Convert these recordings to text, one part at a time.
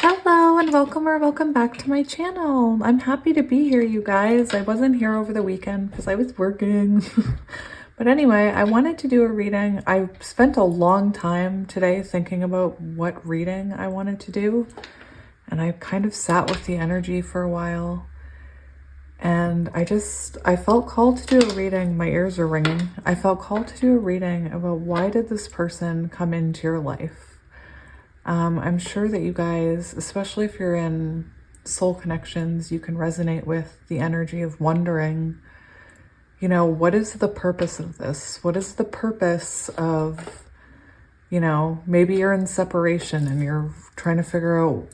Hello and welcome or welcome back to my channel. I'm happy to be here, you guys. I wasn't here over the weekend because I was working. But anyway, I wanted to do a reading. I spent a long time today thinking about what reading I wanted to do. And I kind of sat with the energy for a while. And I felt called to do a reading. My ears are ringing. I felt called to do a reading about why did this person come into your life? I'm sure that you guys, especially if you're in soul connections, you can resonate with the energy of wondering, what is the purpose of this? What is the purpose of, maybe you're in separation and you're trying to figure out,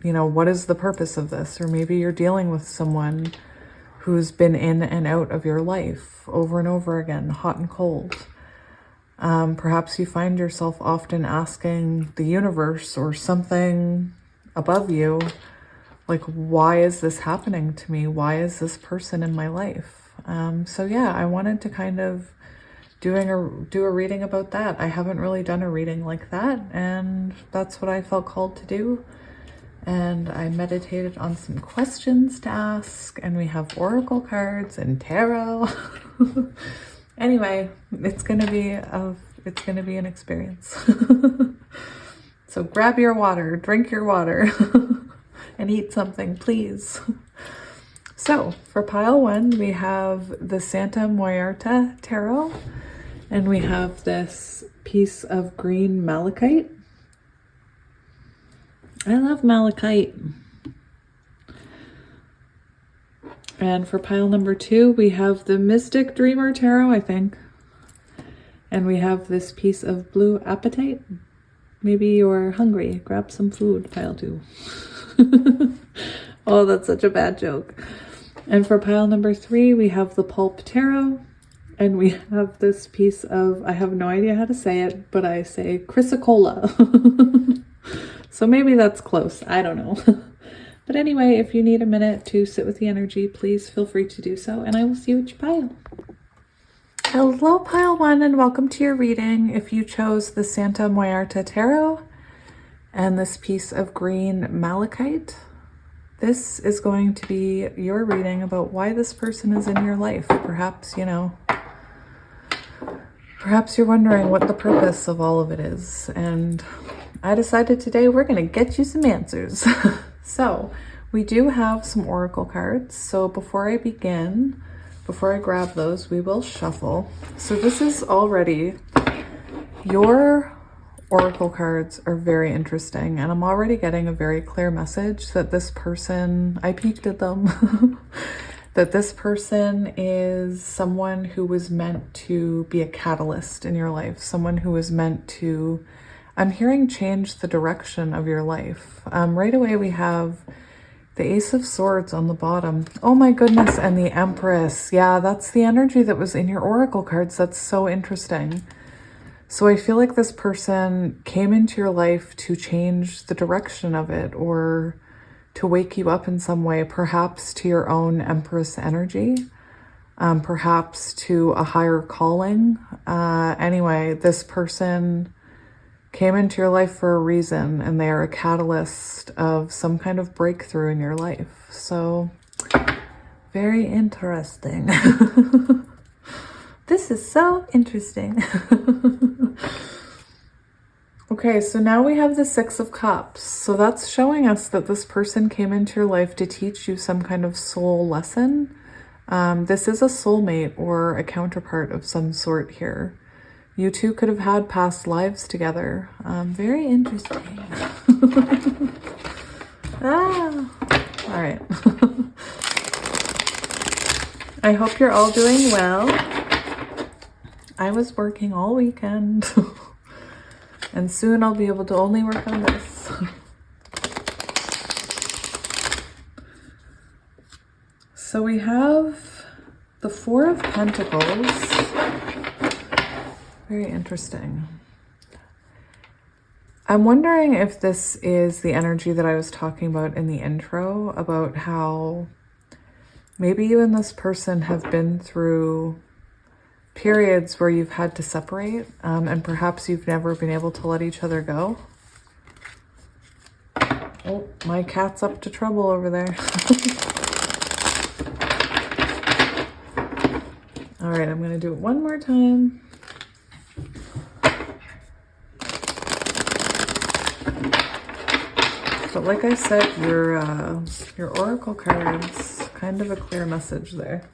what is the purpose of this? Or maybe you're dealing with someone who's been in and out of your life over and over again, hot and cold. Perhaps you find yourself often asking the universe or something above you, like, why is this happening to me? Why is this person in my life? So yeah, I wanted to kind of do a reading about that. I haven't really done a reading like that, and that's what I felt called to do. And I meditated on some questions to ask, and we have oracle cards and tarot. Anyway, it's gonna be an experience. So grab your water, drink your water, and eat something, please. So for pile 1, we have the Santa Muerta Tarot, and we have this piece of green malachite. I love malachite. And for pile number 2, we have the Mystic Dreamer Tarot, I think. And we have this piece of blue apatite. Maybe you're hungry. Grab some food, pile 2. Oh, that's such a bad joke. And for pile number 3, we have the Pulp Tarot. And we have this piece of, I have no idea how to say it, but I say chrysocolla. So maybe that's close. I don't know. But anyway, if you need a minute to sit with the energy, please feel free to do so, and I will see you at your pile. Hello, pile 1, and welcome to your reading. If you chose the Santa Muerta Tarot and this piece of green malachite, this is going to be your reading about why this person is in your life. Perhaps, perhaps you're wondering what the purpose of all of it is, and I decided today we're going to get you some answers. So we do have some oracle cards. So before I grab those, we will shuffle. So this is already, your oracle cards are very interesting. And I'm already getting a very clear message that this person, I peeked at them, that this person is someone who was meant to be a catalyst in your life. Someone who was meant to, I'm hearing, change the direction of your life. Right away we have the Ace of Swords on the bottom. Oh my goodness, and the Empress. Yeah, that's the energy that was in your oracle cards. That's so interesting. So I feel like this person came into your life to change the direction of it, or to wake you up in some way, perhaps to your own Empress energy, perhaps to a higher calling. Anyway, this person came into your life for a reason, and they are a catalyst of some kind of breakthrough in your life. So very interesting. This is so interesting. Okay, so now we have the Six of Cups. So that's showing us that this person came into your life to teach you some kind of soul lesson. This is a soulmate or a counterpart of some sort here. You two could have had past lives together. Very interesting. All right. I hope you're all doing well. I was working all weekend. And soon I'll be able to only work on this. So we have the Four of Pentacles. Very interesting. I'm wondering if this is the energy that I was talking about in the intro, about how maybe you and this person have been through periods where you've had to separate, and perhaps you've never been able to let each other go. Oh, my cat's up to trouble over there. All right, I'm going to do it one more time. But like I said, your oracle cards, kind of a clear message there.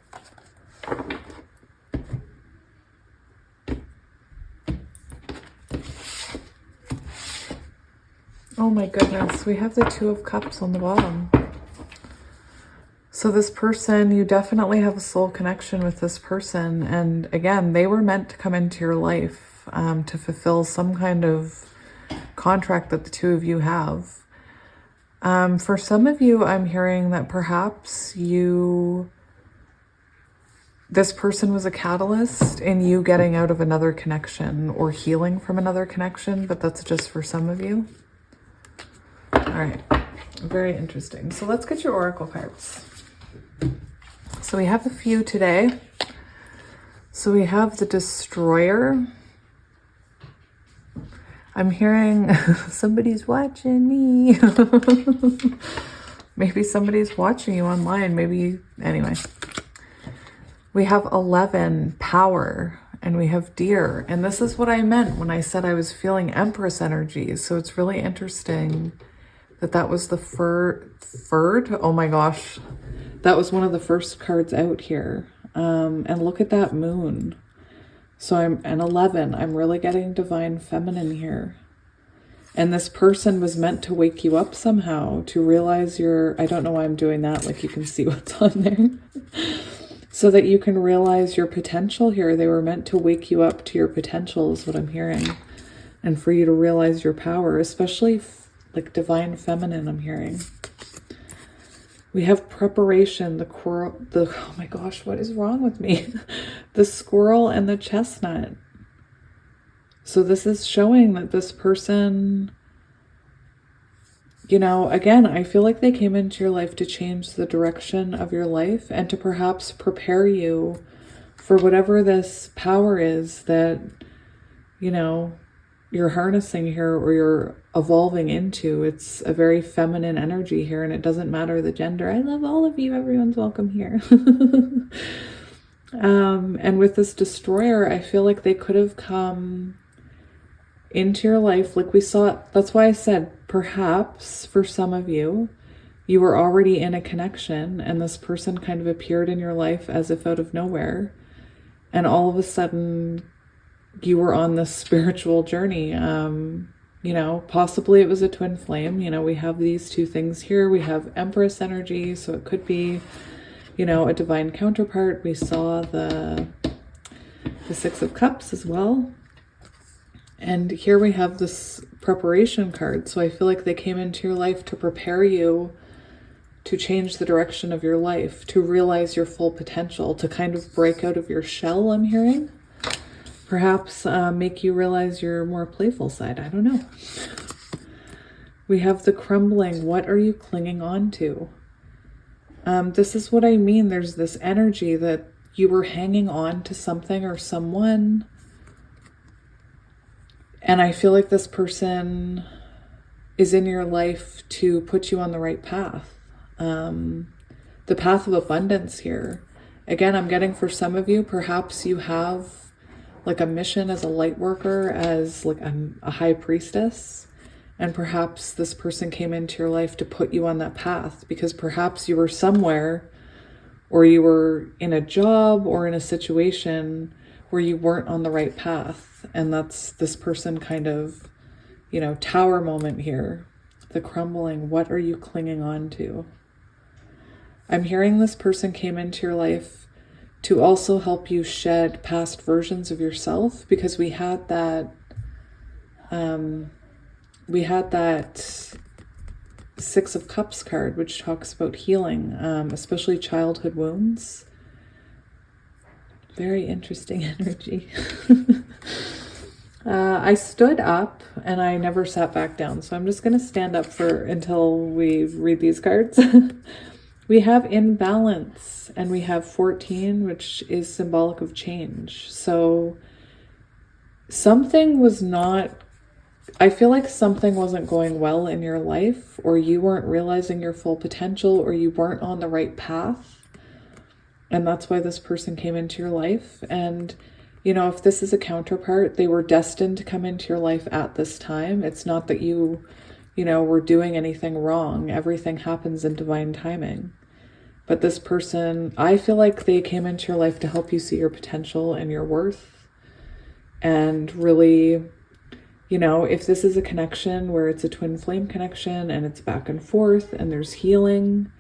Oh my goodness, we have the Two of Cups on the bottom. So this person, you definitely have a soul connection with this person. And again, they were meant to come into your life to fulfill some kind of contract that the two of you have. For some of you, I'm hearing that perhaps this person was a catalyst in you getting out of another connection or healing from another connection, but that's just for some of you. All right, very interesting. So let's get your oracle cards. So we have a few today. So we have the Destroyer. I'm hearing somebody's watching me. Maybe somebody's watching you online. Maybe, anyway. We have 11, Power, and we have Deer. And this is what I meant when I said I was feeling Empress energy. So it's really interesting that that was the third. Oh my gosh. That was one of the first cards out here. And look at that moon. So I'm an 11. I'm really getting divine feminine here. And this person was meant to wake you up somehow to realize I don't know why I'm doing that. Like you can see what's on there. So that you can realize your potential here. They were meant to wake you up to your potential is what I'm hearing. And for you to realize your power, especially like divine feminine, I'm hearing. We have preparation, oh my gosh, what is wrong with me? The squirrel and the chestnut. So this is showing that this person, again, I feel like they came into your life to change the direction of your life and to perhaps prepare you for whatever this power is that, you're harnessing here or you're evolving into. It's a very feminine energy here, and it doesn't matter the gender. I love all of you. Everyone's welcome here. And with this Destroyer, I feel like they could have come into your life like we saw. That's why I said perhaps for some of you, you were already in a connection and this person kind of appeared in your life as if out of nowhere. And all of a sudden you were on this spiritual journey. Possibly it was a twin flame. We have these two things here. We have Empress energy, so it could be, a divine counterpart. We saw the Six of Cups as well. And here we have this preparation card. So I feel like they came into your life to prepare you to change the direction of your life, to realize your full potential, to kind of break out of your shell, I'm hearing. Perhaps make you realize your more playful side. I don't know. We have the Crumbling. What are you clinging on to? This is what I mean. There's this energy that you were hanging on to something or someone. And I feel like this person is in your life to put you on the right path. The path of abundance here. Again, I'm getting for some of you, perhaps you have like a mission as a light worker, as like a high priestess. And perhaps this person came into your life to put you on that path because perhaps you were somewhere or you were in a job or in a situation where you weren't on the right path. And that's this person kind of, tower moment here. The Crumbling. What are you clinging on to? I'm hearing this person came into your life to also help you shed past versions of yourself, because we had that Six of Cups card, which talks about healing, especially childhood wounds. Very interesting energy. I stood up and I never sat back down, so I'm just going to stand up until we read these cards. We have Imbalance, and we have 14, which is symbolic of change. So something was not I feel like something wasn't going well in your life, or you weren't realizing your full potential, or you weren't on the right path. And that's why this person came into your life. And, you know, if this is a counterpart, they were destined to come into your life at this time. It's not that you know, were doing anything wrong. Everything happens in divine timing. But this person, I feel like they came into your life to help you see your potential and your worth. And really, you know, if this is a connection where it's a twin flame connection and it's back and forth and there's healing,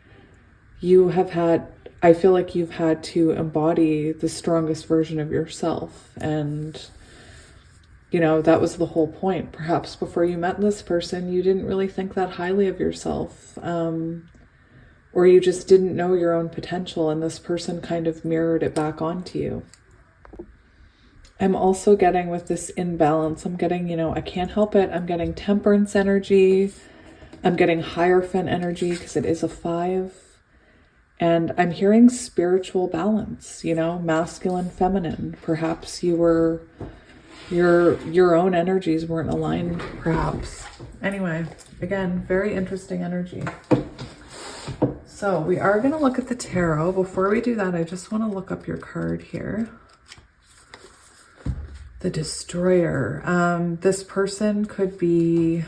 I feel like you've had to embody the strongest version of yourself. And, you know, that was the whole point. Perhaps before you met this person, you didn't really think that highly of yourself. Or you just didn't know your own potential, and this person kind of mirrored it back onto you. I'm also getting with this imbalance, I'm getting, you know, I can't help it. I'm getting temperance energy. I'm getting Hierophant energy because it is a 5. And I'm hearing spiritual balance, you know, masculine, feminine. Perhaps your own energies weren't aligned, perhaps. Anyway, again, very interesting energy. So we are going to look at the tarot. Before we do that, I just want to look up your card here. The Destroyer. This person could be,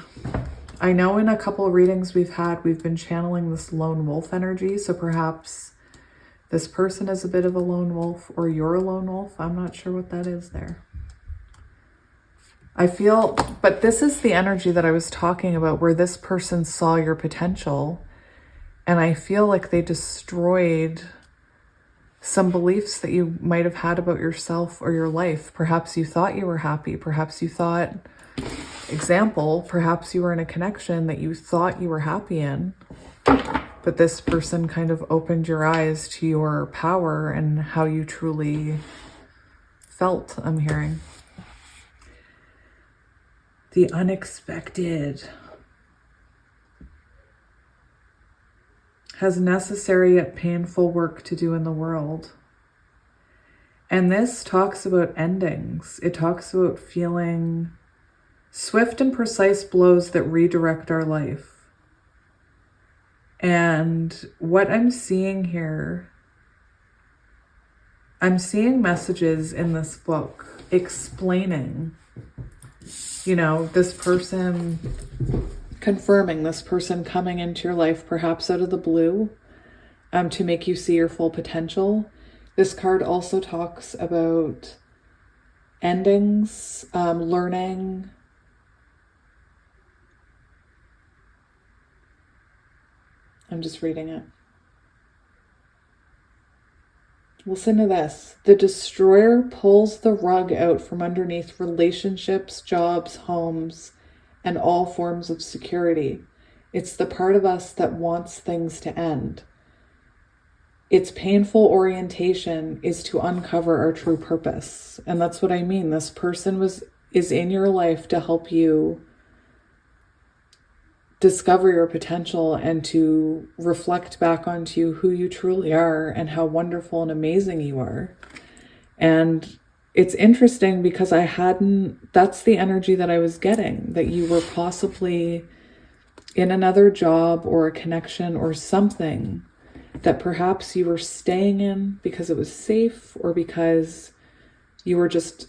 I know in a couple of readings we've been channeling this lone wolf energy. So perhaps this person is a bit of a lone wolf, or you're a lone wolf. I'm not sure what that is there. I feel, but this is the energy that I was talking about, where this person saw your potential. And I feel like they destroyed some beliefs that you might have had about yourself or your life. Perhaps you thought you were happy. Perhaps you thought, example, perhaps you were in a connection that you thought you were happy in. But this person kind of opened your eyes to your power and how you truly felt, I'm hearing. The unexpected. Has necessary yet painful work to do in the world. And this talks about endings. It talks about feeling swift and precise blows that redirect our life. And what I'm seeing here, I'm seeing messages in this book explaining, you know, this person, confirming this person coming into your life, perhaps out of the blue, to make you see your full potential. This card also talks about endings, learning. I'm just reading it. Listen to this. The Destroyer pulls the rug out from underneath relationships, jobs, homes, and all forms of security. It's the part of us that wants things to end. Its painful orientation is to uncover our true purpose. And that's what I mean. This person is in your life to help you discover your potential and to reflect back onto who you truly are and how wonderful and amazing you are. And it's interesting because that's the energy that I was getting, that you were possibly in another job or a connection or something that perhaps you were staying in because it was safe, or because you were just,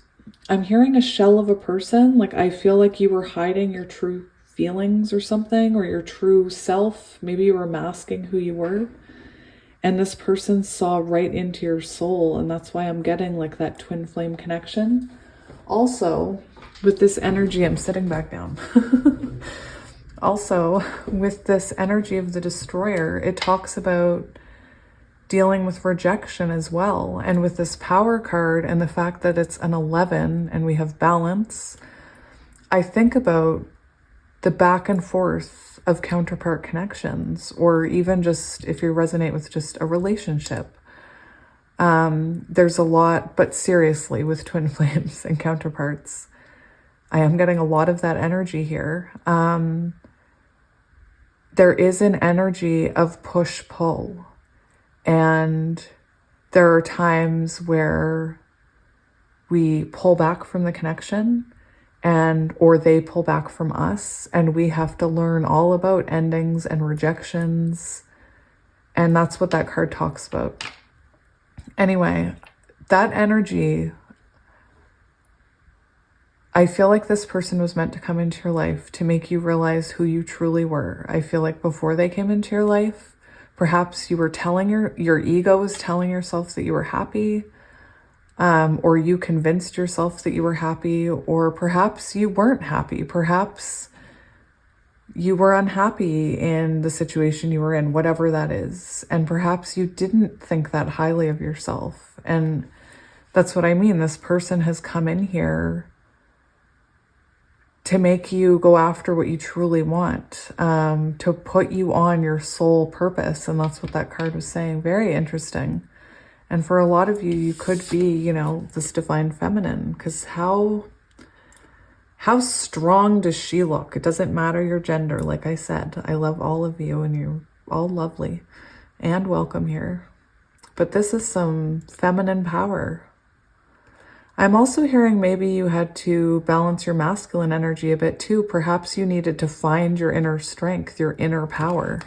I'm hearing a shell of a person. Like, I feel like you were hiding your true feelings or something, or your true self. Maybe you were masking who you were. And this person saw right into your soul. And that's why I'm getting like that twin flame connection. Also, with this energy, I'm sitting back down. Also, with this energy of the Destroyer, it talks about dealing with rejection as well. And with this Power card and the fact that it's an 11 and we have balance, I think about the back and forth of counterpart connections, or even just if you resonate with just a relationship. There's a lot, but seriously, with twin flames and counterparts, I am getting a lot of that energy here. There is an energy of push-pull, and there are times where we pull back from the connection or they pull back from us, and we have to learn all about endings and rejections. And that's what that card talks about. Anyway, that energy, I feel like this person was meant to come into your life to make you realize who you truly were. I feel like before they came into your life, perhaps you were telling your ego was telling yourself that you were happy, or you convinced yourself that you were happy, or perhaps you weren't happy. Perhaps you were unhappy in the situation you were in, whatever that is. And perhaps you didn't think that highly of yourself. And that's what I mean. This person has come in here to make you go after what you truly want, to put you on your soul purpose. And that's what that card was saying. Very interesting. And for a lot of you, you could be, you know, this divine feminine, because how strong does she look? It doesn't matter your gender. Like I said, I love all of you and you're all lovely and welcome here. But this is some feminine power. I'm also hearing maybe you had to balance your masculine energy a bit too. Perhaps you needed to find your inner strength, your inner power.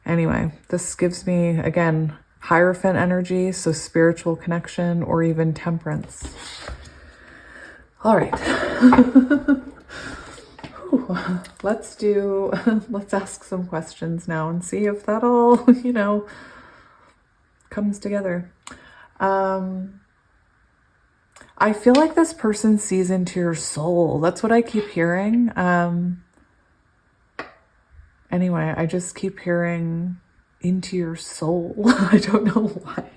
Anyway, this gives me, again, Hierophant energy, so spiritual connection, or even temperance. All right. Let's ask some questions now and see if that all, you know, comes together. I feel like this person sees into your soul. That's what I keep hearing. Anyway, I just keep hearing into your soul. I don't know why.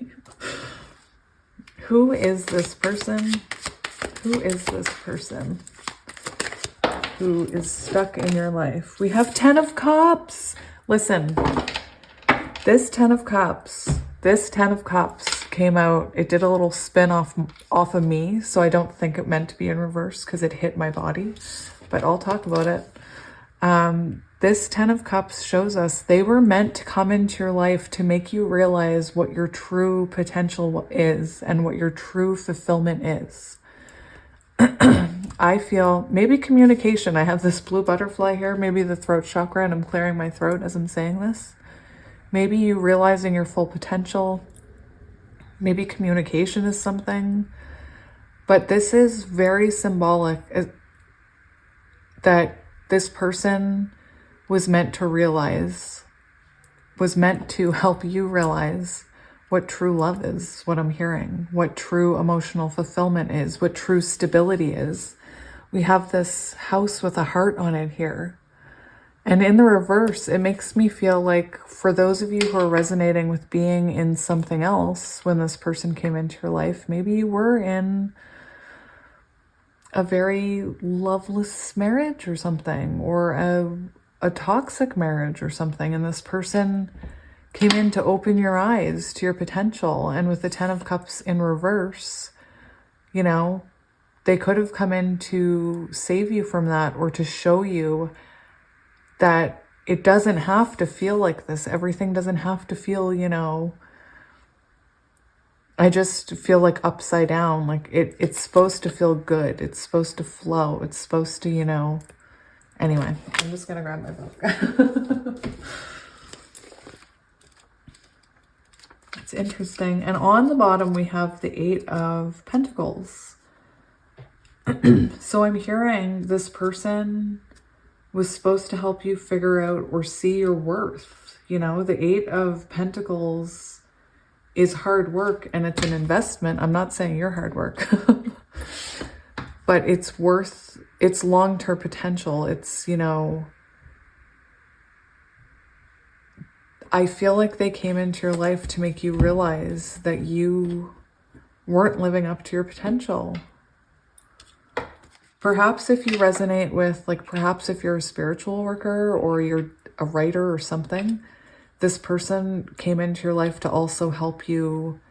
Who is this person? Who is this person who is stuck in your life? We have 10 of Cups. Listen, this 10 of Cups came out. It did a little spin off of me, so I don't think it meant to be in reverse because it hit my body, but I'll talk about it. This 10 of Cups shows us they were meant to come into your life to make you realize what your true potential is and what your true fulfillment is. I feel maybe communication. I have this blue butterfly here, maybe the throat chakra, and I'm clearing my throat as I'm saying this. Maybe you realizing your full potential. Maybe communication is something. But this is very symbolic that this person was meant to realize, was meant to help you realize what true love is, what I'm hearing, what true emotional fulfillment is, what true stability is. We have this house with a heart on it here. And in the reverse, it makes me feel like for those of you who are resonating with being in something else when this person came into your life, maybe you were in a very loveless marriage or something, or a toxic marriage or something, and this person came in to open your eyes to your potential. And with the 10 of Cups in reverse, you know, they could have come in to save you from that, or to show you that it doesn't have to feel like this. Everything doesn't have to feel, you know, I just feel like upside down. Like it's supposed to feel good. It's supposed to flow. It's supposed to, you know. Anyway, I'm just going to grab my book. It's interesting. And on the bottom, we have the 8 of Pentacles. So I'm hearing this person was supposed to help you figure out or see your worth. You know, the 8 of Pentacles is hard work and it's an investment. I'm not saying you're hard work, but it's worth its long-term potential. It's, you know, I feel like they came into your life to make you realize that you weren't living up to your potential. Perhaps if you resonate with, like, perhaps if you're a spiritual worker or you're a writer or something, this person came into your life to also help you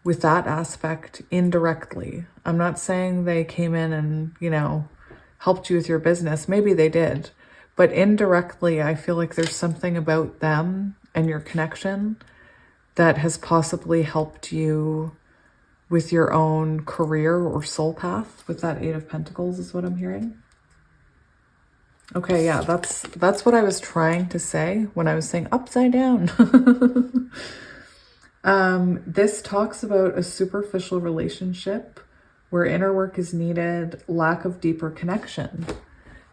with that aspect indirectly. I'm not saying they came in and, you know, helped you with your business. Maybe they did. But indirectly, I feel like there's something about them and your connection that has possibly helped you with your own career or soul path with that Eight of Pentacles is what I'm hearing. Okay, yeah, that's what I was trying to say when I was saying upside down. This talks about a superficial relationship where inner work is needed, lack of deeper connection.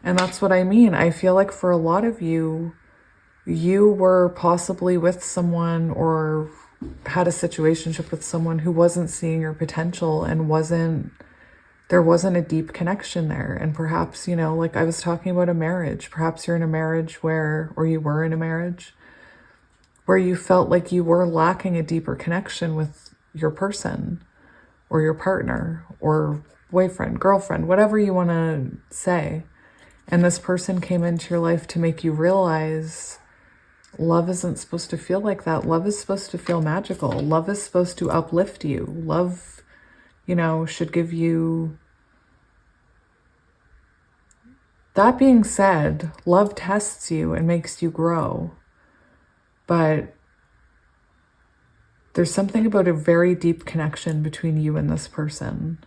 And that's what I mean. I feel like for a lot of you, you were possibly with someone or had a situationship with someone who wasn't seeing your potential and there wasn't a deep connection there. And perhaps, you know, like I was talking about a marriage, perhaps you're in a marriage or you were in a marriage where you felt like you were lacking a deeper connection with your person or your partner or boyfriend, girlfriend, whatever you want to say. And this person came into your life to make you realize love isn't supposed to feel like that. Love is supposed to feel magical. Love is supposed to uplift you. Love, you know, should give you... That being said, love tests you and makes you grow. But there's something about a very deep connection between you and this person.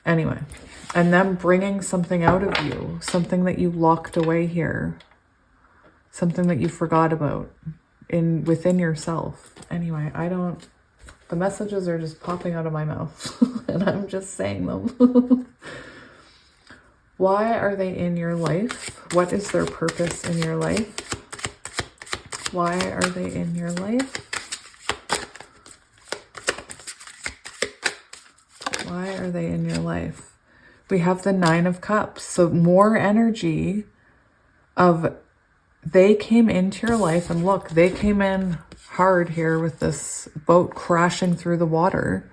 Anyway, and them bringing something out of you, something that you locked away here, something that you forgot about within yourself. Anyway, the messages are just popping out of my mouth and I'm just saying them. Why are they in your life? What is their purpose in your life? Why are they in your life? Why are they in your life? We have the Nine of Cups. So more energy of they came into your life, and look, they came in hard here with this boat crashing through the water.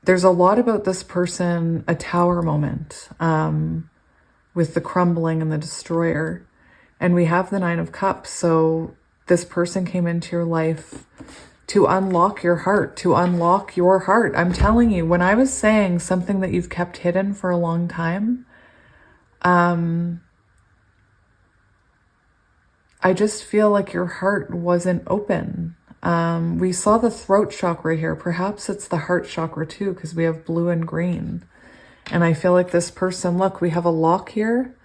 There's a lot about this person, a tower moment, with the crumbling and the destroyer. And we have the Nine of Cups. So this person came into your life to unlock your heart, to unlock your heart. I'm telling you, when I was saying something that you've kept hidden for a long time, I just feel like your heart wasn't open. We saw the throat chakra here. Perhaps it's the heart chakra too, because we have blue and green. And I feel like this person, look, we have a lock here.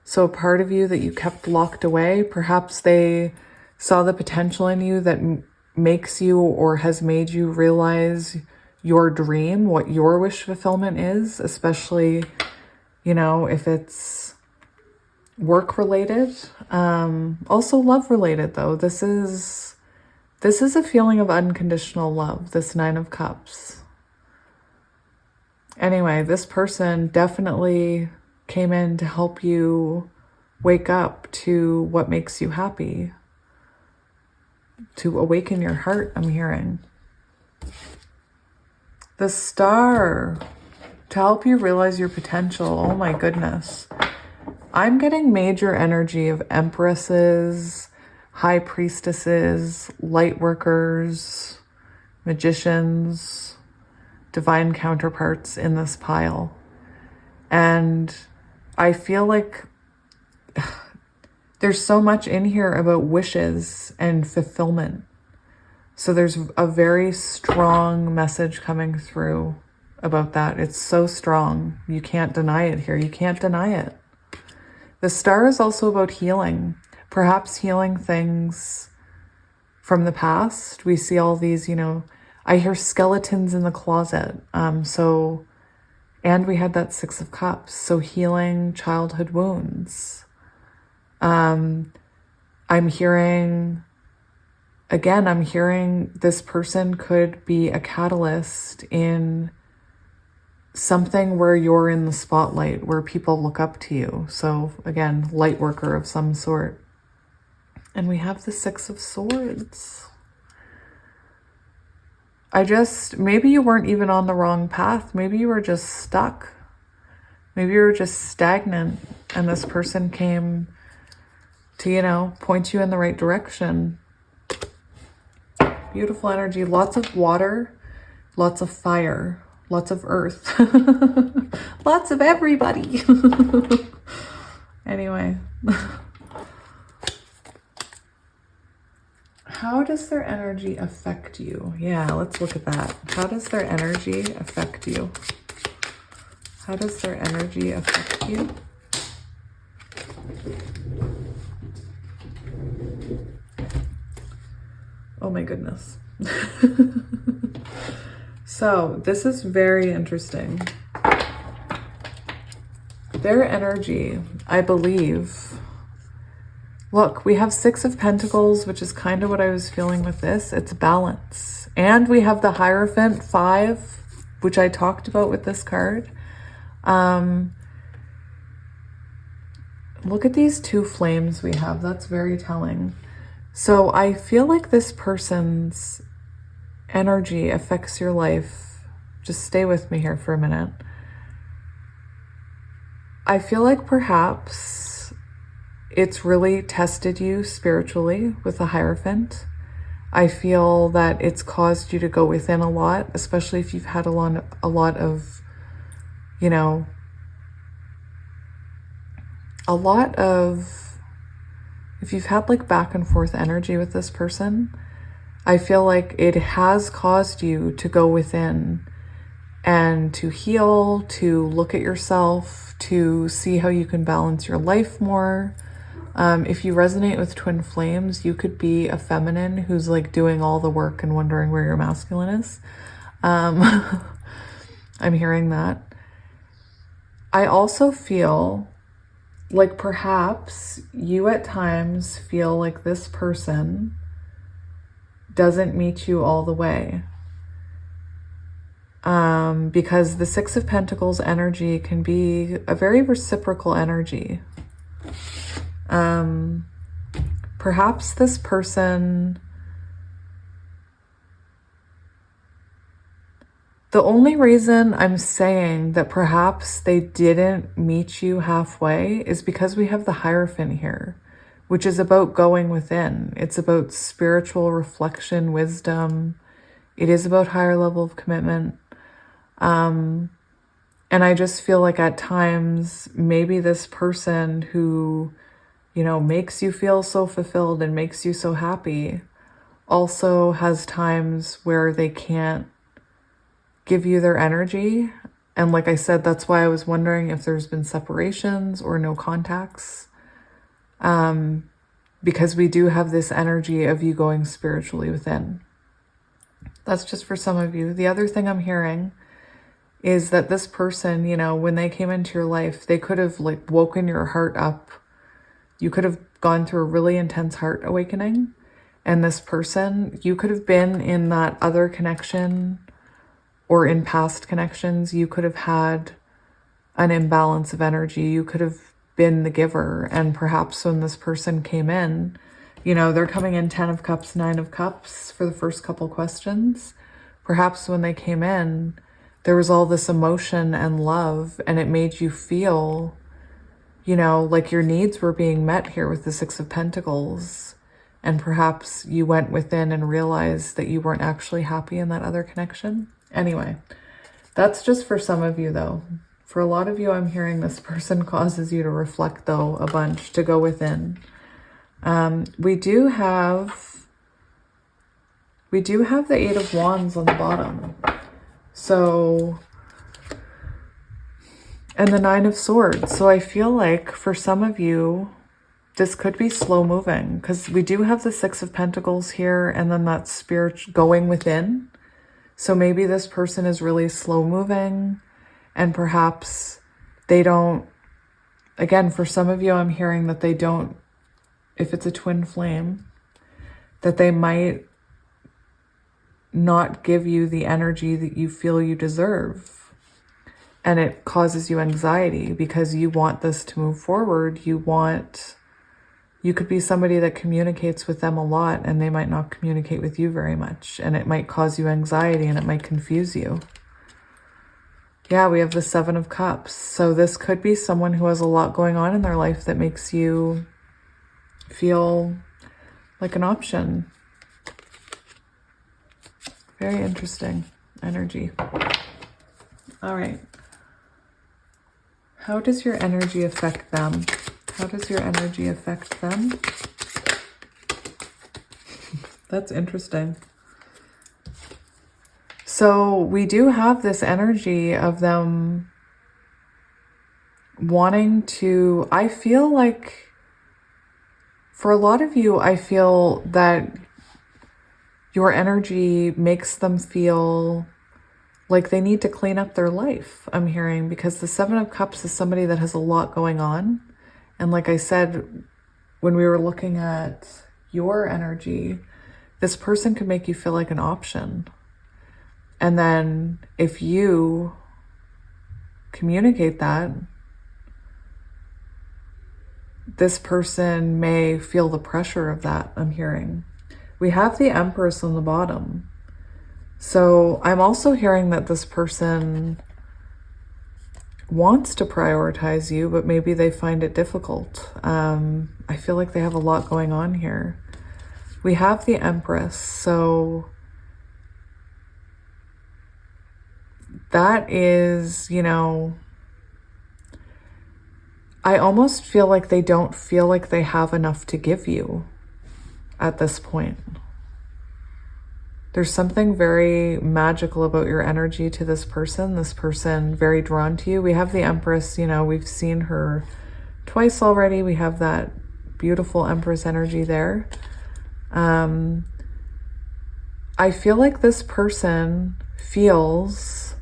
So a part of you that you kept locked away, perhaps they saw the potential in you that makes you or has made you realize your dream, what your wish fulfillment is, especially, you know, if it's work related, also love related though. This is a feeling of unconditional love, this Nine of Cups. Anyway, this person definitely came in to help you wake up to what makes you happy, to awaken your heart, I'm hearing. The Star, to help you realize your potential. Oh my goodness. I'm getting major energy of empresses, high priestesses, light workers, magicians, divine counterparts in this pile. And I feel like there's so much in here about wishes and fulfillment. So there's a very strong message coming through about that. It's so strong. You can't deny it here. You can't deny it. The Star is also about healing, perhaps healing things from the past. We see all these, you know, I hear skeletons in the closet. And we had that Six of Cups. So healing childhood wounds. I'm hearing this person could be a catalyst in something where you're in the spotlight, where people look up to you. So again, light worker of some sort. And we have the Six of Swords. Maybe you weren't even on the wrong path. Maybe you were just stuck. Maybe you were just stagnant and this person came to, you know, point you in the right direction. Beautiful energy, lots of water, lots of fire, lots of earth, lots of everybody. Anyway, how does their energy affect you? Yeah, let's look at that. How does their energy affect you? How does their energy affect you? Oh my goodness. So this is very interesting. Their energy, I believe. Look, we have Six of Pentacles, which is kind of what I was feeling with this. It's balance. And we have the Hierophant 5, which I talked about with this card. Look at these two flames we have. That's very telling. So I feel like this person's energy affects your life. Just stay with me here for a minute. I feel like perhaps it's really tested you spiritually with the Hierophant. I feel that it's caused you to go within a lot, especially if you've had a lot of, you know, if you've had like back and forth energy with this person, I feel like it has caused you to go within and to heal, to look at yourself, to see how you can balance your life more. If you resonate with twin flames, you could be a feminine who's like doing all the work and wondering where your masculine is. I'm hearing that. I also feel like perhaps you at times feel like this person doesn't meet you all the way. Because the Six of Pentacles energy can be a very reciprocal energy. Perhaps this person, the only reason I'm saying that perhaps they didn't meet you halfway is because we have the Hierophant here, which is about going within. It's about spiritual reflection, wisdom. It is about higher level of commitment. And I just feel like at times, maybe this person who, you know, makes you feel so fulfilled and makes you so happy also has times where they can't give you their energy. And like I said, that's why I was wondering if there's been separations or no contacts. Because we do have this energy of you going spiritually within. That's just for some of you. The other thing I'm hearing is that this person, you know, when they came into your life, they could have like woken your heart up. You could have gone through a really intense heart awakening. And this person, you could have been in that other connection or in past connections, you could have had an imbalance of energy. You could have been the giver. And perhaps when this person came in, you know, they're coming in 10 of Cups, 9 of Cups for the first couple questions. Perhaps when they came in, there was all this emotion and love, and it made you feel, you know, like your needs were being met here with the Six of Pentacles. And perhaps you went within and realized that you weren't actually happy in that other connection. Anyway, that's just for some of you though. For a lot of you, I'm hearing this person causes you to reflect though a bunch, to go within. We do have the Eight of Wands on the bottom. So, and the Nine of Swords. So I feel like for some of you, this could be slow moving because we do have the Six of Pentacles here and then that spirit going within. So maybe this person is really slow moving and perhaps they don't, again, for some of you, I'm hearing that they don't, if it's a twin flame, that they might not give you the energy that you feel you deserve. And it causes you anxiety because you want this to move forward. You could be somebody that communicates with them a lot and they might not communicate with you very much. And it might cause you anxiety and it might confuse you. Yeah, we have the Seven of Cups. So this could be someone who has a lot going on in their life that makes you feel like an option. Very interesting energy. All right. How does your energy affect them? How does your energy affect them? That's interesting. So we do have this energy of them wanting to, I feel like for a lot of you, I feel that your energy makes them feel like they need to clean up their life, I'm hearing, because the Seven of Cups is somebody that has a lot going on. And like I said, when we were looking at your energy, this person could make you feel like an option. And then if you communicate that, this person may feel the pressure of that, I'm hearing. We have the Empress on the bottom. So I'm also hearing that this person wants to prioritize you, but maybe they find it difficult. I feel like they have a lot going on here. We have the Empress, so that is, you know, I almost feel like they don't feel like they have enough to give you at this point. There's something very magical about your energy to this person very drawn to you. We have the Empress, you know, we've seen her twice already. We have that beautiful Empress energy there. I feel like this person feels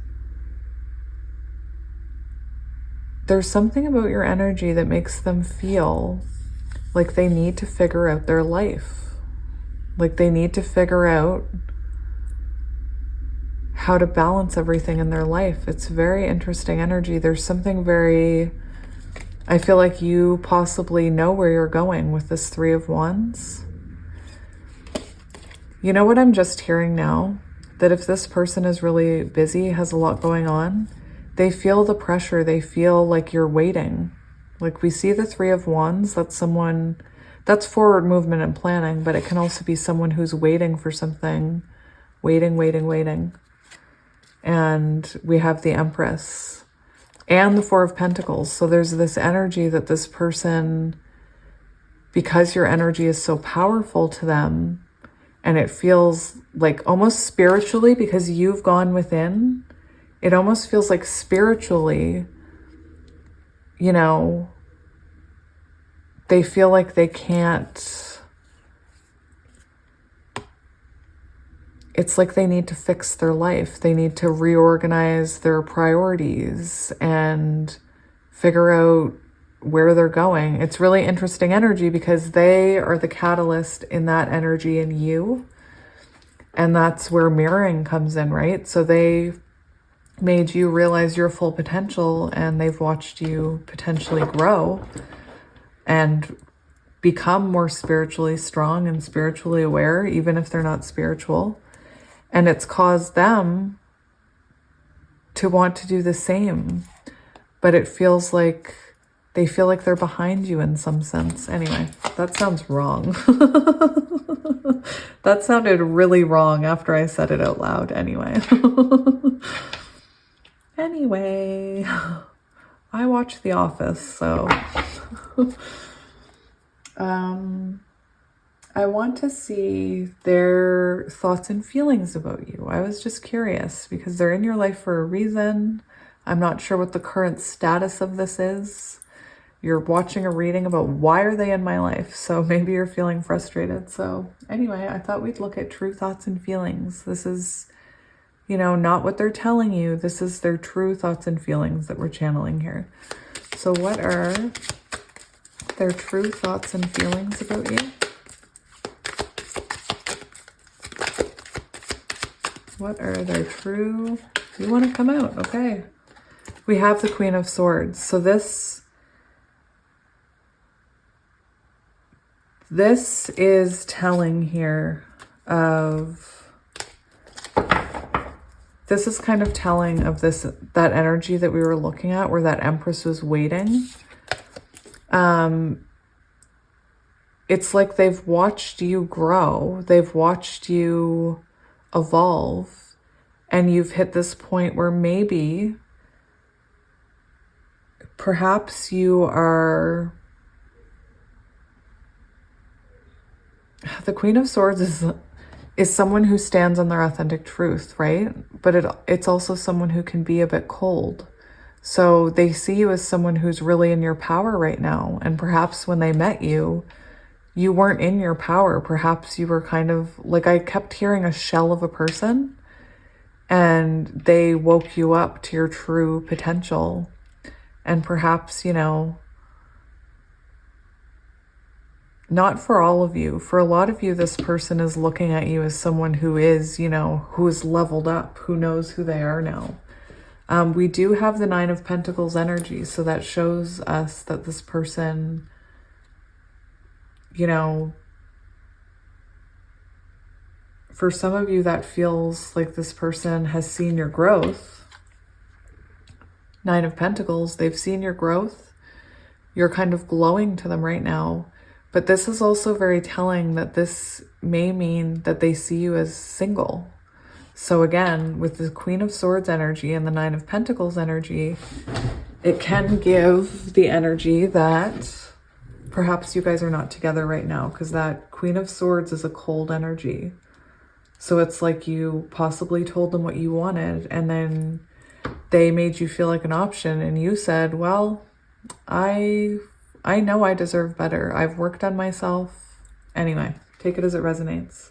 there's something about your energy that makes them feel like they need to figure out their life. Like they need to figure out how to balance everything in their life. It's very interesting energy. There's something very, I feel like you possibly know where you're going with this Three of Wands. You know what I'm just hearing now? That if this person is really busy, has a lot going on, they feel the pressure. They feel like you're waiting. Like we see the Three of Wands, that's someone, that's forward movement and planning, but it can also be someone who's waiting for something, waiting. And we have the Empress and the Four of Pentacles. So there's this energy that this person, because your energy is so powerful to them, and it feels like almost spiritually, because you've gone within, it almost feels like spiritually, you know, they feel like they can't, it's like they need to fix their life. They need to reorganize their priorities and figure out where they're going. It's really interesting energy because they are the catalyst in that energy in you. And that's where mirroring comes in, right? So they made you realize your full potential, and they've watched you potentially grow and become more spiritually strong and spiritually aware, even if they're not spiritual. And it's caused them to want to do the same, but it feels like they feel like they're behind you in some sense. Anyway, that sounds wrong. That sounded really wrong after I said it out loud. Anyway. Anyway, I watch The Office, so I want to see their thoughts and feelings about you. I was just curious because they're in your life for a reason. I'm not sure what the current status of this is. You're watching a reading about why are they in my life, so maybe you're feeling frustrated. So anyway, I thought we'd look at true thoughts and feelings. This is, you know, not what they're telling you. This is their true thoughts and feelings that we're channeling here. So what are their true thoughts and feelings about you? What are their true... You want to come out, okay. We have the Queen of Swords. So this is telling here of... This is kind of telling of that energy that we were looking at where that Empress was waiting. It's like they've watched you grow. They've watched you evolve. And you've hit this point where maybe, perhaps you are... The Queen of Swords is is someone who stands on their authentic truth, right? But it's also someone who can be a bit cold. So they see you as someone who's really in your power right now. And perhaps when they met you, you weren't in your power. Perhaps you were kind of like, I kept hearing a shell of a person, and they woke you up to your true potential. And perhaps, you know, not for all of you. For a lot of you, this person is looking at you as someone who is, you know, who is leveled up, who knows who they are now. We do have the Nine of Pentacles energy, so that shows us that this person, you know, for some of you, that feels like this person has seen your growth. Nine of Pentacles, they've seen your growth. You're kind of glowing to them right now. But this is also very telling that this may mean that they see you as single. So again, with the Queen of Swords energy and the Nine of Pentacles energy, it can give the energy that perhaps you guys are not together right now, because that Queen of Swords is a cold energy. So it's like you possibly told them what you wanted, and then they made you feel like an option, and you said, well, I know I deserve better. I've worked on myself. Anyway, take it as it resonates.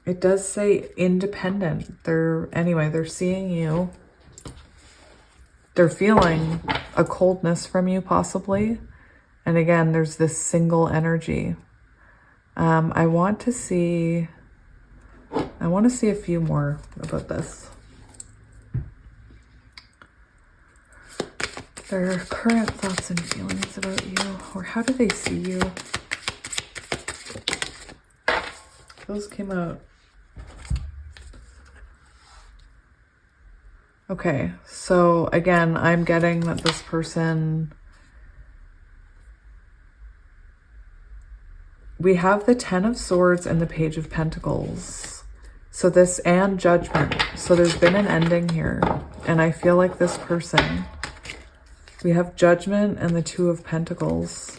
It does say independent. They're seeing you. They're feeling a coldness from you possibly. And again, there's this single energy. I want to see a few more about this. Their current thoughts and feelings about you, or how do they see you? Those came out. Okay, so again, I'm getting that this person, we have the Ten of Swords and the Page of Pentacles. So this, and Judgment. So there's been an ending here. And I feel like this person, we have Judgment and the Two of Pentacles.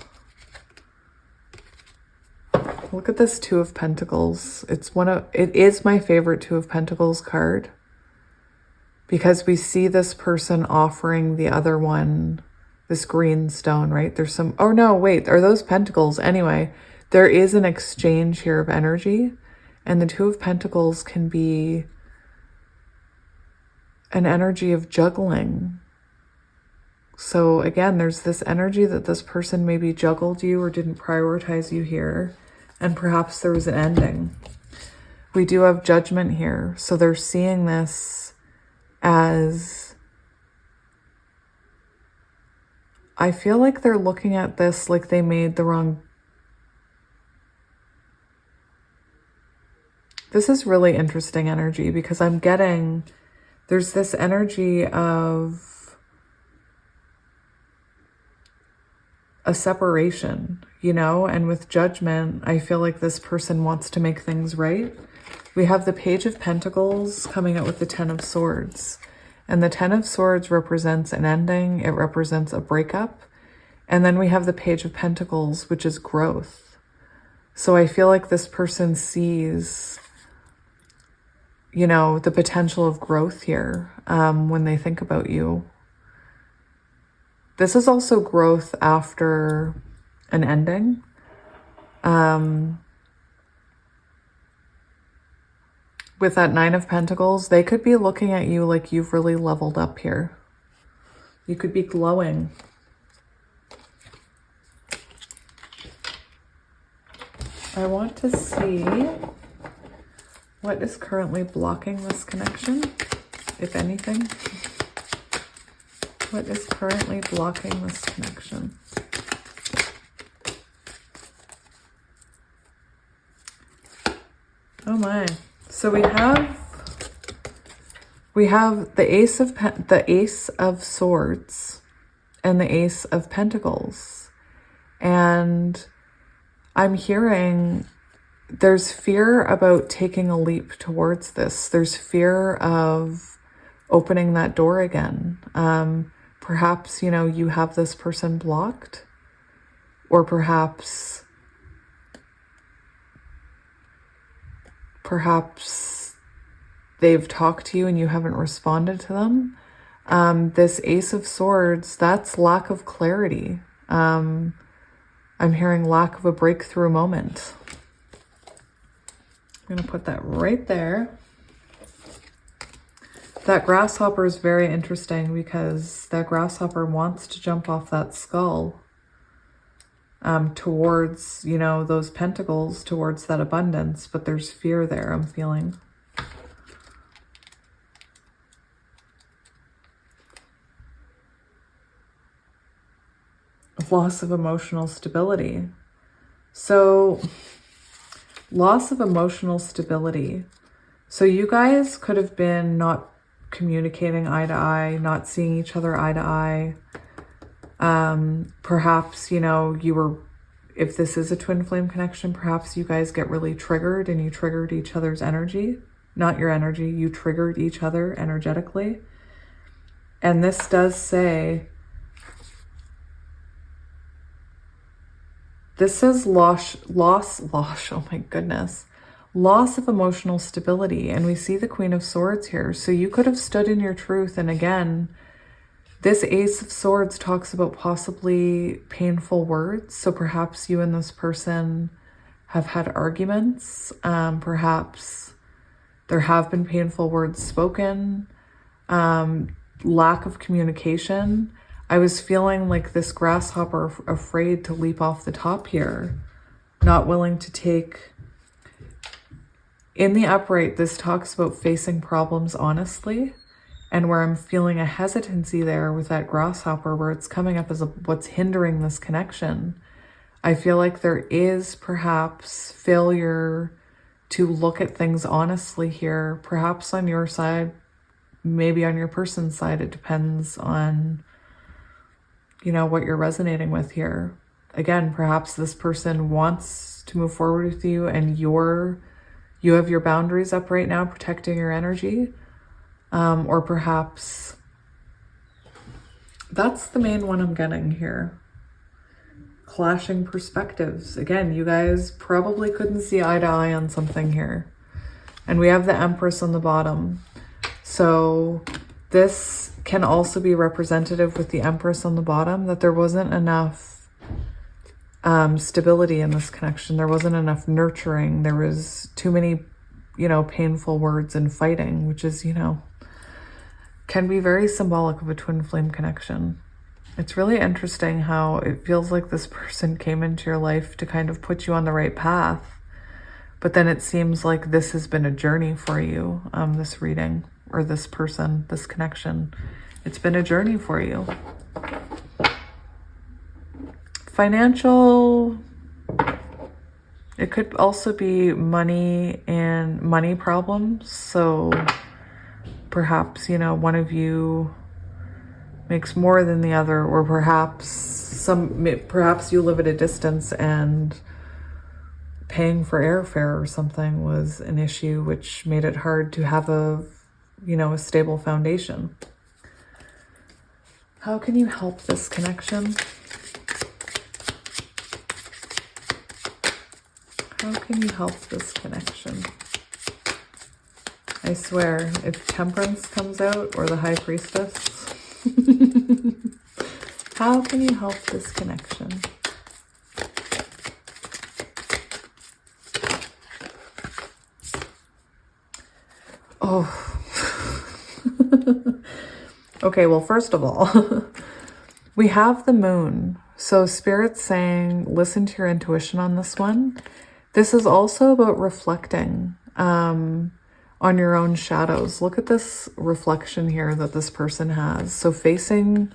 Look at this Two of Pentacles. It is my favorite Two of Pentacles card, because we see this person offering the other one this green stone, right? There's some, oh no, wait, are those pentacles? Anyway, there is an exchange here of energy, and the Two of Pentacles can be an energy of juggling. So again, there's this energy that this person maybe juggled you or didn't prioritize you here, and perhaps there was an ending. We do have Judgment here, so they're seeing this as, I feel like they're looking at this like they made the wrong. This is really interesting energy, because I'm getting, there's this energy of a separation, you know, and with Judgment, I feel like this person wants to make things right. We have the Page of Pentacles coming out with the Ten of Swords. And the Ten of Swords represents an ending. It represents a breakup. And then we have the Page of Pentacles, which is growth. So I feel like this person sees, you know, the potential of growth here when they think about you. This is also growth after an ending. With that Nine of Pentacles, they could be looking at you like you've really leveled up here. You could be glowing. I want to see what is currently blocking this connection, if anything. What is currently blocking this connection? Oh my. So we have the Ace of Swords and the Ace of Pentacles. And I'm hearing there's fear about taking a leap towards this. There's fear of opening that door again. Perhaps, you know, you have this person blocked, or perhaps Perhaps they've talked to you and you haven't responded to them. This Ace of Swords, that's lack of clarity. I'm hearing lack of a breakthrough moment. I'm going to put that right there. That grasshopper is very interesting because that grasshopper wants to jump off that skull towards, you know, those pentacles, towards that abundance, but there's fear there, I'm feeling. Loss of emotional stability. So, loss of emotional stability. So you guys could have been not communicating eye to eye, not seeing each other eye to eye. Perhaps, you know, you were, if this is a twin flame connection, perhaps you guys get really triggered and you triggered each other's energy. Not your energy, you triggered each other energetically. And this does say, this says loss, oh my goodness. Loss of emotional stability. And we see the Queen of Swords here. So you could have stood in your truth. And again, this Ace of Swords talks about possibly painful words. So perhaps you and this person have had arguments. Perhaps there have been painful words spoken. Lack of communication. I was feeling like this grasshopper afraid to leap off the top here. Not willing to take... In the upright, this talks about facing problems honestly, and where I'm feeling a hesitancy there with that grasshopper, where it's coming up as what's hindering this connection. I feel like there is perhaps failure to look at things honestly here, perhaps on your side, maybe on your person's side. It depends on, you know, what you're resonating with here. Again, perhaps this person wants to move forward with you and you have your boundaries up right now, protecting your energy. Or perhaps that's the main one I'm getting here. Clashing perspectives. Again, you guys probably couldn't see eye to eye on something here. And we have the Empress on the bottom. So this can also be representative with the Empress on the bottom, that there wasn't enough stability in this connection. There wasn't enough nurturing. There was too many, you know, painful words and fighting, which is, you know, can be very symbolic of a twin flame connection. It's really interesting how it feels like this person came into your life to kind of put you on the right path. But then it seems like this has been a journey for you, this reading, or this person, this connection. It's been a journey for you. Financial, it could also be money and money problems. So perhaps, you know, one of you makes more than the other, or perhaps you live at a distance and paying for airfare or something was an issue, which made it hard to have a, you know, a stable foundation. How can you help this connection? How can you help this connection? I swear, if Temperance comes out or the High Priestess, how can you help this connection? Oh. Okay, well, first of all, we have the Moon. So Spirit's saying, listen to your intuition on this one. This is also about reflecting on your own shadows. Look at this reflection here that this person has. So facing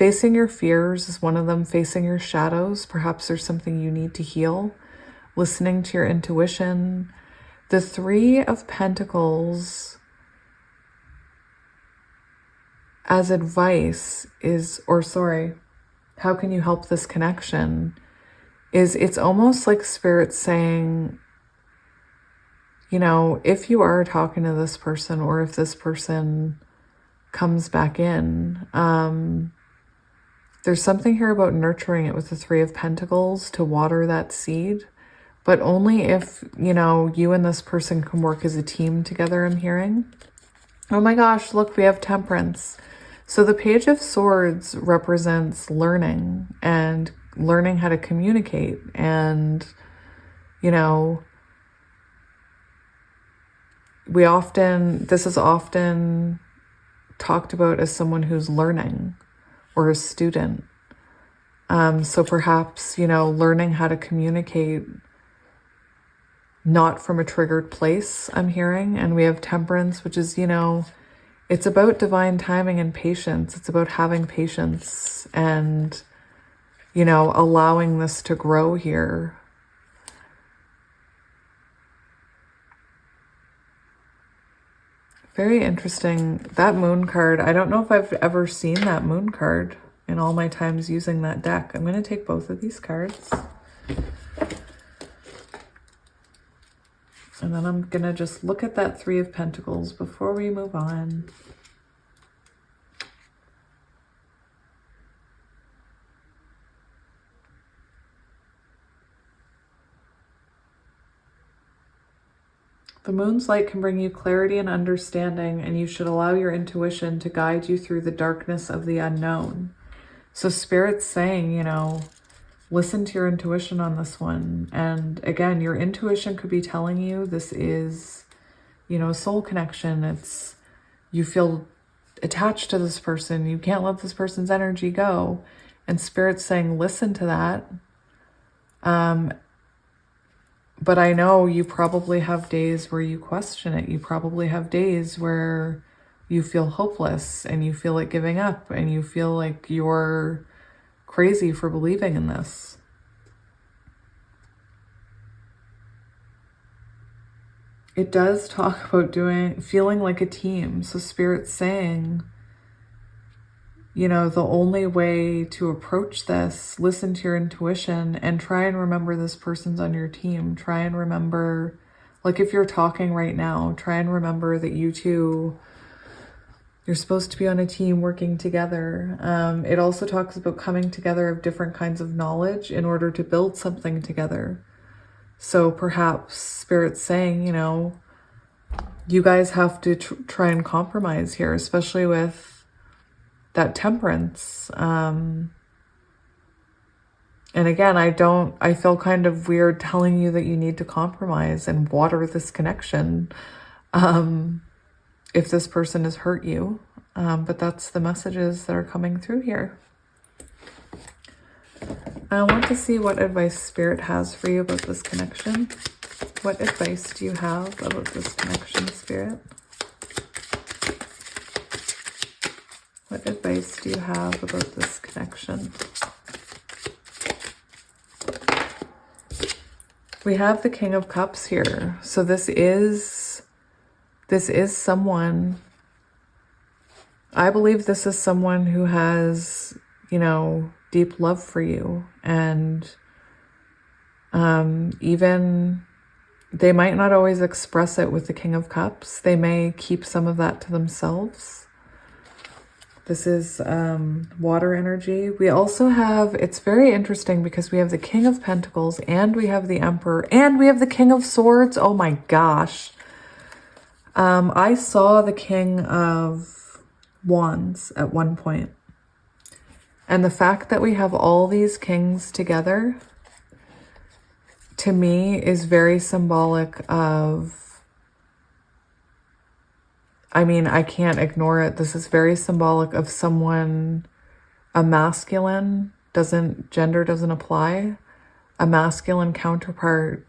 your fears is one of them, facing your shadows. Perhaps there's something you need to heal. Listening to your intuition. The Three of Pentacles as advice is, or sorry, how can you help this connection? It's almost like Spirit saying, you know, if you are talking to this person, or if this person comes back in, there's something here about nurturing it with the Three of Pentacles to water that seed. but only if, you know, you and this person can work as a team together, I'm hearing. Oh my gosh, look, we have Temperance. So the Page of Swords represents learning and learning how to communicate. And, you know, this is often talked about as someone who's learning or a student. So perhaps, you know, learning how to communicate not from a triggered place, I'm hearing. And we have Temperance, which is, you know, it's about divine timing and patience. It's about having patience and, you know, allowing this to grow here. Very interesting. That Moon card, I don't know if I've ever seen that Moon card in all my times using that deck. I'm going to take both of these cards. And then I'm going to just look at that Three of Pentacles before we move on. The moon's light can bring you clarity and understanding, and you should allow your intuition to guide you through the darkness of the unknown. So Spirit's saying, you know, listen to your intuition on this one. And again, your intuition could be telling you this is, you know, a soul connection. It's, you feel attached to this person. You can't let this person's energy go. And Spirit's saying, listen to that. But I know you probably have days where you question it. You probably have days where you feel hopeless and you feel like giving up and you feel like you're crazy for believing in this. It does talk about feeling like a team. So Spirit's saying, you know, the only way to approach this, listen to your intuition and try and remember this person's on your team. Try and remember, like if you're talking right now, try and remember that you two, you're supposed to be on a team working together. It also talks about coming together of different kinds of knowledge in order to build something together. So perhaps Spirit's saying, you know, you guys have to try and compromise here, especially with that Temperance. And again, I feel kind of weird telling you that you need to compromise and water this connection if this person has hurt you. But that's the messages that are coming through here. I want to see what advice Spirit has for you about this connection. What advice do you have about this connection, Spirit? What advice do you have about this connection? We have the King of Cups here. So this is someone, I believe this is someone who has, you know, deep love for you. And even they might not always express it with the King of Cups. They may keep some of that to themselves. This is water energy. We also have, it's very interesting because we have the King of Pentacles and we have the Emperor and we have the King of Swords. Oh my gosh. I saw the King of Wands at one point. And the fact that we have all these kings together, to me, is very symbolic of, I mean, I can't ignore it. This is very symbolic of someone, a masculine, gender doesn't apply, a masculine counterpart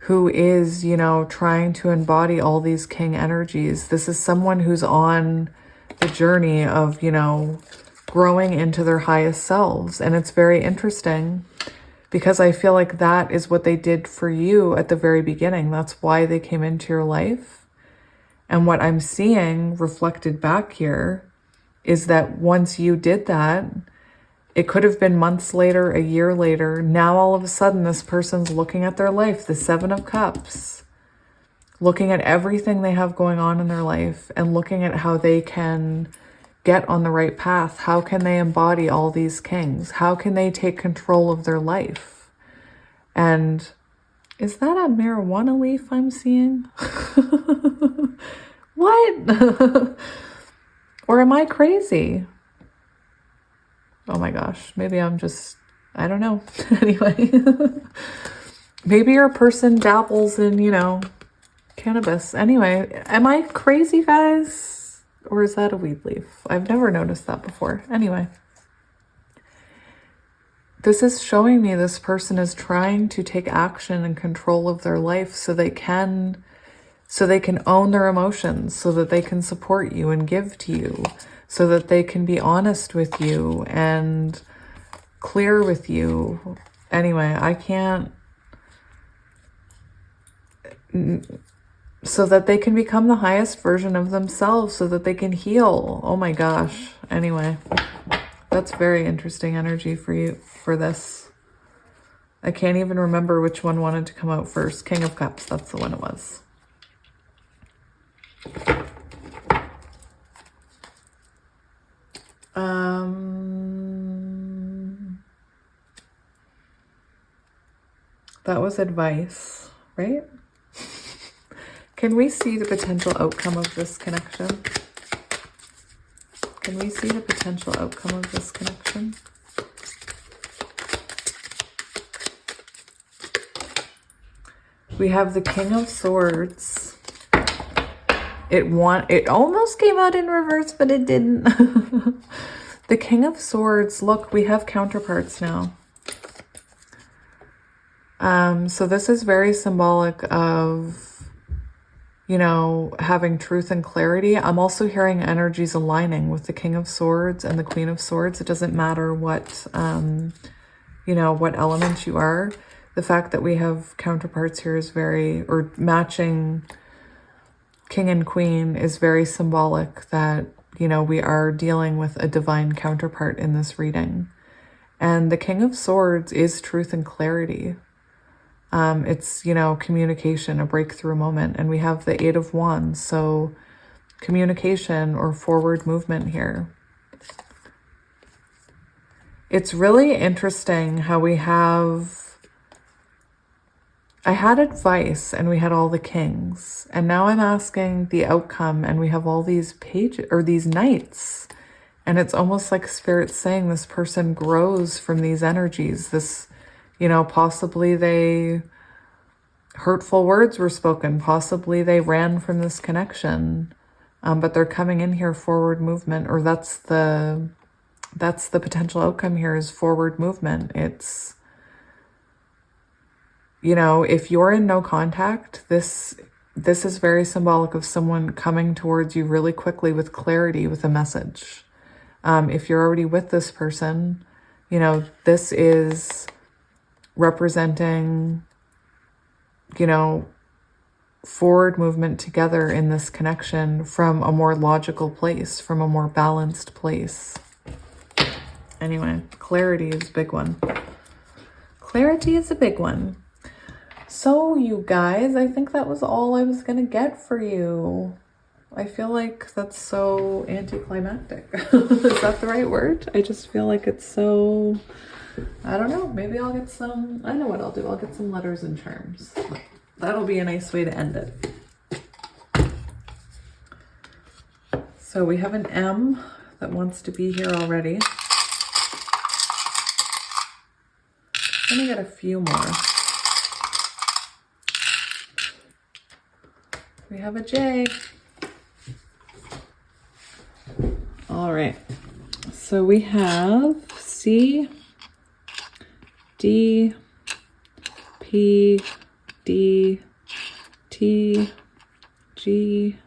who is, you know, trying to embody all these king energies. This is someone who's on the journey of, you know, growing into their highest selves. And it's very interesting because I feel like that is what they did for you at the very beginning. That's why they came into your life. And what I'm seeing reflected back here is that once you did that, it could have been months later, a year later. Now, all of a sudden, this person's looking at their life, the Seven of Cups, looking at everything they have going on in their life and looking at how they can get on the right path. How can they embody all these kings? How can they take control of their life? And Is that a marijuana leaf I'm seeing? What? Or am I crazy? Oh my gosh, maybe I'm just, I don't know. Anyway, maybe your person dabbles in, you know, cannabis. Anyway, am I crazy, guys? Or is that a weed leaf? I've never noticed that before. Anyway, this is showing me this person is trying to take action and control of their life so they can own their emotions, so that they can support you and give to you, so that they can be honest with you and clear with you. Anyway, I can't, so that they can become the highest version of themselves, so that they can heal. Oh my gosh. Anyway, that's very interesting energy for you for this. I can't even remember which one wanted to come out first. King of Cups, that's the one it was. That was advice, right? Can we see the potential outcome of this connection? Can we see the potential outcome of this connection? We have the King of Swords. It almost came out in reverse, but it didn't. The King of Swords, look, we have counterparts now. So this is very symbolic of, you know, having truth and clarity. I'm also hearing energies aligning with the King of Swords and the Queen of Swords. It doesn't matter what, you know, what element you are. The fact that we have counterparts here is very, or matching King and Queen is very symbolic that, you know, we are dealing with a divine counterpart in this reading. And the King of Swords is truth and clarity. It's, you know, communication, a breakthrough moment. And we have the Eight of Wands, so communication or forward movement here. It's really interesting how we have, I had advice and we had all the kings, and now I'm asking the outcome and we have all these pages or these knights, and it's almost like Spirit's saying this person grows from these energies. This, you know, possibly hurtful words were spoken, possibly they ran from this connection, but they're coming in here forward movement, or that's the potential outcome here is forward movement. It's, you know, if you're in no contact, this is very symbolic of someone coming towards you really quickly with clarity, with a message. If you're already with this person, you know, this is representing, you know, forward movement together in this connection from a more logical place, from a more balanced place. Anyway, clarity is a big one. Clarity is a big one. So you guys, I think that was all I was going to get for you. I feel like that's so anticlimactic. Is that the right word? I just feel like it's so, I don't know. Maybe I'll get some, I know what I'll do. I'll get some letters and charms. That'll be a nice way to end it. So we have an M that wants to be here already. Let me get a few more. We have a J. All right. So we have C, D, P, D, T, G,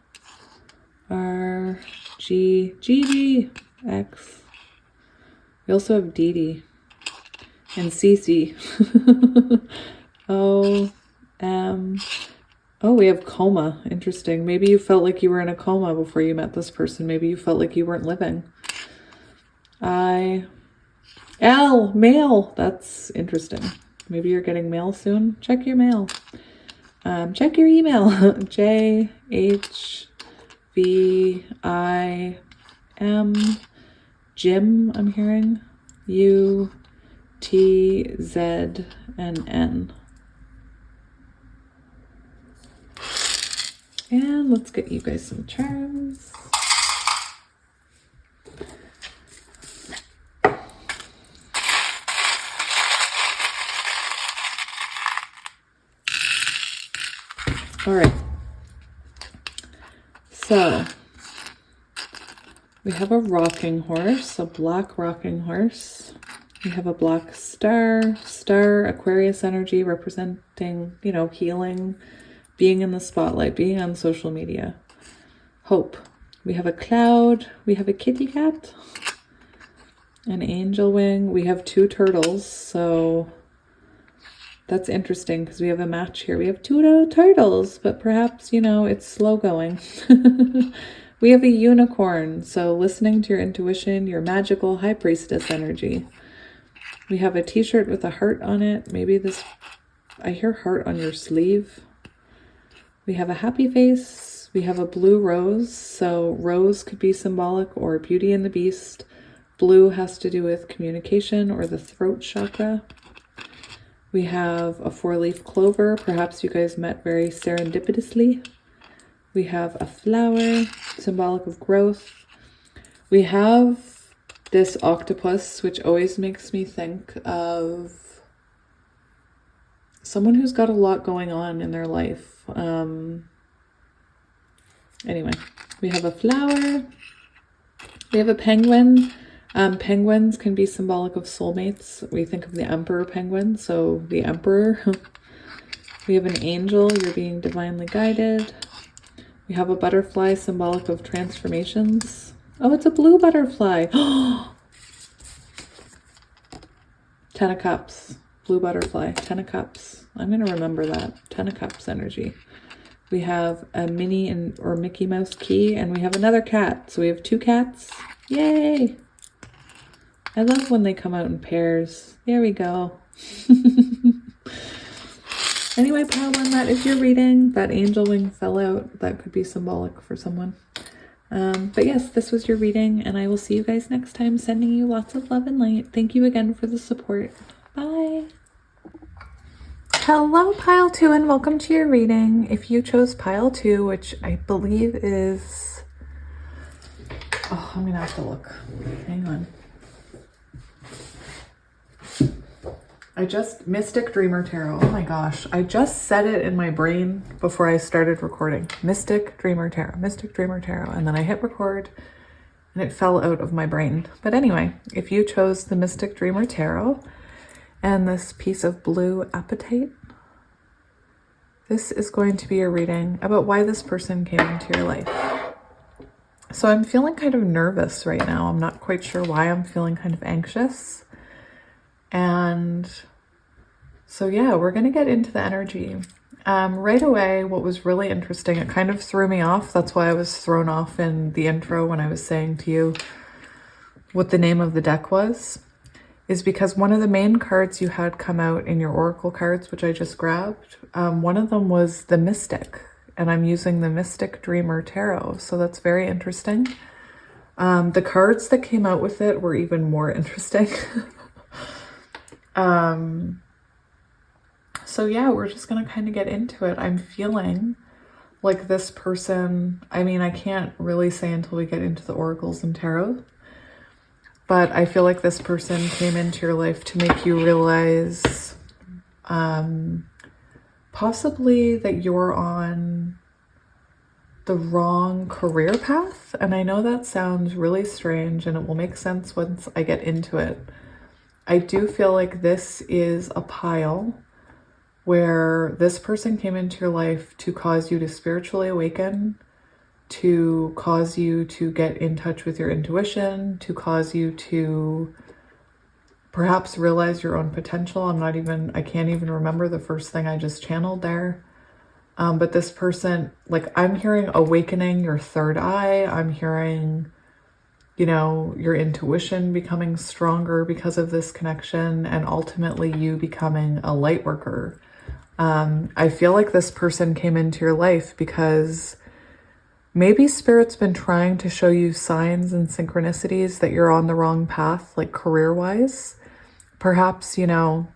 R, G, G, G, X. We also have D, D, and C, C. O, M. Oh, we have coma. Interesting. Maybe you felt like you were in a coma before you met this person. Maybe you felt like you weren't living. I, L, mail. That's interesting. Maybe you're getting mail soon. Check your mail. Check your email. J, H, V, I, M, Jim, I'm hearing. U, T, Z, and N. And let's get you guys some charms. All right. So we have a rocking horse, a black rocking horse. We have a black star, Aquarius energy representing, you know, healing, being in the spotlight, being on social media. Hope. We have a cloud. We have a kitty cat, an angel wing. We have 2 turtles. So that's interesting because we have a match here. We have 2 turtles, but perhaps, you know, it's slow going. We have a unicorn. So listening to your intuition, your magical high priestess energy. We have a t-shirt with a heart on it. Maybe this, I hear heart on your sleeve. We have a happy face. We have a blue rose. So rose could be symbolic or Beauty and the Beast. Blue has to do with communication or the throat chakra. We have a 4-leaf clover. Perhaps you guys met very serendipitously. We have a flower, symbolic of growth. We have this octopus, which always makes me think of someone who's got a lot going on in their life. Anyway, we have a flower. We have a penguin. Penguins can be symbolic of soulmates. We think of the emperor penguin, so the emperor. We have an angel. You're being divinely guided. We have a butterfly, symbolic of transformations. Oh, it's a blue butterfly. 10 of Cups, blue butterfly, 10 of Cups. I'm going to remember that. 10 of Cups energy. We have a Minnie or Mickey Mouse key, and we have another cat. So we have 2 cats. Yay! I love when they come out in pairs. There we go. Anyway, pile one, that is your reading. That angel wing fell out. That could be symbolic for someone. But yes, this was your reading, and I will see you guys next time. Sending you lots of love and light. Thank you again for the support. Bye. Hello, pile 2, and welcome to your reading. If you chose pile 2, which I believe is... Oh, I'm going to have to look. Hang on. Mystic Dreamer Tarot. Oh my gosh. I just said it in my brain before I started recording. Mystic Dreamer Tarot. Mystic Dreamer Tarot. And then I hit record and it fell out of my brain. But anyway, if you chose the Mystic Dreamer Tarot and this piece of blue apatite, this is going to be a reading about why this person came into your life. So I'm feeling kind of nervous right now. I'm not quite sure why. I'm feeling kind of anxious. And so yeah, we're going to get into the energy. Right away, what was really interesting, it kind of threw me off. That's why I was thrown off in the intro when I was saying to you what the name of the deck was, is because one of the main cards you had come out in your oracle cards, which I just grabbed, one of them was the Mystic, and I'm using the Mystic Dreamer Tarot. So that's very interesting. The cards that came out with it were even more interesting. So yeah, we're just going to kind of get into it. I'm feeling like this person, I mean, I can't really say until we get into the oracles and tarot, but I feel like this person came into your life to make you realize, possibly that you're on the wrong career path. And I know that sounds really strange, and it will make sense once I get into it. I do feel like this is a pile where this person came into your life to cause you to spiritually awaken, to cause you to get in touch with your intuition, to cause you to perhaps realize your own potential. I can't even remember the first thing I just channeled there. But this person, like, I'm hearing awakening your third eye. I'm hearing, you know, your intuition becoming stronger because of this connection, and ultimately you becoming a light worker. I feel like this person came into your life because maybe Spirit's been trying to show you signs and synchronicities that you're on the wrong path, like career-wise. Perhaps, you know,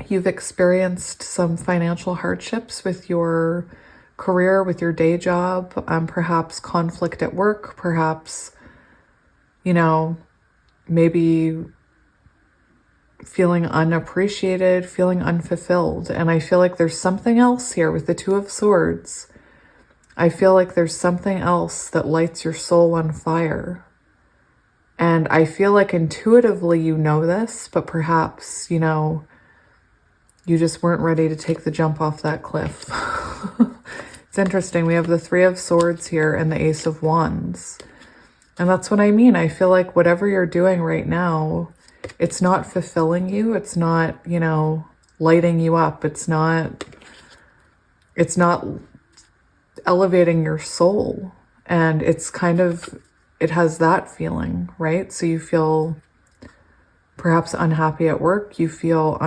you've experienced some financial hardships with your career, with your day job, perhaps conflict at work, perhaps, you know, maybe feeling unappreciated, feeling unfulfilled. And I feel like there's something else here with the Two of Swords. I feel like there's something else that lights your soul on fire. And I feel like intuitively you know this, but perhaps, you know, you just weren't ready to take the jump off that cliff. It's interesting. We have the Three of Swords here and the Ace of Wands. And that's what I mean. I feel like whatever you're doing right now, it's not fulfilling you. It's not, you know, lighting you up. It's not elevating your soul. And it's kind of, it has that feeling, right? So you feel perhaps unhappy at work. You feel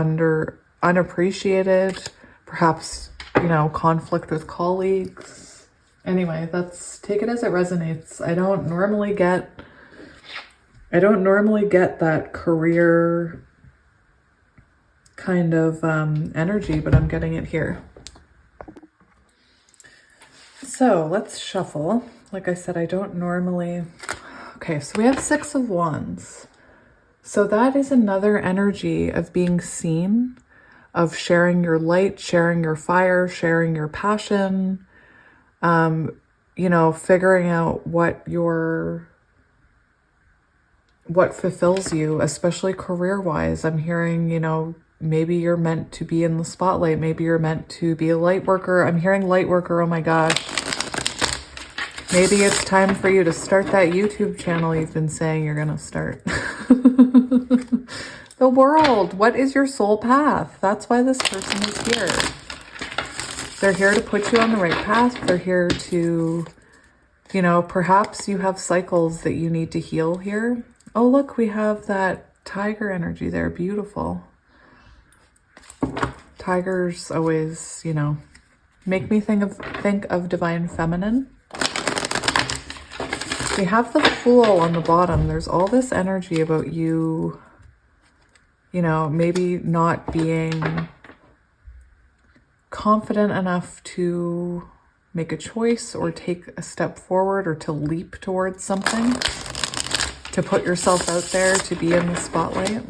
unappreciated, perhaps, you know, conflict with colleagues. Anyway, take it as it resonates. I don't normally get that career kind of energy, but I'm getting it here. So let's shuffle. Like I said, I don't normally... Okay, so we have Six of Wands. So that is another energy of being seen, of sharing your light, sharing your fire, sharing your passion, you know, figuring out what fulfills you, especially career-wise. I'm hearing, you know, maybe you're meant to be in the spotlight. Maybe you're meant to be a light worker. I'm hearing light worker. Oh my gosh. Maybe it's time for you to start that YouTube channel you've been saying you're going to start. The world. What is your soul path? That's why this person is here. They're here to put you on the right path. They're here to, you know, perhaps you have cycles that you need to heal here. Oh, look, we have that tiger energy there. Beautiful. Tigers always, you know, make me think of divine feminine. We have the Fool on the bottom. There's all this energy about you, you know, maybe not being confident enough to make a choice or take a step forward or to leap towards something, to put yourself out there, to be in the spotlight.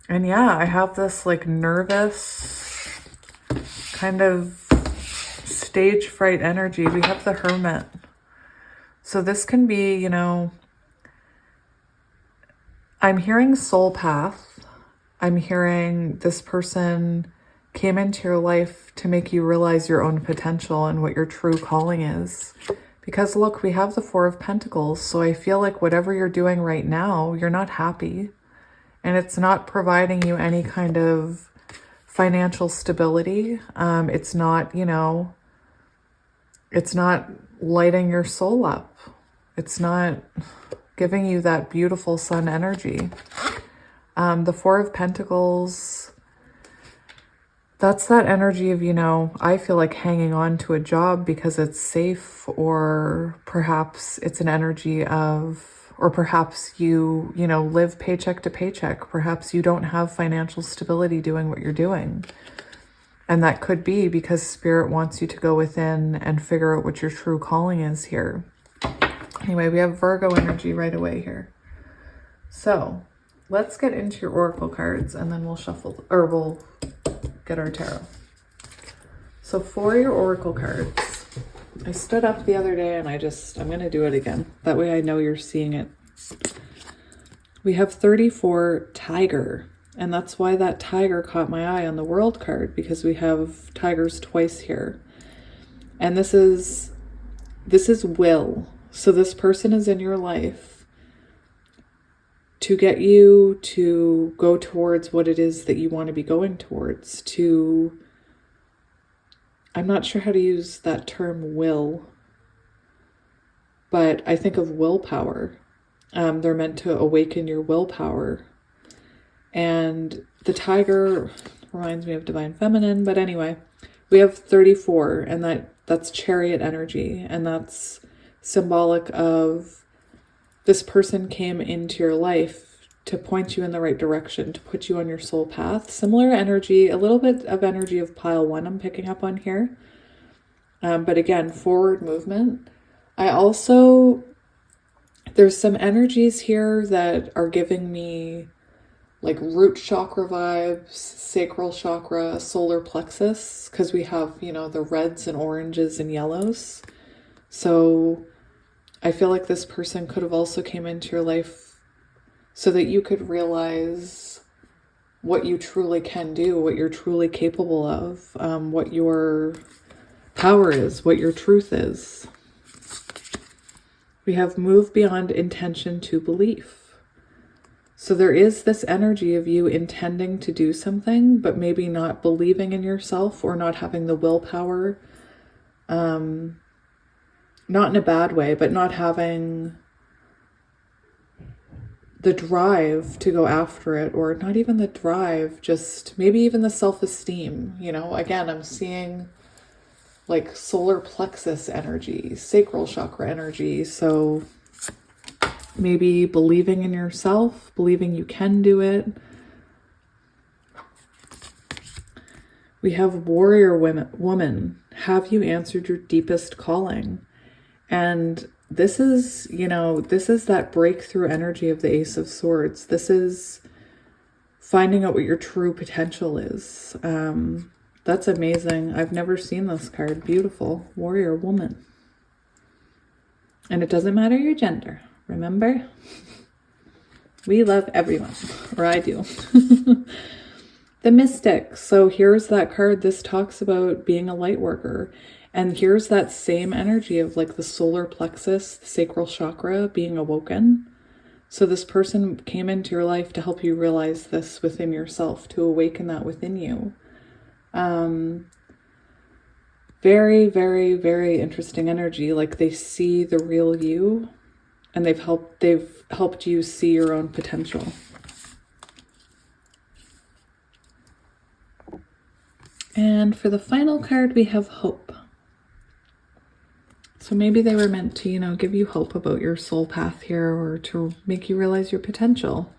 And yeah, I have this like nervous kind of stage fright energy. We have the Hermit. So this can be, you know, I'm hearing soul path. I'm hearing this person came into your life to make you realize your own potential and what your true calling is. Because look, we have the Four of Pentacles. So I feel like whatever you're doing right now, you're not happy. And it's not providing you any kind of financial stability. It's not, you know, it's not lighting your soul up. It's not giving you that beautiful sun energy. The Four of Pentacles, that's that energy of, you know, I feel like hanging on to a job because it's safe, or perhaps it's an energy of, or perhaps you know, live paycheck to paycheck. Perhaps you don't have financial stability doing what you're doing. And that could be because Spirit wants you to go within and figure out what your true calling is here. Anyway, we have Virgo energy right away here. So let's get into your Oracle cards and then we'll shuffle, or we'll get our tarot. So for your Oracle cards, I stood up the other day and I'm going to do it again. That way I know you're seeing it. We have 34 Tiger. And that's why that tiger caught my eye on the World card, because we have tigers twice here. And this is will. So this person is in your life to get you to go towards what it is that you want to be going towards. I'm not sure how to use that term will, but I think of willpower. They're meant to awaken your willpower. And the tiger reminds me of divine feminine, but anyway, we have 34, and that's chariot energy, and that's symbolic of this person came into your life to point you in the right direction, to put you on your soul path. Similar energy, a little bit of energy of pile one I'm picking up on here. But again, forward movement. I also, there's some energies here that are giving me like root chakra vibes, sacral chakra, solar plexus, because we have, you know, the reds and oranges and yellows. So I feel like this person could have also came into your life so that you could realize what you truly can do, what you're truly capable of, what your power is, what your truth is. We have move beyond intention to belief. So there is this energy of you intending to do something, but maybe not believing in yourself or not having the willpower, not in a bad way, but not having the drive to go after it, or not even the drive, just maybe even the self-esteem. You know, again, I'm seeing like solar plexus energy, sacral chakra energy. So maybe believing in yourself, believing you can do it. We have warrior woman. Have you answered your deepest calling? And this is, you know, this is that breakthrough energy of the Ace of Swords. This is finding out what your true potential is. That's amazing. I've never seen this card. Beautiful. Warrior woman. And it doesn't matter your gender. Remember? We love everyone. Or I do. The Mystic. So here's that card. This talks about being a light worker. And here's that same energy of like the solar plexus, the sacral chakra being awoken. So this person came into your life to help you realize this within yourself, to awaken that within you. Very, very, very interesting energy. Like they see the real you, and they've helped you see your own potential. And for the final card, we have hope. So maybe they were meant to, you know, give you hope about your soul path here, or to make you realize your potential.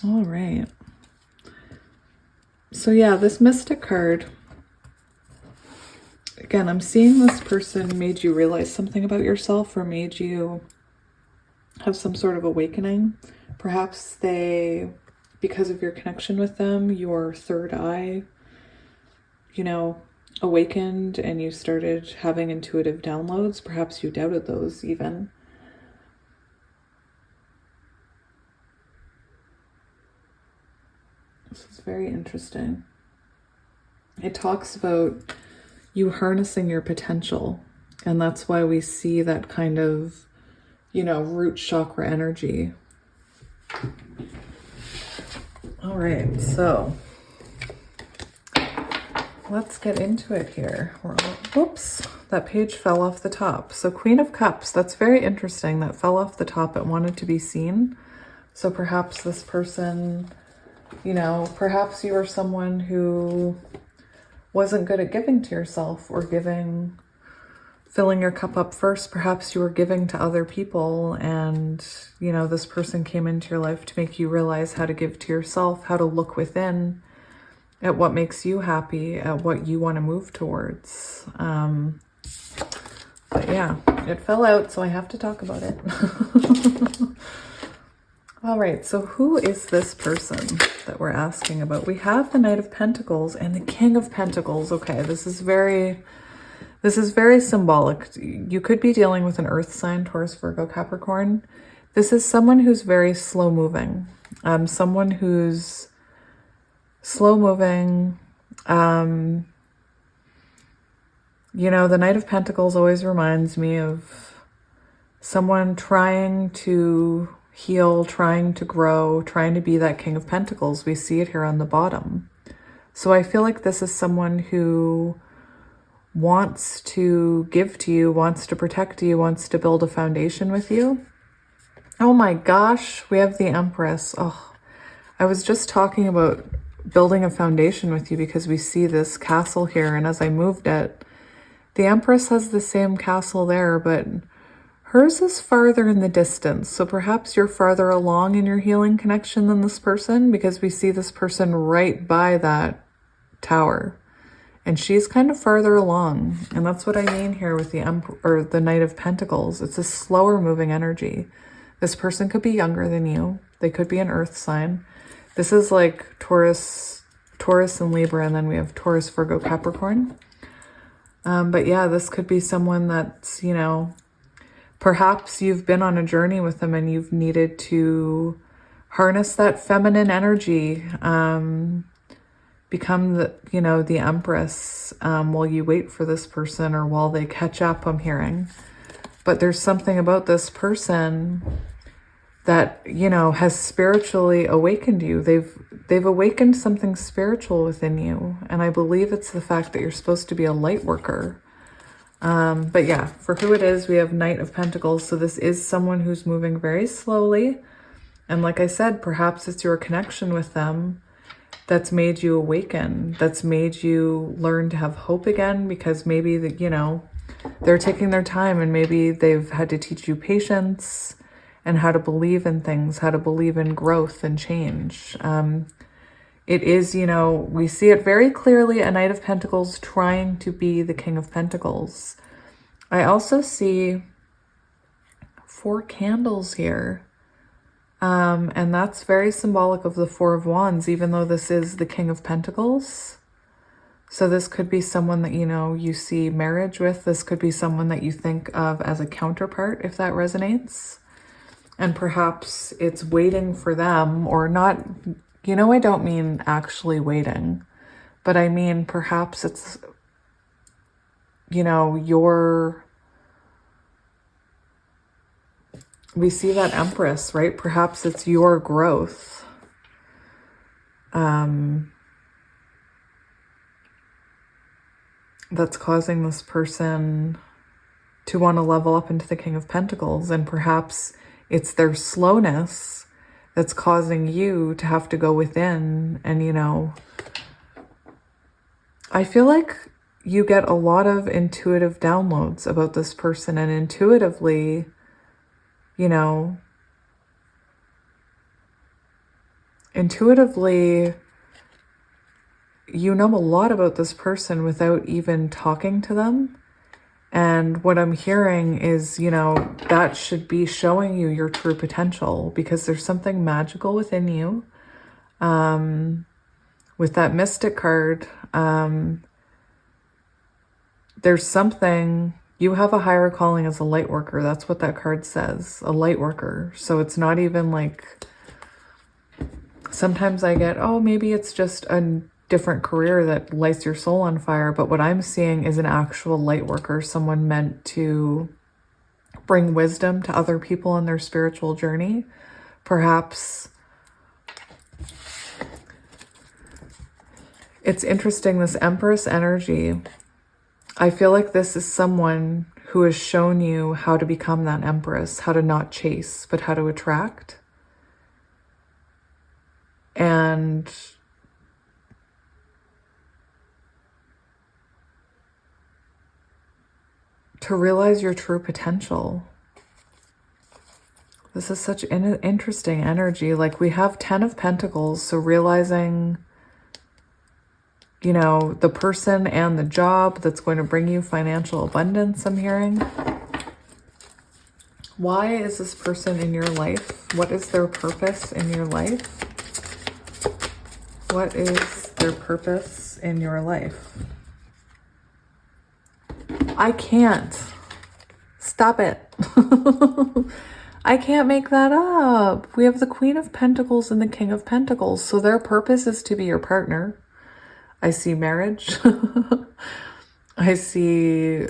All right. So yeah, this Mystic card, again, I'm seeing this person made you realize something about yourself, or made you have some sort of awakening. Perhaps they, because of your connection with them, your third eye, you know, awakened, and you started having intuitive downloads. Perhaps you doubted those even. This is very interesting. It talks about you harnessing your potential, and that's why we see that kind of, you know, root chakra energy. All right, so let's get into it here. Whoops, that page fell off the top. So Queen of Cups, that's very interesting. That fell off the top. It wanted to be seen. So perhaps this person, you know, perhaps you are someone who wasn't good at giving to yourself, or filling your cup up first. Perhaps you were giving to other people, and, you know, this person came into your life to make you realize how to give to yourself, how to look within at what makes you happy, at what you want to move towards. But yeah, it fell out, so I have to talk about it. All right, so who is this person that we're asking about? We have the Knight of Pentacles and the King of Pentacles. Okay, this is very symbolic. You could be dealing with an earth sign, Taurus, Virgo, Capricorn. This is someone who's very slow moving. Someone who's slow moving. You know, the Knight of Pentacles always reminds me of someone trying to heal, trying to grow, trying to be that King of Pentacles. We see it here on the bottom. So I feel like this is someone who wants to give to you, wants to protect you, wants to build a foundation with you. Oh my gosh, we have the Empress. Oh, I was just talking about building a foundation with you because we see this castle here, and as I moved it, the Empress has the same castle there, but Hers is farther in the distance, so perhaps you're farther along in your healing connection than this person, because we see this person right by that tower. And she's kind of farther along. And that's what I mean here with the Knight of Pentacles. It's a slower moving energy. This person could be younger than you. They could be an earth sign. This is like Taurus and Libra, and then we have Taurus, Virgo, Capricorn. But yeah, this could be someone that's, you know, perhaps you've been on a journey with them and you've needed to harness that feminine energy, become the, you know, the Empress, while you wait for this person or while they catch up, I'm hearing. But there's something about this person that, you know, has spiritually awakened you. They've awakened something spiritual within you. And I believe it's the fact that you're supposed to be a light worker. But yeah, for who it is, we have Knight of Pentacles. So this is someone who's moving very slowly. And like I said, perhaps it's your connection with them that's made you awaken, that's made you learn to have hope again, because maybe, you know, they're taking their time and maybe they've had to teach you patience and how to believe in things, how to believe in growth and change. It is, you know, we see it very clearly, a Knight of Pentacles trying to be the King of Pentacles. I also see 4 candles here. And that's very symbolic of the 4 of Wands, even though this is the King of Pentacles. So this could be someone that, you know, you see marriage with. This could be someone that you think of as a counterpart, if that resonates. And perhaps it's waiting for them, or not, you know, I don't mean actually waiting, but I mean perhaps it's, you know, we see that Empress, right? Perhaps it's your growth. That's causing this person to want to level up into the King of Pentacles. And perhaps it's their slowness that's causing you to have to go within and, you know, I feel like you get a lot of intuitive downloads about this person, and intuitively, you know, you know a lot about this person without even talking to them. And what I'm hearing is, you know, that should be showing you your true potential, because there's something magical within you. With that Mystic card, there's something, you have a higher calling as a light worker. That's what that card says, a light worker. So it's not even like, sometimes I get, oh, maybe it's just a different career that lights your soul on fire. But what I'm seeing is an actual light worker, someone meant to bring wisdom to other people on their spiritual journey. Perhaps it's interesting, this Empress energy. I feel like this is someone who has shown you how to become that Empress, how to not chase, but how to attract. And to realize your true potential. This is such an interesting energy. Like, we have 10 of Pentacles, so realizing, you know, the person and the job that's going to bring you financial abundance, I'm hearing. Why is this person in your life? What is their purpose in your life? What is their purpose in your life? I can't. Stop it. I can't make that up. We have the Queen of Pentacles and the King of Pentacles. So their purpose is to be your partner. I see marriage. I see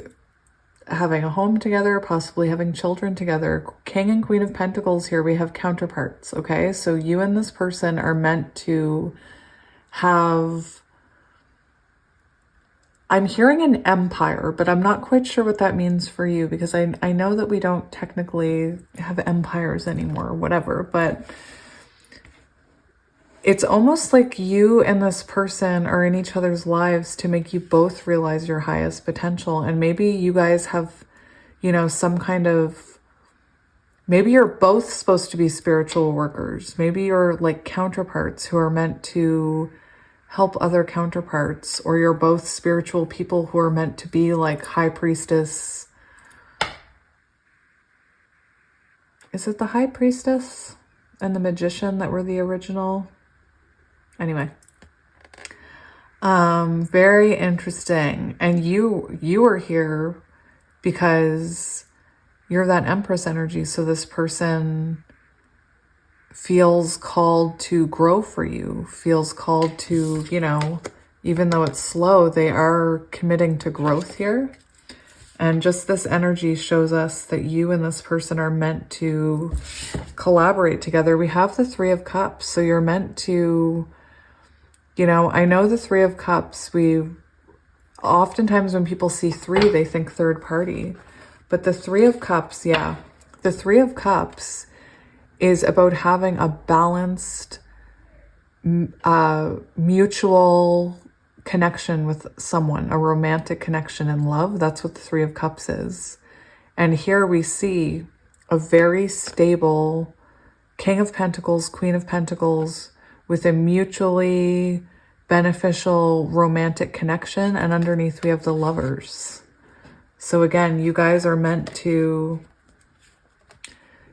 having a home together, possibly having children together. King and Queen of Pentacles here, we have counterparts, okay? So you and this person are meant to have, I'm hearing an empire, but I'm not quite sure what that means for you, because I know that we don't technically have empires anymore, whatever, but it's almost like you and this person are in each other's lives to make you both realize your highest potential. And maybe you guys have, you know, some kind of Maybe you're both supposed to be spiritual workers. Maybe you're like counterparts who are meant to help other counterparts, or you're both spiritual people who are meant to be like high priestess. Is it the high priestess and the magician that were the original? Anyway, very interesting. And you are here because you're that Empress energy. So this person feels called to grow for you, feels called to, you know, even though it's slow, they are committing to growth here. And just this energy shows us that you and this person are meant to collaborate together. We have the Three of Cups. So you're meant to, you know, I know the Three of Cups, oftentimes when people see three, they think third party. But the Three of Cups, yeah, the Three of Cups is about having a balanced, mutual connection with someone, a romantic connection and love. That's what the Three of Cups is. And here we see a very stable King of Pentacles, Queen of Pentacles with a mutually beneficial romantic connection. And underneath we have the Lovers. So again, you guys are meant to,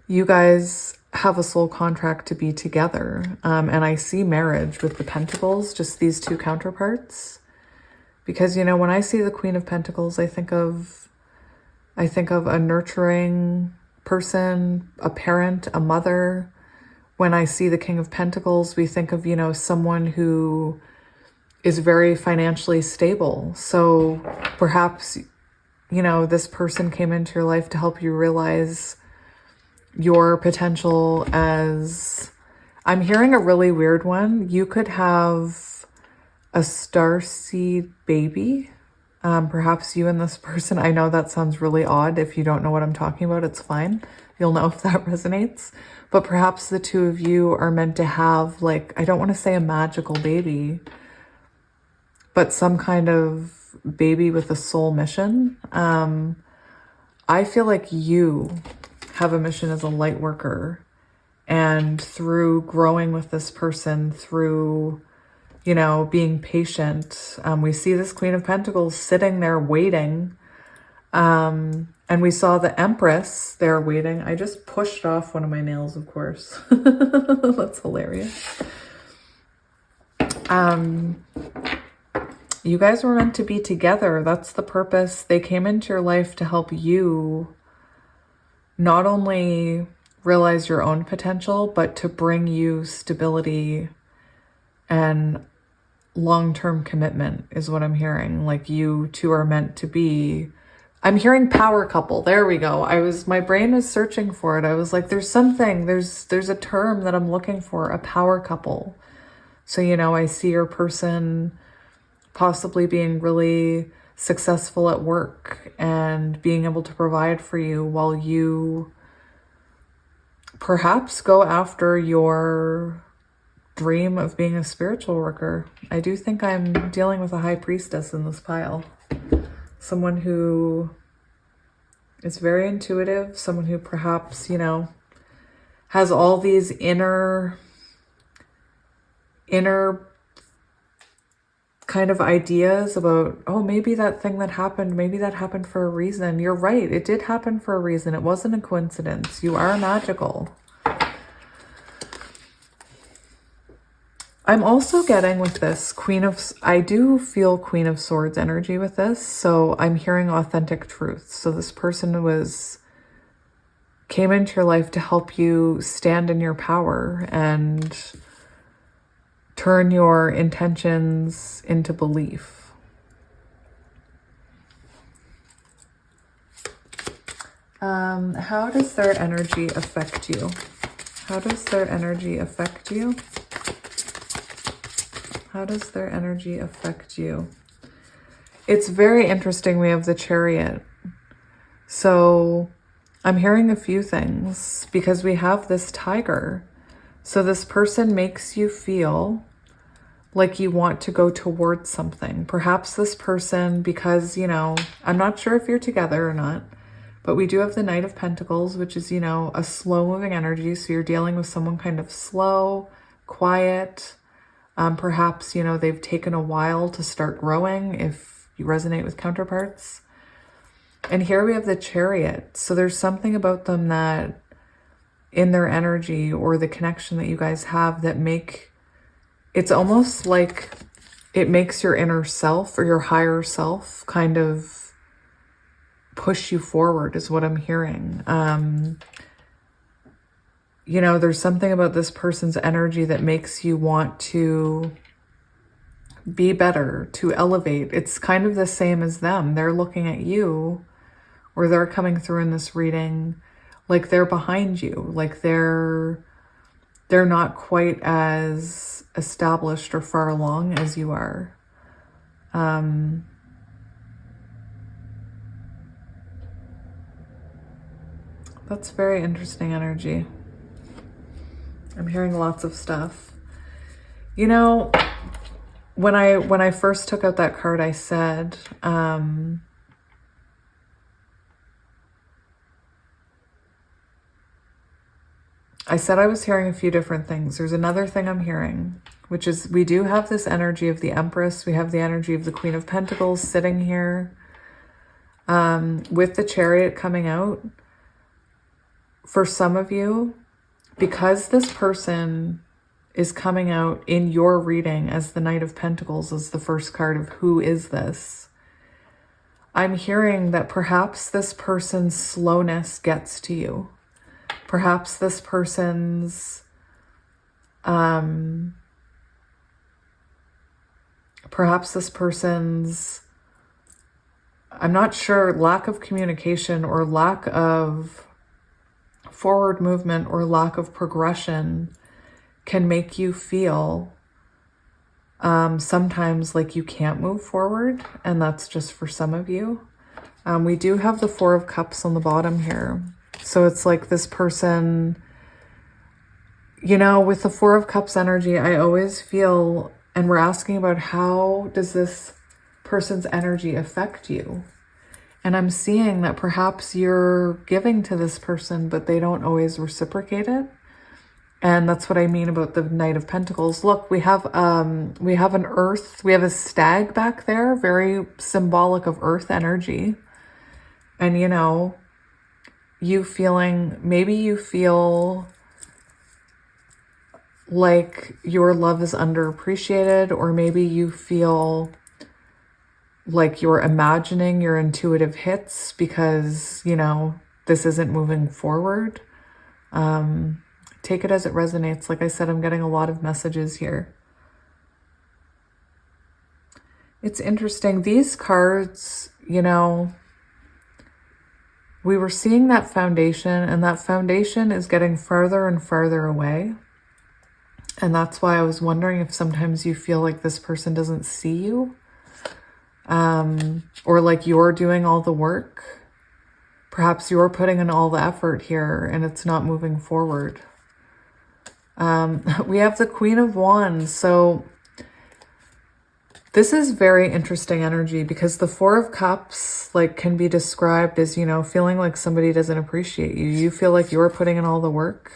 you guys have a soul contract to be together. And I see marriage with the Pentacles, just these two counterparts. Because, you know, when I see the Queen of Pentacles, I think of a nurturing person, a parent, a mother. When I see the King of Pentacles, we think of, you know, someone who is very financially stable. So perhaps, you know, this person came into your life to help you realize your potential as, I'm hearing a really weird one. You could have a starseed baby. Perhaps you and this person, I know that sounds really odd. If you don't know what I'm talking about, it's fine. You'll know if that resonates. But perhaps the two of you are meant to have, like, I don't want to say a magical baby, but some kind of baby with a soul mission. I feel like you have a mission as a light worker, and through growing with this person, through, you know, being patient, we see this Queen of Pentacles sitting there waiting, and we saw the Empress there waiting. I just pushed off one of my nails, of course. That's hilarious. You guys were meant to be together. That's the purpose. They came into your life to help you not only realize your own potential, but to bring you stability and long-term commitment is what I'm hearing. Like, you two are meant to be, I'm hearing power couple. There we go. My brain was searching for it. I was like, there's a term that I'm looking for, a power couple. So, you know, I see your person possibly being really successful at work and being able to provide for you while you perhaps go after your dream of being a spiritual worker. I do think I'm dealing with a high priestess in this pile. Someone who is very intuitive, someone who perhaps, you know, has all these inner kind of ideas about, oh, maybe that thing that happened, maybe that happened for a reason. You're right. It did happen for a reason. It wasn't a coincidence. You are magical. I'm also getting with this I do feel Queen of Swords energy with this. So I'm hearing authentic truth. So this person came into your life to help you stand in your power and turn your intentions into belief. How does their energy affect you? How does their energy affect you? How does their energy affect you? It's very interesting. We have the Chariot. So I'm hearing a few things because we have this Tiger. So this person makes you feel like you want to go towards something. Perhaps this person, because, you know, I'm not sure if you're together or not, But we do have the Knight of Pentacles, which is, you know, a slow-moving energy. So you're dealing with someone kind of slow, quiet. Perhaps, you know, they've taken a while to start growing, if you resonate with counterparts. And here we have the Chariot. So there's something about them that in their energy or the connection that you guys have that it's almost like it makes your inner self or your higher self kind of push you forward is what I'm hearing. You know, there's something about this person's energy that makes you want to be better, to elevate. It's kind of the same as them. They're looking at you, or they're coming through in this reading like they're behind you, like they're not quite as established or far along as you are. That's very interesting energy. I'm hearing lots of stuff. You know, when I first took out that card, I said, I was hearing a few different things. There's another thing I'm hearing, which is we do have this energy of the Empress. We have the energy of the Queen of Pentacles sitting here with the Chariot coming out. For some of you, because this person is coming out in your reading as the Knight of Pentacles, as the first card of who is this, I'm hearing that perhaps this person's slowness gets to you. Perhaps this person's, I'm not sure, lack of communication or lack of forward movement or lack of progression can make you feel sometimes like you can't move forward. And that's just for some of you. We do have the Four of Cups on the bottom here. So it's like this person, you know, with the Four of Cups energy, I always feel, and we're asking about how does this person's energy affect you? And I'm seeing that perhaps you're giving to this person, but they don't always reciprocate it. And that's what I mean about the Knight of Pentacles. Look, we have an earth, we have a stag back there, very symbolic of earth energy. And, you know, maybe you feel like your love is underappreciated, or maybe you feel like you're imagining your intuitive hits because, you know, this isn't moving forward. Take it as it resonates. Like I said, I'm getting a lot of messages here. It's interesting. These cards, you know, we were seeing that foundation, and that foundation is getting farther and farther away. And that's why I was wondering if sometimes you feel like this person doesn't see you, or like you're doing all the work. Perhaps you're putting in all the effort here and it's not moving forward. We have the Queen of Wands. So this is very interesting energy because the Four of Cups like can be described as, you know, feeling like somebody doesn't appreciate you. You feel like you're putting in all the work.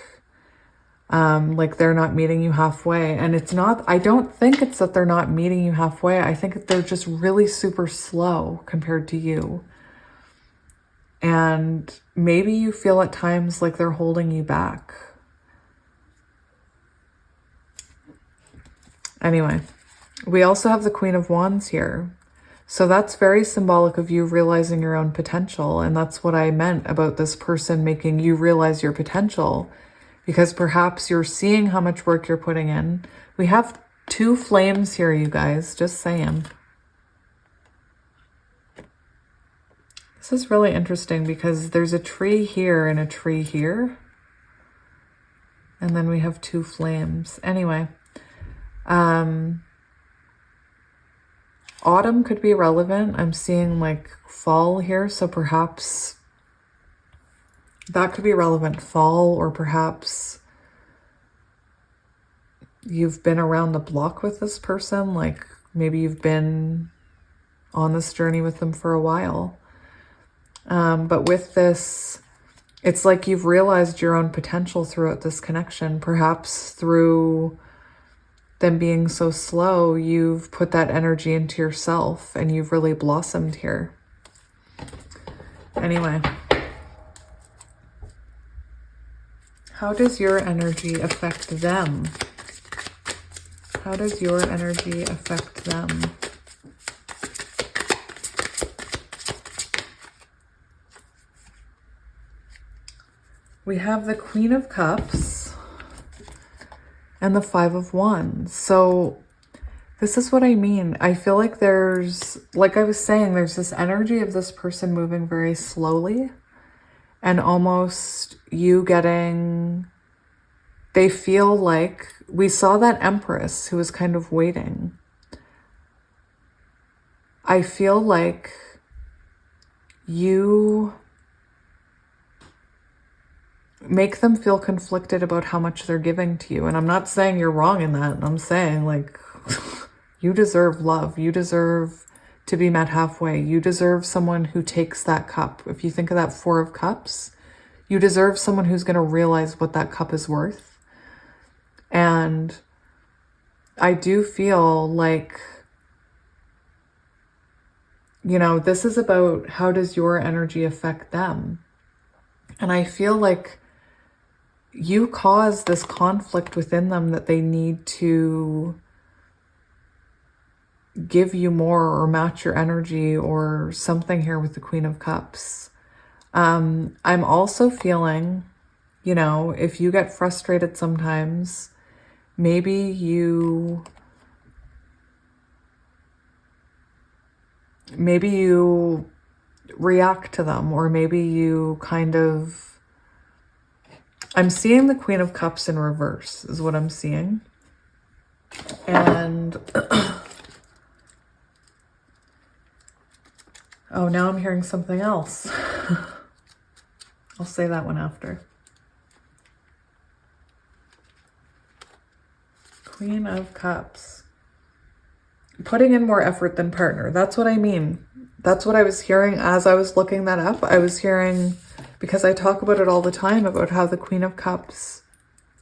Like they're not meeting you halfway. And it's not, I don't think it's that they're not meeting you halfway. I think they're just really super slow compared to you. And maybe you feel at times like they're holding you back. Anyway, we also have the Queen of Wands here. So that's very symbolic of you realizing your own potential. And that's what I meant about this person making you realize your potential. Because perhaps you're seeing how much work you're putting in. We have two flames here, you guys, just saying. This is really interesting because there's a tree here and a tree here. And then we have two flames. Anyway, autumn could be relevant. I'm seeing like fall here, so perhaps that could be relevant, fall, or perhaps you've been around the block with this person. Like maybe you've been on this journey with them for a while. But with this, it's like you've realized your own potential throughout this connection. Perhaps through them being so slow, you've put that energy into yourself and you've really blossomed here. Anyway, how does your energy affect them? How does your energy affect them? We have the Queen of Cups and the Five of Wands. So this is what I mean. I feel like there's, like I was saying, there's this energy of this person moving very slowly and almost you getting, they feel like, we saw that Empress who was kind of waiting. I feel like you make them feel conflicted about how much they're giving to you. And I'm not saying you're wrong in that. I'm saying, like, you deserve love. You deserve to be met halfway. You deserve someone who takes that cup. If you think of that Four of Cups, you deserve someone who's going to realize what that cup is worth. And I do feel like, you know, this is about how does your energy affect them? And I feel like you cause this conflict within them that they need to give you more or match your energy or something here with the Queen of Cups. I'm also feeling, you know, if you get frustrated sometimes, maybe you react to them, or maybe you kind of, I'm seeing the Queen of Cups in reverse is what I'm seeing. And oh, now I'm hearing something else. I'll say that one after. Queen of Cups. Putting in more effort than partner. That's what I mean. That's what I was hearing as I was looking that up. I was hearing, because I talk about it all the time, about how the Queen of Cups,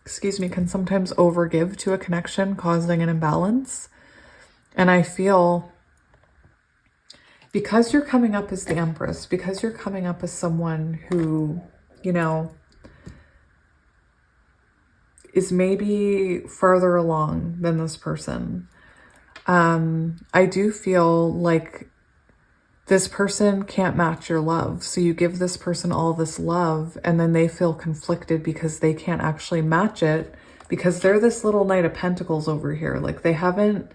can sometimes overgive to a connection, causing an imbalance. And I feel, because you're coming up as the Empress, because you're coming up as someone who, you know, is maybe farther along than this person, I do feel like this person can't match your love. So you give this person all this love and then they feel conflicted because they can't actually match it, because they're this little Knight of Pentacles over here. Like, they haven't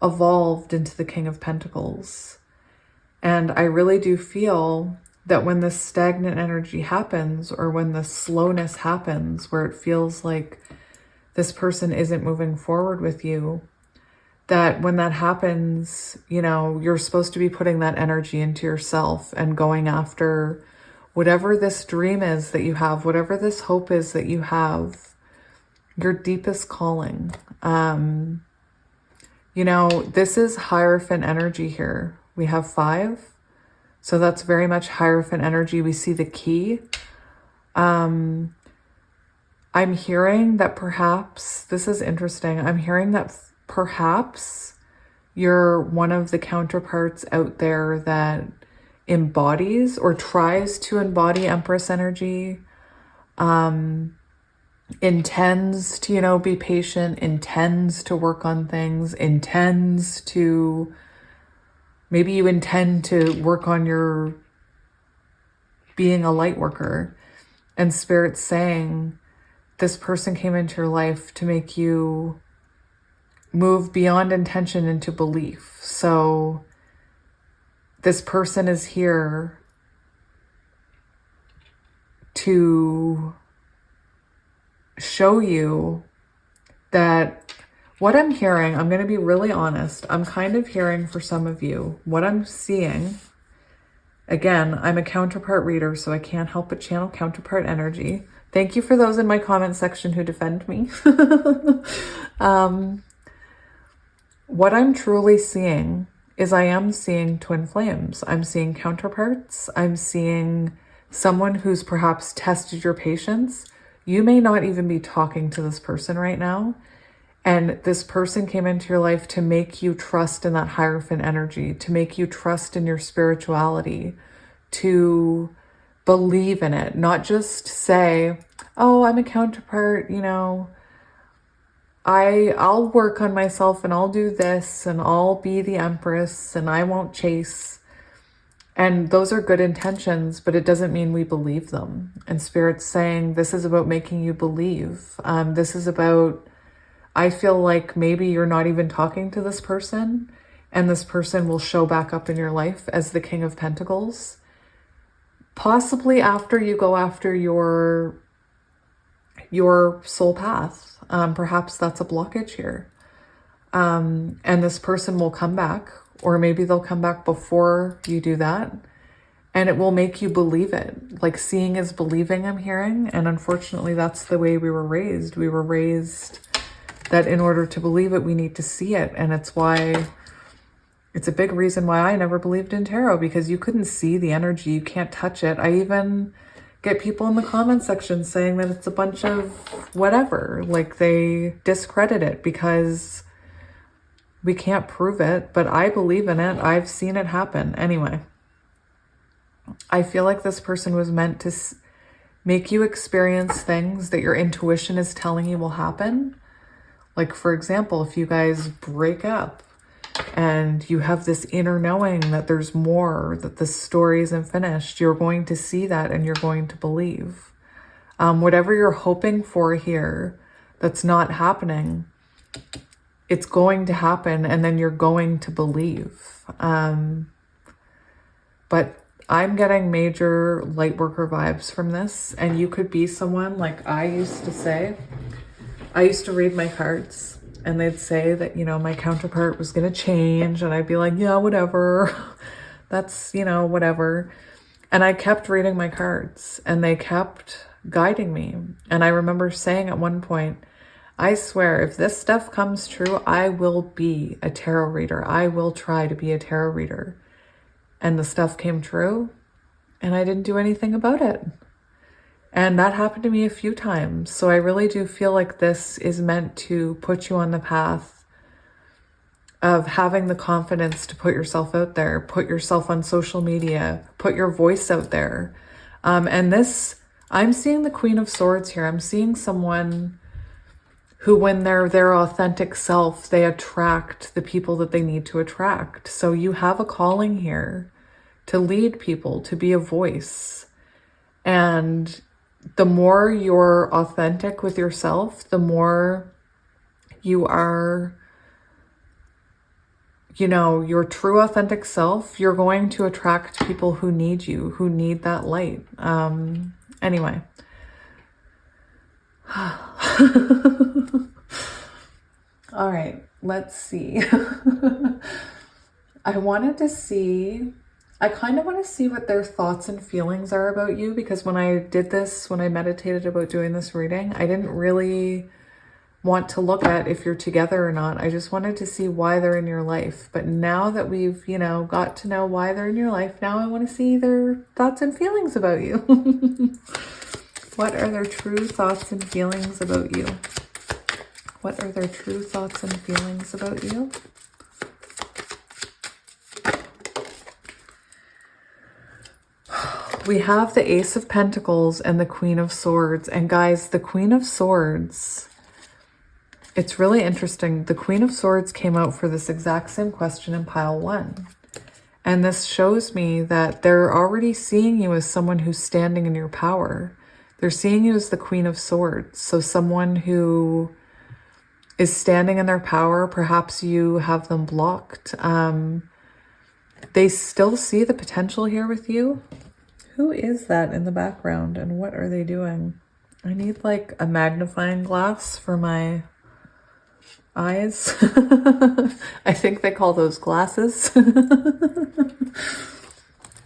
evolved into the King of Pentacles. And I really do feel that when this stagnant energy happens, or when the slowness happens, where it feels like this person isn't moving forward with you, that when that happens, you know, you're supposed to be putting that energy into yourself and going after whatever this dream is that you have, whatever this hope is that you have, your deepest calling. You know, this is Hierophant energy here. We have 5. So that's very much Hierophant energy. We see the key. I'm hearing that perhaps, this is interesting, I'm hearing that perhaps you're one of the counterparts out there that embodies or tries to embody Empress energy, intends to, you know, be patient, intends to work on things, intends to, maybe you intend to work on your being a light worker, and Spirit's saying this person came into your life to make you move beyond intention into belief. So this person is here to show you that what I'm hearing, I'm going to be really honest, I'm kind of hearing for some of you, what I'm seeing, again, I'm a counterpart reader, so I can't help but channel counterpart energy. Thank you for those in my comment section who defend me. What I'm truly seeing is I am seeing twin flames. I'm seeing counterparts. I'm seeing someone who's perhaps tested your patience. You may not even be talking to this person right now. And this person came into your life to make you trust in that Hierophant energy, to make you trust in your spirituality, to believe in it, not just say, oh, I'm a counterpart, you know, I'll work on myself and I'll do this and I'll be the Empress and I won't chase. And those are good intentions, but it doesn't mean we believe them. And Spirit's saying this is about making you believe. This is about, I feel like maybe you're not even talking to this person and this person will show back up in your life as the King of Pentacles. Possibly after you go after your soul path. Perhaps that's a blockage here. And this person will come back, or maybe they'll come back before you do that. And it will make you believe it. Like seeing is believing, I'm hearing. And unfortunately, that's the way we were raised. We were raised that in order to believe it, we need to see it. And it's a big reason why I never believed in tarot, because you couldn't see the energy. You can't touch it. I even get people in the comment section saying that it's a bunch of whatever, like they discredit it because we can't prove it, but I believe in it. I've seen it happen. Anyway, I feel like this person was meant to make you experience things that your intuition is telling you will happen. Like, for example, if you guys break up and you have this inner knowing that there's more, that the story isn't finished, you're going to see that and you're going to believe. Whatever you're hoping for here that's not happening, it's going to happen and then you're going to believe. But I'm getting major light worker vibes from this, and you could be someone like I used to say. I used to read my cards. And they'd say that, you know, my counterpart was going to change. And I'd be like, yeah, whatever. That's, you know, whatever. And I kept reading my cards and they kept guiding me. And I remember saying at one point, I swear, if this stuff comes true, I will be a tarot reader. I will try to be a tarot reader. And the stuff came true and I didn't do anything about it. And that happened to me a few times. So I really do feel like this is meant to put you on the path of having the confidence to put yourself out there, put yourself on social media, put your voice out there. And this, I'm seeing the Queen of Swords here. I'm seeing someone who, when they're their authentic self, they attract the people that they need to attract. So you have a calling here to lead people, to be a voice. And the more you're authentic with yourself, the more you are, you know, your true authentic self, you're going to attract people who need you, who need that light. Anyway. All right, let's see. I kind of want to see what their thoughts and feelings are about you, because when I did this, when I meditated about doing this reading, I didn't really want to look at if you're together or not. I just wanted to see why they're in your life. But now that we've, you know, got to know why they're in your life, now I want to see their thoughts and feelings about you. What are their true thoughts and feelings about you? What are their true thoughts and feelings about you? We have the Ace of Pentacles and the Queen of Swords. And guys, the Queen of Swords, it's really interesting. The Queen of Swords came out for this exact same question in pile 1. And this shows me that they're already seeing you as someone who's standing in your power. They're seeing you as the Queen of Swords. So someone who is standing in their power, perhaps you have them blocked. They still see the potential here with you. Who is that in the background and what are they doing? I need like a magnifying glass for my eyes. I think they call those glasses.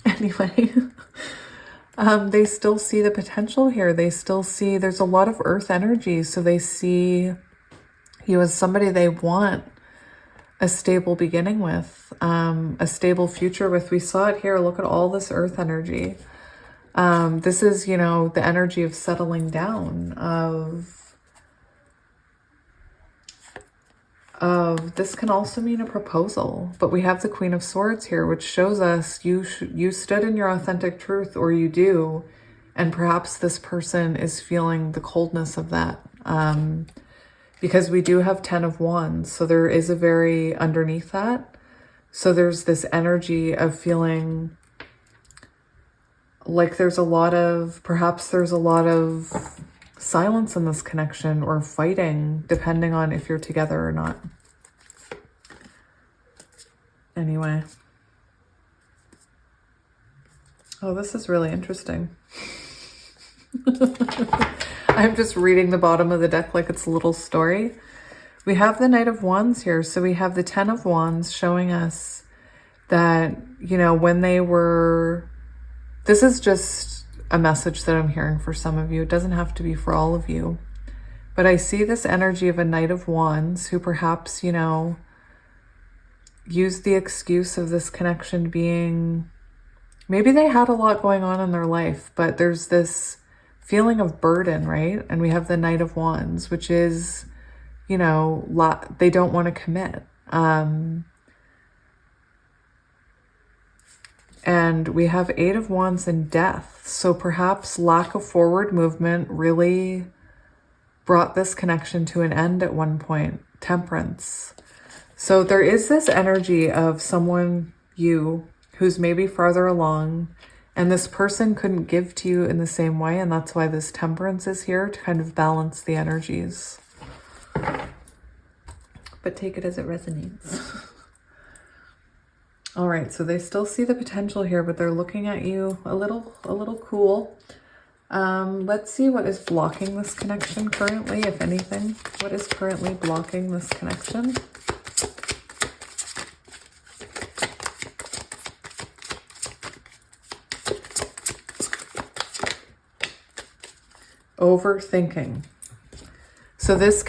Anyway, they still see the potential here. They still see there's a lot of earth energy. So they see you as somebody they want, a stable beginning with, a stable future with. We saw it here. Look at all this earth energy. This is, you know, the energy of settling down, this can also mean a proposal, but we have the Queen of Swords here, which shows us you stood in your authentic truth, or you do, and perhaps this person is feeling the coldness of that, because we do have 10 of Wands, so there is a very underneath that. So there's this energy of feeling like there's a lot of, perhaps there's a lot of silence in this connection, or fighting, depending on if you're together or not. Anyway. Oh, this is really interesting. I'm just reading the bottom of the deck like it's a little story. We have the Knight of Wands here. So we have the 10 of Wands showing us that, you know, when they were, this is just a message that I'm hearing for some of you. It doesn't have to be for all of you. But I see this energy of a Knight of Wands who perhaps, you know, used the excuse of this connection being, maybe they had a lot going on in their life, but there's this feeling of burden, right? And we have the Knight of Wands, which is, you know, they don't want to commit. And we have 8 of Wands and Death. So perhaps lack of forward movement really brought this connection to an end at one point. Temperance. So there is this energy of someone, you, who's maybe farther along, and this person couldn't give to you in the same way, and that's why this Temperance is here, to kind of balance the energies. But take it as it resonates. All right, so they still see the potential here, but they're looking at you a little cool. Let's see what is blocking this connection currently, if anything. What is currently blocking this connection? Overthinking. So this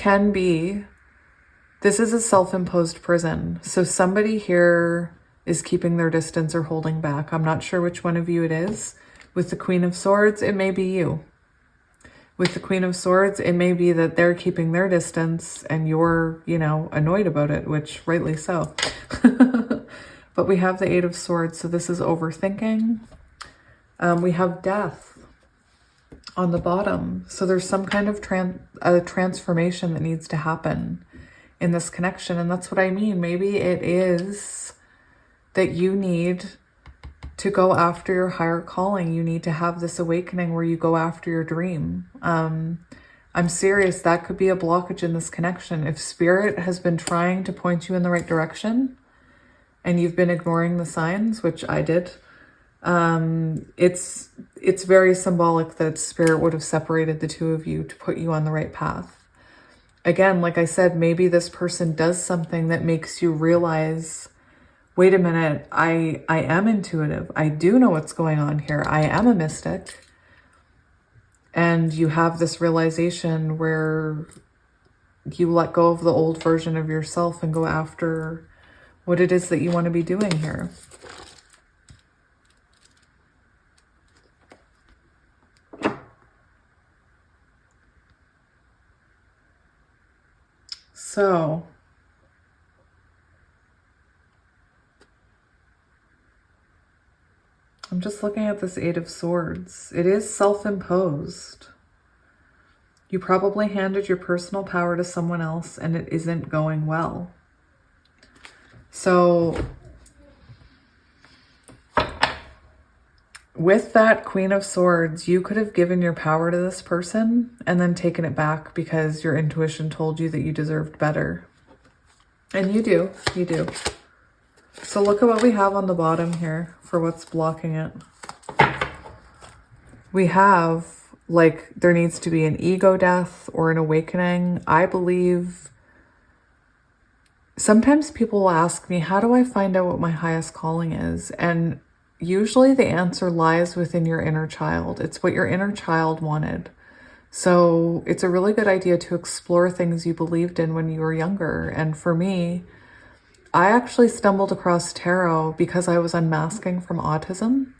is a self-imposed prison. So somebody here is keeping their distance or holding back. I'm not sure which one of you it is. With the Queen of Swords, it may be you. With the Queen of Swords, it may be that they're keeping their distance and you're, you know, annoyed about it, which rightly so. But we have the 8 of Swords, so this is overthinking. We have Death on the bottom. So there's some kind of transformation that needs to happen in this connection. And that's what I mean. Maybe it is that you need to go after your higher calling. You need to have this awakening where you go after your dream. I'm serious. That could be a blockage in this connection. If Spirit has been trying to point you in the right direction and you've been ignoring the signs, which I did, it's very symbolic that Spirit would have separated the two of you to put you on the right path. Again, like I said, maybe this person does something that makes you realize, wait a minute, I am intuitive. I do know what's going on here. I am a mystic. And you have this realization where you let go of the old version of yourself and go after what it is that you want to be doing here. So, I'm just looking at this 8 of Swords. It is self-imposed. You probably handed your personal power to someone else and it isn't going well. So, with that Queen of Swords, you could have given your power to this person and then taken it back because your intuition told you that you deserved better. And you do. So look at what we have on the bottom here for what's blocking it. We have, like, there needs to be an ego death or an awakening. I believe sometimes people will ask me, how do I find out what my highest calling is? And usually the answer lies within your inner child. It's what your inner child wanted. So it's a really good idea to explore things you believed in when you were younger. And for me, I actually stumbled across tarot because I was unmasking from autism,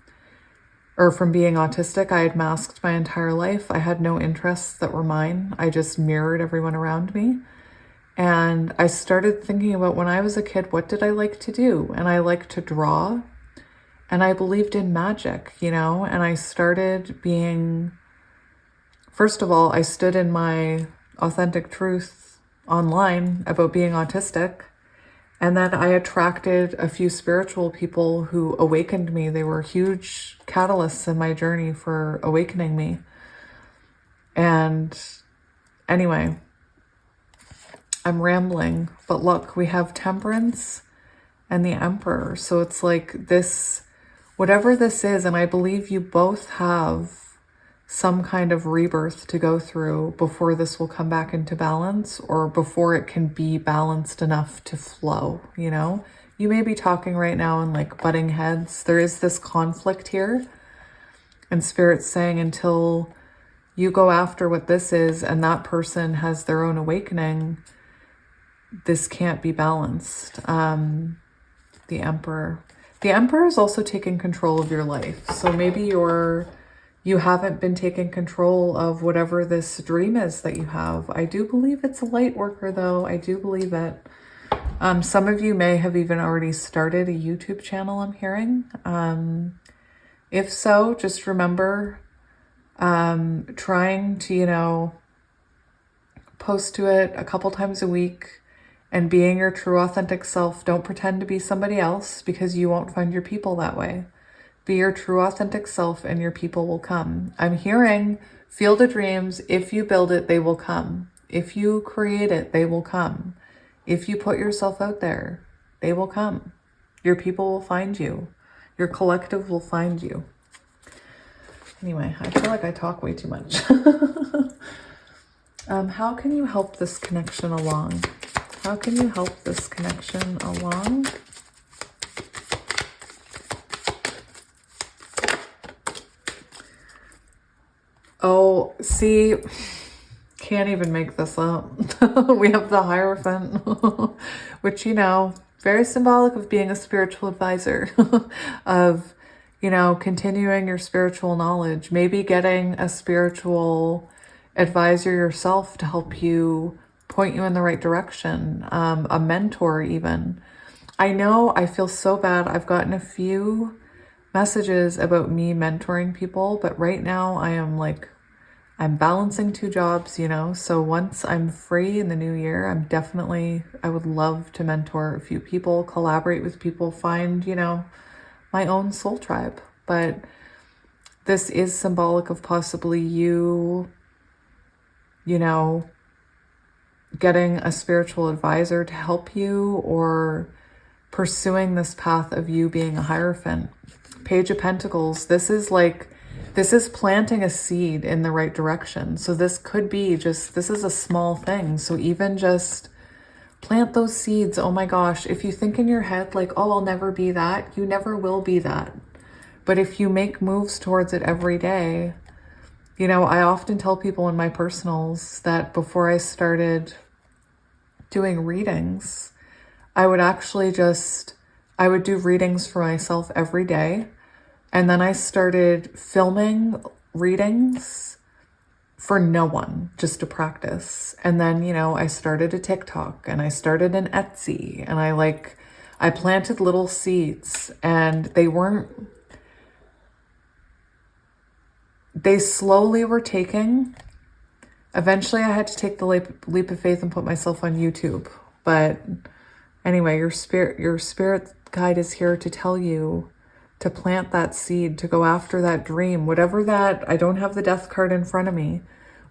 or from being autistic. I had masked my entire life. I had no interests that were mine. I just mirrored everyone around me. And I started thinking about when I was a kid, what did I like to do? And I liked to draw, and I believed in magic, you know, and I started being, first of all, I stood in my authentic truth online about being autistic. And then I attracted a few spiritual people who awakened me. They were huge catalysts in my journey for awakening me. And anyway, I'm rambling, but look, we have Temperance and the Emperor. So it's like this, whatever this is, and I believe you both have some kind of rebirth to go through before this will come back into balance, or before it can be balanced enough to flow, you know? You may be talking right now and like butting heads. There is this conflict here, and Spirit's saying until you go after what this is and that person has their own awakening, this can't be balanced. The Emperor. The Emperor is also taking control of your life. So maybe you haven't been taking control of whatever this dream is that you have. I do believe it's a light worker though. I do believe it. Some of you may have even already started a YouTube channel, I'm hearing. If so, just remember trying to, you know, post to it a couple times a week and being your true authentic self. Don't pretend to be somebody else, because you won't find your people that way. Be your true authentic self and your people will come. I'm hearing Field of Dreams. If you build it, they will come. If you create it, they will come. If you put yourself out there, they will come. Your people will find you. Your collective will find you. Anyway, I feel like I talk way too much. How can you help this connection along? How can you help this connection along? Oh, see, can't even make this up. We have the Hierophant, which, you know, very symbolic of being a spiritual advisor, of, you know, continuing your spiritual knowledge, maybe getting a spiritual advisor yourself to help you, point you in the right direction, a mentor even. I know I feel so bad. I've gotten a few messages about me mentoring people, but right now I'm balancing 2 jobs, you know, so once I'm free in the new year, I would love to mentor a few people, collaborate with people, find, you know, my own soul tribe. But this is symbolic of possibly you know, getting a spiritual advisor to help you, or pursuing this path of you being a Hierophant. Page of Pentacles, this is planting a seed in the right direction. So this could be this is a small thing. So even just plant those seeds. Oh my gosh, if you think in your head like, oh, I'll never be that, you never will be that. But if you make moves towards it every day, you know, I often tell people in my personals that before I started doing readings, I would do readings for myself every day. And then I started filming readings for no one, just to practice. And then, you know, I started a TikTok and I started an Etsy, and I planted little seeds, and they slowly were taking. Eventually I had to take the leap of faith and put myself on YouTube. But anyway, your spirit guide is here to tell you to plant that seed, to go after that dream, whatever that, I don't have the death card in front of me,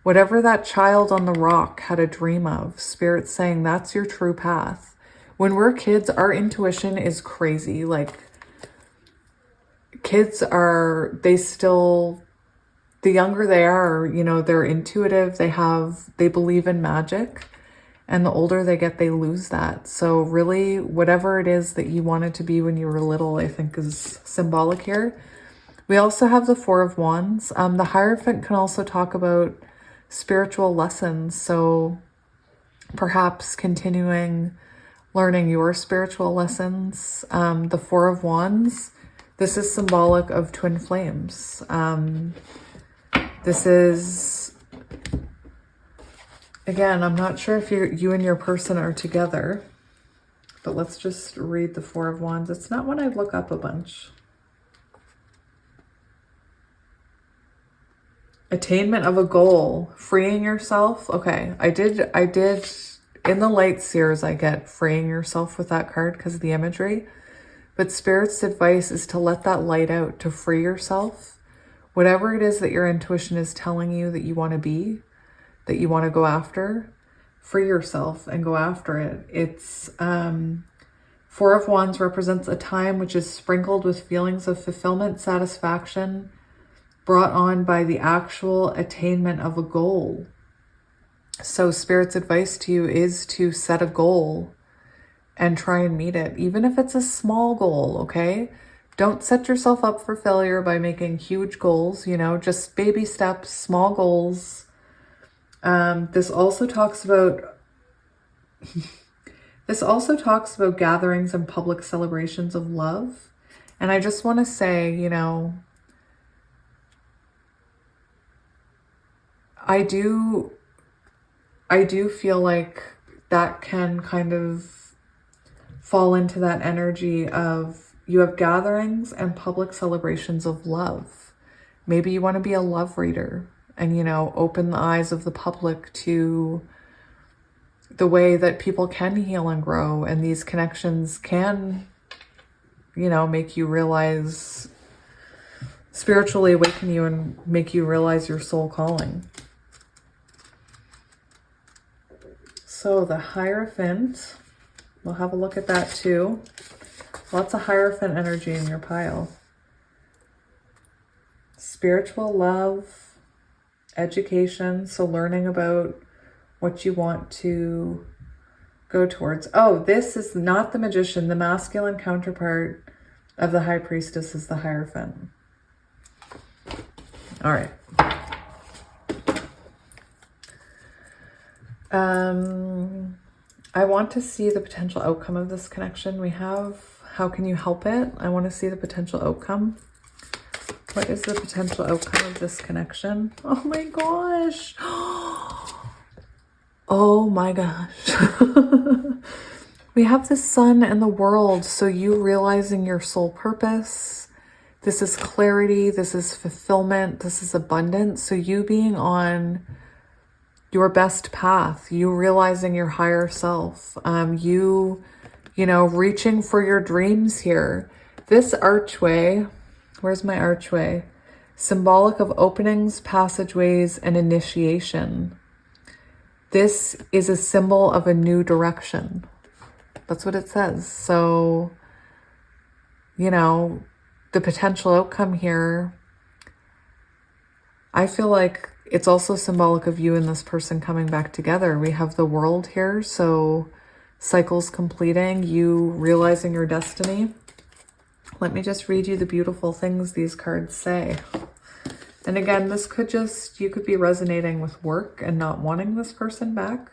whatever that child on the rock had a dream of, Spirit's saying that's your true path. When we're kids, our intuition is crazy. Like, kids the younger they are, you know, they're intuitive, they believe in magic, and the older they get, they lose that. So really, whatever it is that you wanted to be when you were little, I think is symbolic here. We also have the Four of Wands. The Hierophant can also talk about spiritual lessons. So perhaps continuing learning your spiritual lessons. The Four of Wands, this is symbolic of twin flames. This is, again, I'm not sure if you and your person are together, but let's just read the Four of Wands. It's not one I look up a bunch. Attainment of a goal, freeing yourself. Okay, I did in the light seers, I get freeing yourself with that card because of the imagery. But Spirit's advice is to let that light out, to free yourself. Whatever it is that your intuition is telling you that you want to be, that you want to go after, free yourself and go after it. It's Four of Wands represents a time which is sprinkled with feelings of fulfillment, satisfaction, brought on by the actual attainment of a goal. So Spirit's advice to you is to set a goal and try and meet it, even if it's a small goal, okay? Don't set yourself up for failure by making huge goals, you know, just baby steps, small goals. This also talks about gatherings and public celebrations of love. And I just want to say, you know, I do feel like that can kind of fall into that energy of you have gatherings and public celebrations of love. Maybe you want to be a love reader and, you know, open the eyes of the public to the way that people can heal and grow. And these connections can, you know, make you realize, spiritually awaken you and make you realize your soul calling. So the Hierophant, we'll have a look at that too. Lots of Hierophant energy in your pile. Spiritual love, education, so learning about what you want to go towards. Oh, this is not the Magician. The masculine counterpart of the High Priestess is the Hierophant. All right. I want to see the potential outcome of this connection. We have, how can you help it? I want to see the potential outcome. What is the potential outcome of this connection? Oh my gosh. Oh my gosh. We have the Sun and the World. So you realizing your soul purpose. This is clarity. This is fulfillment. This is abundance. So you being on your best path, you realizing your higher self, you know, reaching for your dreams here. This archway, where's my archway? Symbolic of openings, passageways, and initiation. This is a symbol of a new direction. That's what it says. So, you know, the potential outcome here, I feel like it's also symbolic of you and this person coming back together. We have the World here, so cycles completing, you realizing your destiny. Let me just read you the beautiful things these cards say. And again, this could just, you could be resonating with work and not wanting this person back.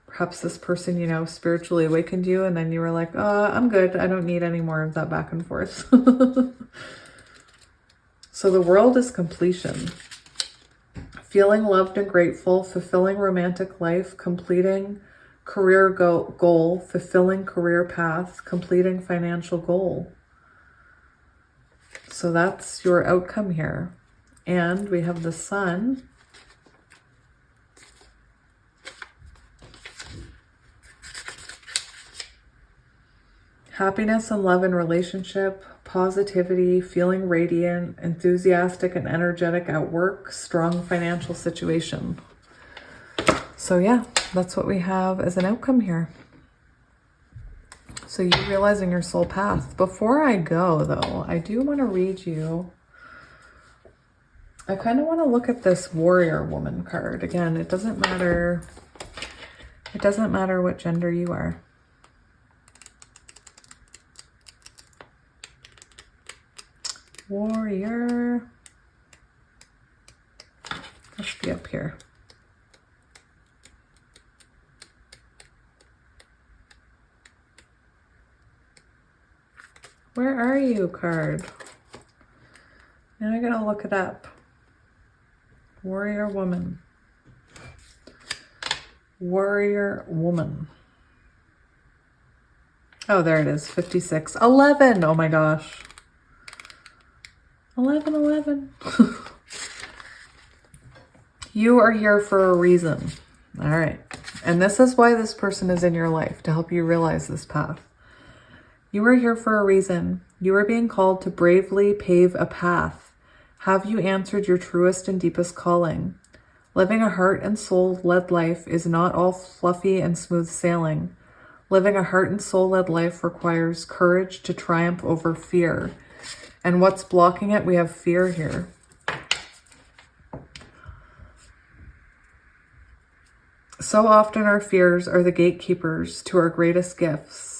Perhaps this person, you know, spiritually awakened you and then you were like, I'm good. I don't need any more of that back and forth. So the World is completion. Feeling loved and grateful, fulfilling romantic life, completing career goal, fulfilling career path, completing financial goal. So that's your outcome here. And we have the Sun. Happiness and love and relationship, positivity, feeling radiant, enthusiastic and energetic at work, strong financial situation. So yeah, that's what we have as an outcome here. So you realizing your soul path. Before I go though, I do want to read you, I kind of want to look at this Warrior Woman card. Again, it doesn't matter what gender you are. Warrior. Let's be up here. Let's be up here. Where are you, card? Now I gotta look it up. Warrior woman. Warrior woman. Oh, there it is. 56. 11. Oh my gosh. 11, 11. You are here for a reason. All right. And this is why this person is in your life, to help you realize this path. You are here for a reason. You are being called to bravely pave a path. Have you answered your truest and deepest calling? Living a heart and soul-led life is not all fluffy and smooth sailing. Living a heart and soul-led life requires courage to triumph over fear. And what's blocking it? We have fear here. So often our fears are the gatekeepers to our greatest gifts.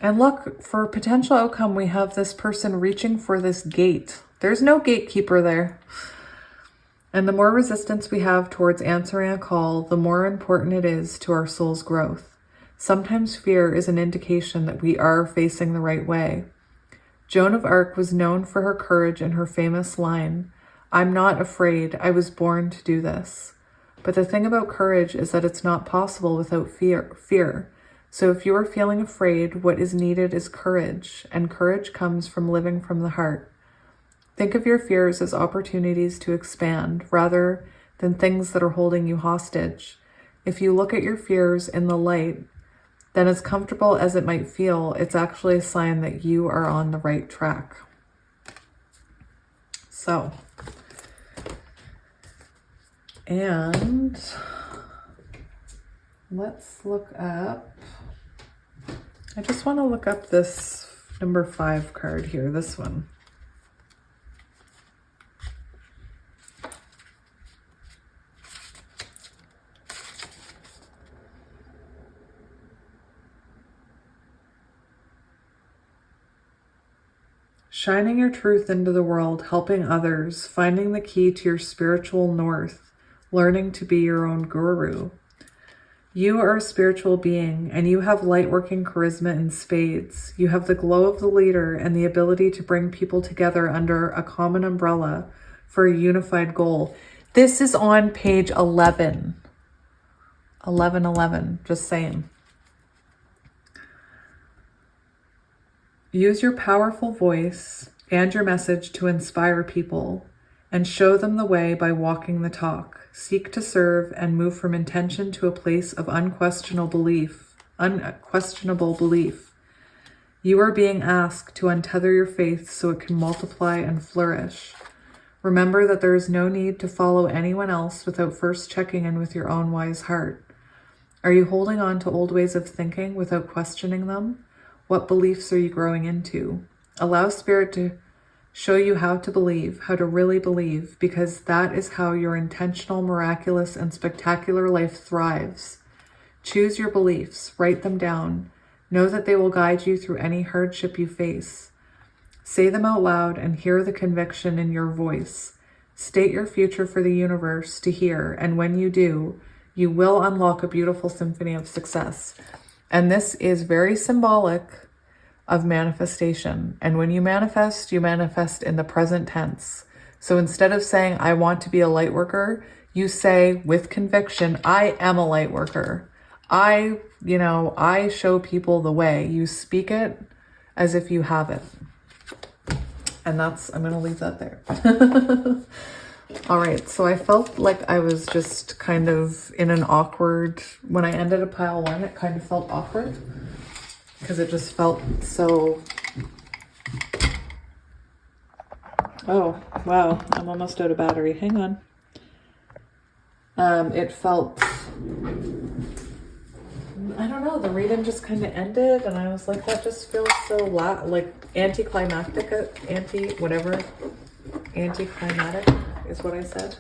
And look, for potential outcome, we have this person reaching for this gate. There's no gatekeeper there. And the more resistance we have towards answering a call, the more important it is to our soul's growth. Sometimes fear is an indication that we are facing the right way. Joan of Arc was known for her courage and her famous line, "I'm not afraid, I was born to do this." But the thing about courage is that it's not possible without fear. So if you are feeling afraid, what is needed is courage, and courage comes from living from the heart. Think of your fears as opportunities to expand, rather than things that are holding you hostage. If you look at your fears in the light, then as comfortable as it might feel, it's actually a sign that you are on the right track. So, and let's look up, I just want to look up this number 5 card here, this one. Shining your truth into the world, helping others, finding the key to your spiritual north, learning to be your own guru. You are a spiritual being, and you have light-working charisma in spades. You have the glow of the leader and the ability to bring people together under a common umbrella for a unified goal. This is on page 11. 11, just saying. Use your powerful voice and your message to inspire people and show them the way by walking the talk. Seek to serve and move from intention to a place of unquestionable belief. You are being asked to untether your faith so it can multiply and flourish. Remember that there is no need to follow anyone else without first checking in with your own wise heart. Are you holding on to old ways of thinking without questioning them? What beliefs are you growing into? Allow Spirit to show you how to believe, how to really believe, because that is how your intentional, miraculous, and spectacular life thrives. Choose your beliefs, write them down. Know that they will guide you through any hardship you face. Say them out loud and hear the conviction in your voice. State your future for the universe to hear, and when you do, you will unlock a beautiful symphony of success. And this is very symbolic of manifestation. And when you manifest in the present tense. So instead of saying, I want to be a light worker, you say with conviction, I am a light worker. I show people the way. You speak it as if you have it. And I'm going to leave that there. All right, so I felt like I was just kind of in an awkward, when I ended a pile 1, it kind of felt awkward because it just felt so, oh, wow, I'm almost out of battery. Hang on. It felt, I don't know, the reading just kind of ended and I was like, that just feels so like anticlimactic, anticlimactic is what I said.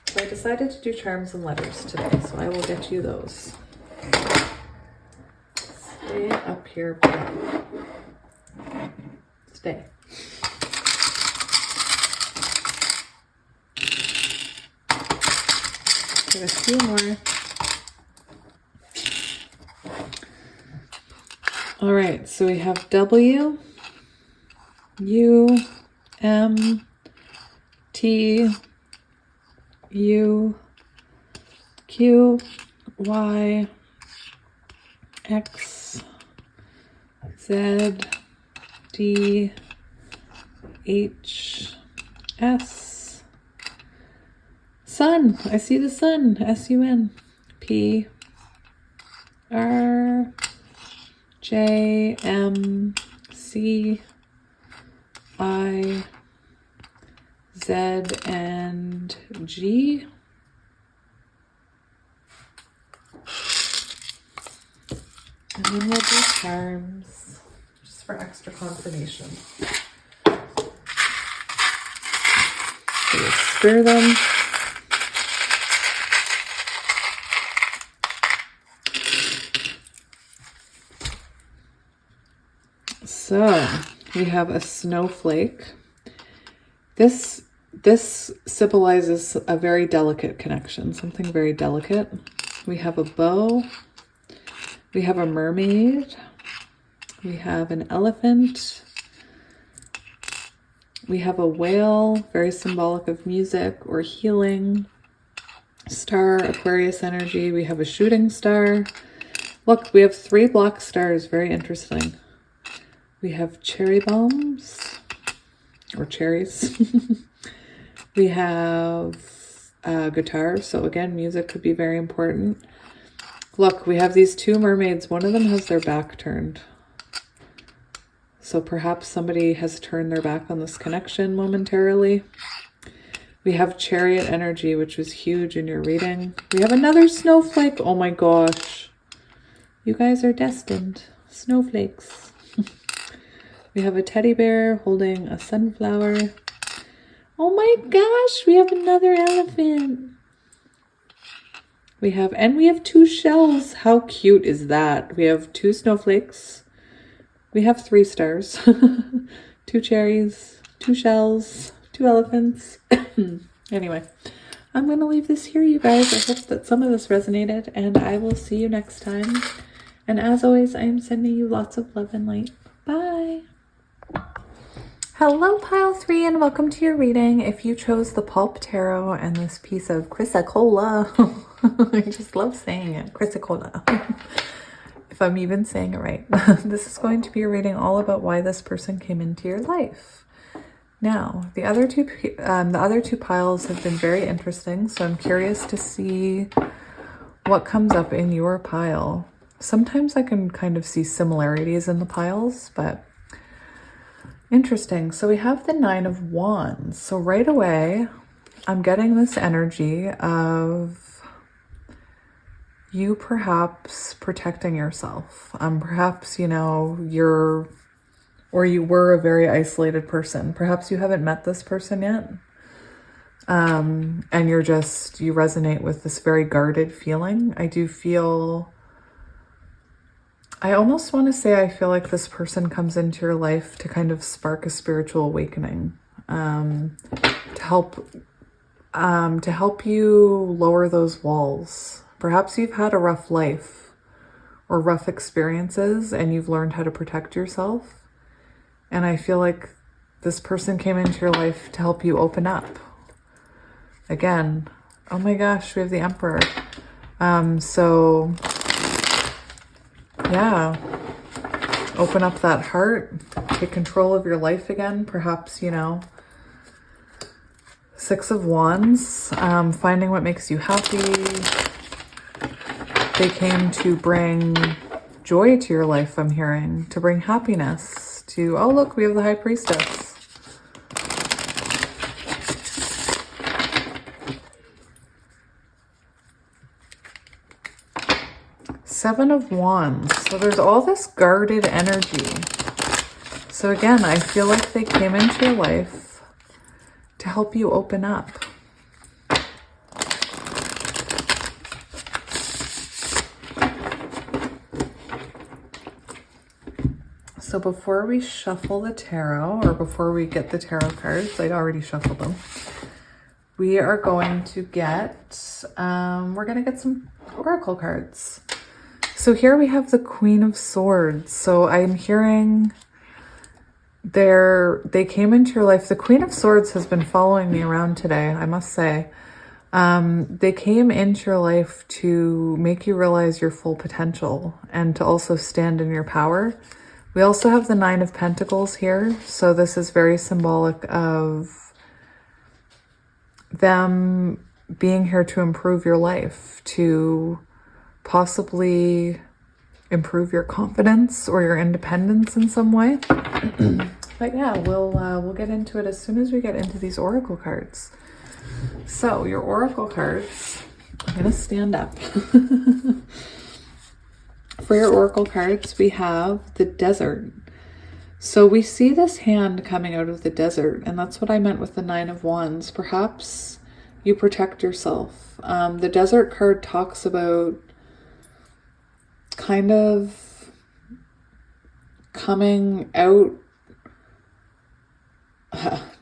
So I decided to do charms and letters today, so I will get you those. Stay up here, buddy. Stay. Get a few more. All right, so we have W, U M T U Q Y X Z D H S. Sun. I see the sun. S-U-N. P R J M C I Z and G. And then we'll do charms, just for extra confirmation. So we'll stir them. So we have a snowflake. This symbolizes a very delicate connection, something very delicate. We have a bow. We have a mermaid. We have an elephant. We have a whale, very symbolic of music or healing. Star, Aquarius energy. We have a shooting star. Look, we have 3 black stars, very interesting. We have cherry bombs, or cherries. We have a guitar, so again, music could be very important. Look, we have these 2 mermaids. One of them has their back turned. So perhaps somebody has turned their back on this connection momentarily. We have chariot energy, which was huge in your reading. We have another snowflake. Oh my gosh. You guys are destined. Snowflakes. We have a teddy bear holding a sunflower. Oh my gosh, we have another elephant. We have 2 shells. How cute is that? We have 2 snowflakes. We have 3 stars. 2 cherries, 2 shells, 2 elephants. Anyway, I'm going to leave this here, you guys. I hope that some of this resonated, and I will see you next time. And as always, I am sending you lots of love and light. Bye. Hello, Pile 3, and welcome to your reading. If you chose the Pulp Tarot and this piece of Chrysocolla, I just love saying it, Chrysocolla, if I'm even saying it right. This is going to be a reading all about why this person came into your life. Now, the other two piles have been very interesting, so I'm curious to see what comes up in your pile. Sometimes I can kind of see similarities in the piles, but interesting. So we have the 9 of Wands. So right away, I'm getting this energy of you perhaps protecting yourself. Perhaps, you know, you were a very isolated person. Perhaps you haven't met this person yet. And you resonate with this very guarded feeling. I almost want to say I feel like this person comes into your life to kind of spark a spiritual awakening, to help you lower those walls. Perhaps you've had a rough life or rough experiences and you've learned how to protect yourself. And I feel like this person came into your life to help you open up. Again, oh my gosh, we have the Emperor. So yeah, open up that heart, take control of your life again. Perhaps, you know, 6 of Wands, finding what makes you happy. They came to bring joy to your life, I'm hearing, to bring happiness to, oh look, we have the High Priestess. Seven of Wands. So there's all this guarded energy. So again, I feel like they came into your life to help you open up. So before we shuffle the tarot, or before we get the tarot cards, I'd already shuffled them, we are going to get, some oracle cards. So here we have the Queen of Swords. So I'm hearing they came into your life. The Queen of Swords has been following me around today, I must say. They came into your life to make you realize your full potential and to also stand in your power. We also have the Nine of Pentacles here. So this is very symbolic of them being here to improve your life, to possibly improve your confidence or your independence in some way. But yeah, we'll get into it as soon as we get into these oracle cards. So your oracle cards, I'm gonna stand up. For your oracle cards, we have the desert. So we see this hand coming out of the desert, and that's what I meant with the Nine of Wands. Perhaps you protect yourself. The desert card talks about kind of coming out,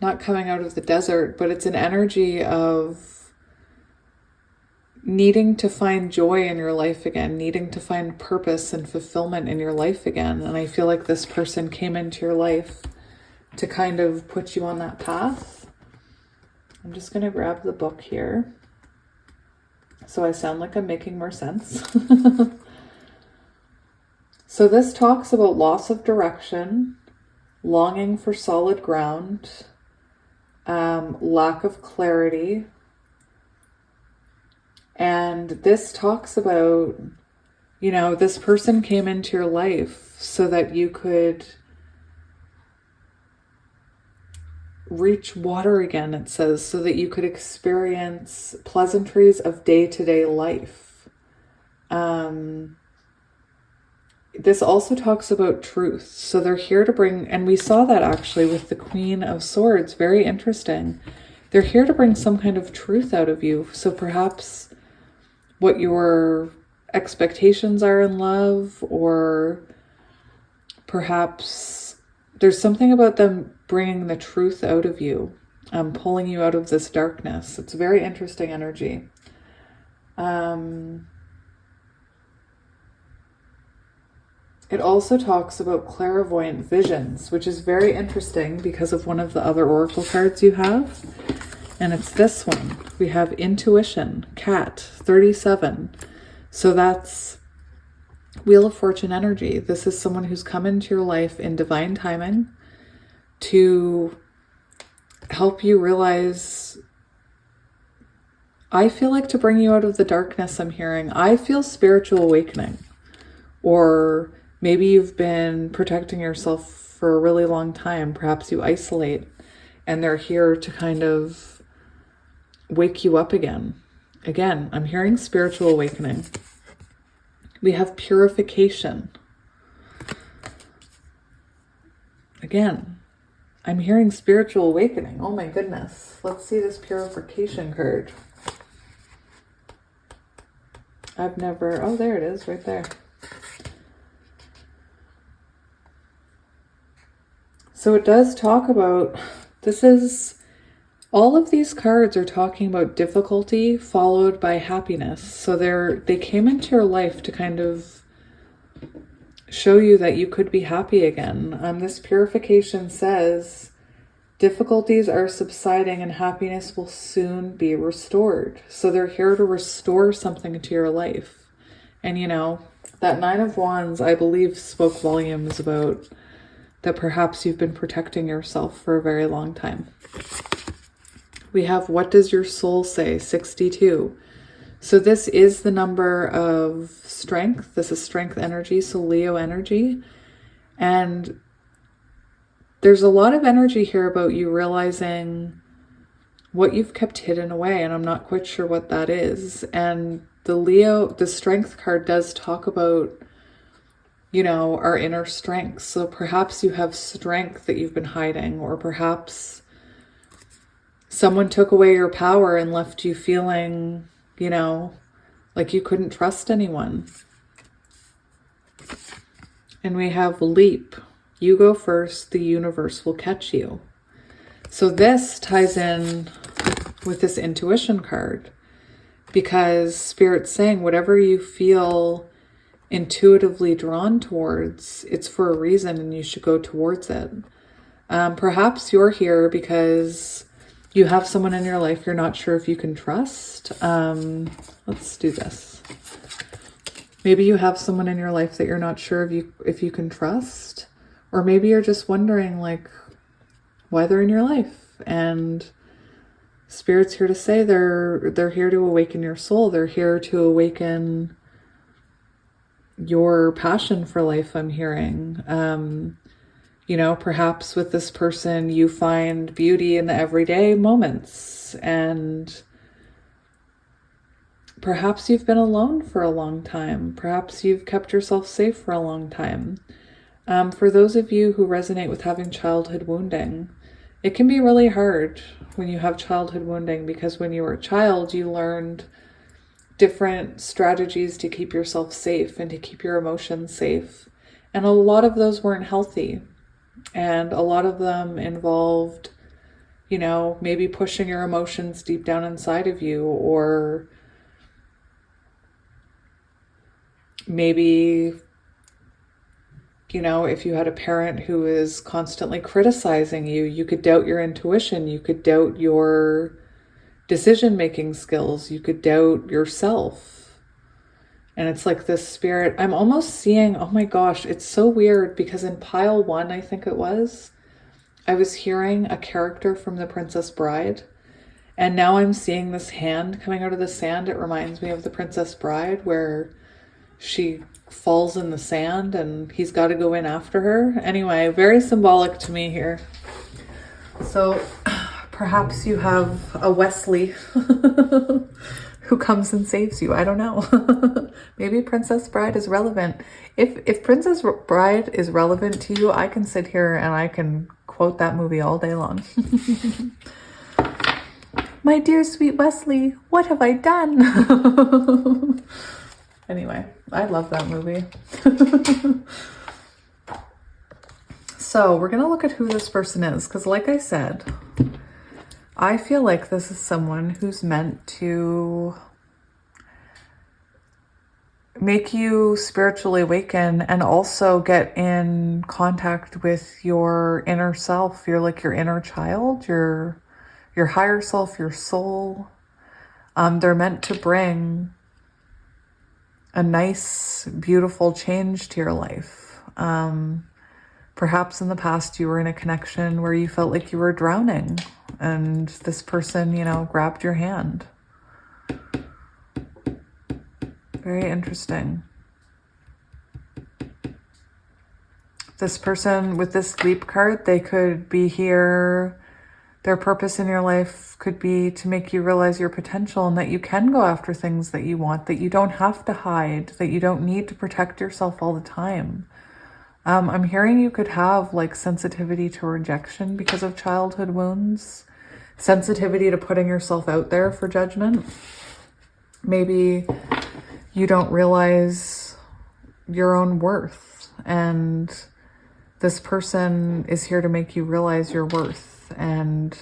not coming out of the desert, but it's an energy of needing to find joy in your life again, needing to find purpose and fulfillment in your life again. And I feel like this person came into your life to kind of put you on that path. I'm just going to grab the book here so I sound like I'm making more sense. So this talks about loss of direction, longing for solid ground, lack of clarity. And this talks about, you know, this person came into your life so that you could reach water again, it says, so that you could experience pleasantries of day-to-day life. This also talks about truth. So they're here to bring, and we saw that actually with the Queen of Swords, very interesting. They're here to bring some kind of truth out of you. So perhaps what your expectations are in love, or perhaps there's something about them bringing the truth out of you, pulling you out of this darkness. It's a very interesting energy. It also talks about clairvoyant visions, which is very interesting because of one of the other oracle cards you have. And it's this one. We have intuition, cat, 37. So that's Wheel of Fortune energy. This is someone who's come into your life in divine timing to help you realize, I feel like to bring you out of the darkness. I'm hearing, I feel spiritual awakening. Or maybe you've been protecting yourself for a really long time. Perhaps you isolate, and they're here to kind of wake you up again. Again, I'm hearing spiritual awakening. We have purification. Again, I'm hearing spiritual awakening. Oh my goodness. Let's see this purification card. I've never, oh, there it is right there. So it does talk about, this is, all of these cards are talking about difficulty followed by happiness. So they came into your life to kind of show you that you could be happy again. This purification says difficulties are subsiding and happiness will soon be restored. So they're here to restore something to your life. And you know, that Nine of Wands, I believe, spoke volumes about that perhaps you've been protecting yourself for a very long time. We have, what does your soul say? 62. So this is the number of strength. This is strength energy, so Leo energy. And there's a lot of energy here about you realizing what you've kept hidden away, and I'm not quite sure what that is. And the strength card does talk about, you know, our inner strength. So perhaps you have strength that you've been hiding, or perhaps someone took away your power and left you feeling, you know, like you couldn't trust anyone. And we have leap. You go first, the universe will catch you. So this ties in with this intuition card, because Spirit's saying whatever you feel intuitively drawn towards, it's for a reason and you should go towards it. Perhaps you're here because you have someone in your life you're not sure if you can trust. Let's do this. Maybe you have someone in your life that you're not sure if you can trust. Or maybe you're just wondering like why they're in your life. And Spirit's here to say they're here to awaken your soul. They're here to awaken your passion for life, I'm hearing. You know, perhaps with this person, you find beauty in the everyday moments, and perhaps you've been alone for a long time. Perhaps you've kept yourself safe for a long time. For those of you who resonate with having childhood wounding, it can be really hard when you have childhood wounding, because when you were a child, you learned different strategies to keep yourself safe and to keep your emotions safe. And a lot of those weren't healthy. And a lot of them involved, you know, maybe pushing your emotions deep down inside of you, or maybe, you know, if you had a parent who is constantly criticizing you, you could doubt your intuition, you could doubt your decision-making skills, you could doubt yourself. And it's like this spirit, I'm almost seeing, oh my gosh, it's so weird, because in pile 1, I think it was, I was hearing a character from The Princess Bride. And now I'm seeing this hand coming out of the sand. It reminds me of The Princess Bride, where she falls in the sand and he's got to go in after her. Anyway, very symbolic to me here. So perhaps you have a Wesley who comes and saves you. I don't know. Maybe Princess Bride is relevant. If Princess Bride is relevant to you, I can sit here and I can quote that movie all day long. My dear sweet Wesley, what have I done? Anyway, I love that movie. So we're going to look at who this person is, because like I said, I feel like this is someone who's meant to make you spiritually awaken and also get in contact with your inner self. You're like your inner child, your higher self, your soul. They're meant to bring a nice, beautiful change to your life. Perhaps in the past you were in a connection where you felt like you were drowning, and this person, you know, grabbed your hand. Very interesting. This person with this leap card, they could be here. Their purpose in your life could be to make you realize your potential, and that you can go after things that you want, that you don't have to hide, that you don't need to protect yourself all the time. I'm hearing you could have like sensitivity to rejection because of childhood wounds, sensitivity to putting yourself out there for judgment. Maybe you don't realize your own worth, and this person is here to make you realize your worth. And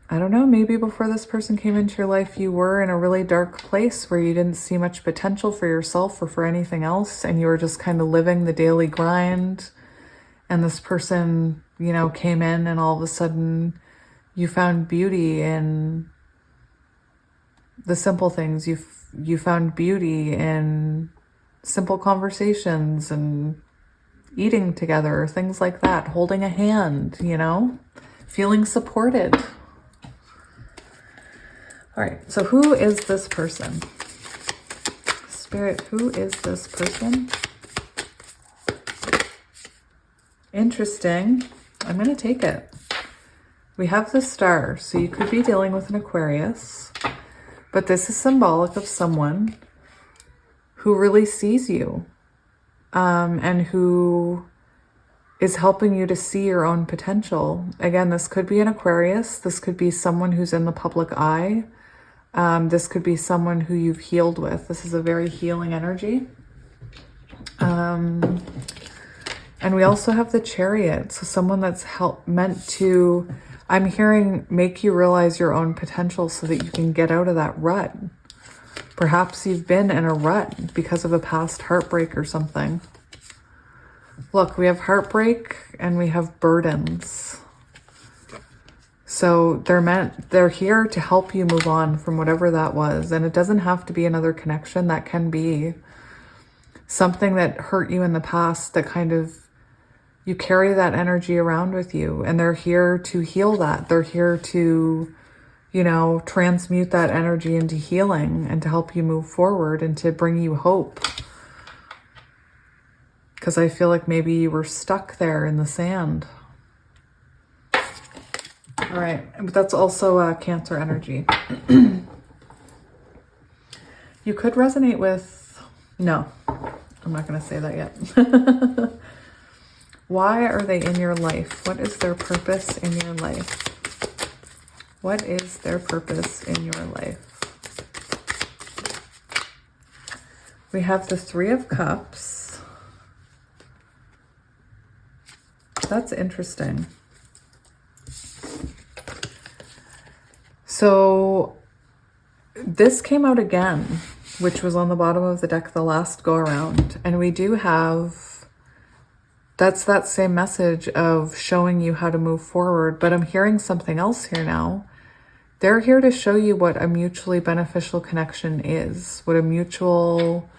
I don't know, maybe before this person came into your life, you were in a really dark place where you didn't see much potential for yourself or for anything else, and you were just kind of living the daily grind. And this person, you know, came in, and all of a sudden you found beauty in the simple things. You found beauty in simple conversations and eating together, things like that, holding a hand, you know, feeling supported. All right, so who is this person? Spirit, who is this person? Interesting. I'm going to take it. We have the star, so you could be dealing with an Aquarius, but this is symbolic of someone who really sees you, and who is helping you to see your own potential. Again, this could be an Aquarius. This could be someone who's in the public eye. This could be someone who you've healed with. This is a very healing energy. And we also have the Chariot. So someone that's meant to, I'm hearing, make you realize your own potential so that you can get out of that rut. Perhaps you've been in a rut because of a past heartbreak or something. Look, we have heartbreak and we have burdens. So they're here to help you move on from whatever that was. And it doesn't have to be another connection. That can be something that hurt you in the past, that kind of, you carry that energy around with you, and they're here to heal that. They're here to, you know, transmute that energy into healing and to help you move forward and to bring you hope. Because I feel like maybe you were stuck there in the sand. All right, but that's also Cancer energy. You could resonate with, no, I'm not going to say that yet. Why are they in your life? What is their purpose in your life? What is their purpose in your life? We have the Three of Cups. That's interesting. So this came out again, which was on the bottom of the deck the last go around. And we do have, that's that same message of showing you how to move forward. But I'm hearing something else here now. They're here to show you what a mutually beneficial connection is, what a mutual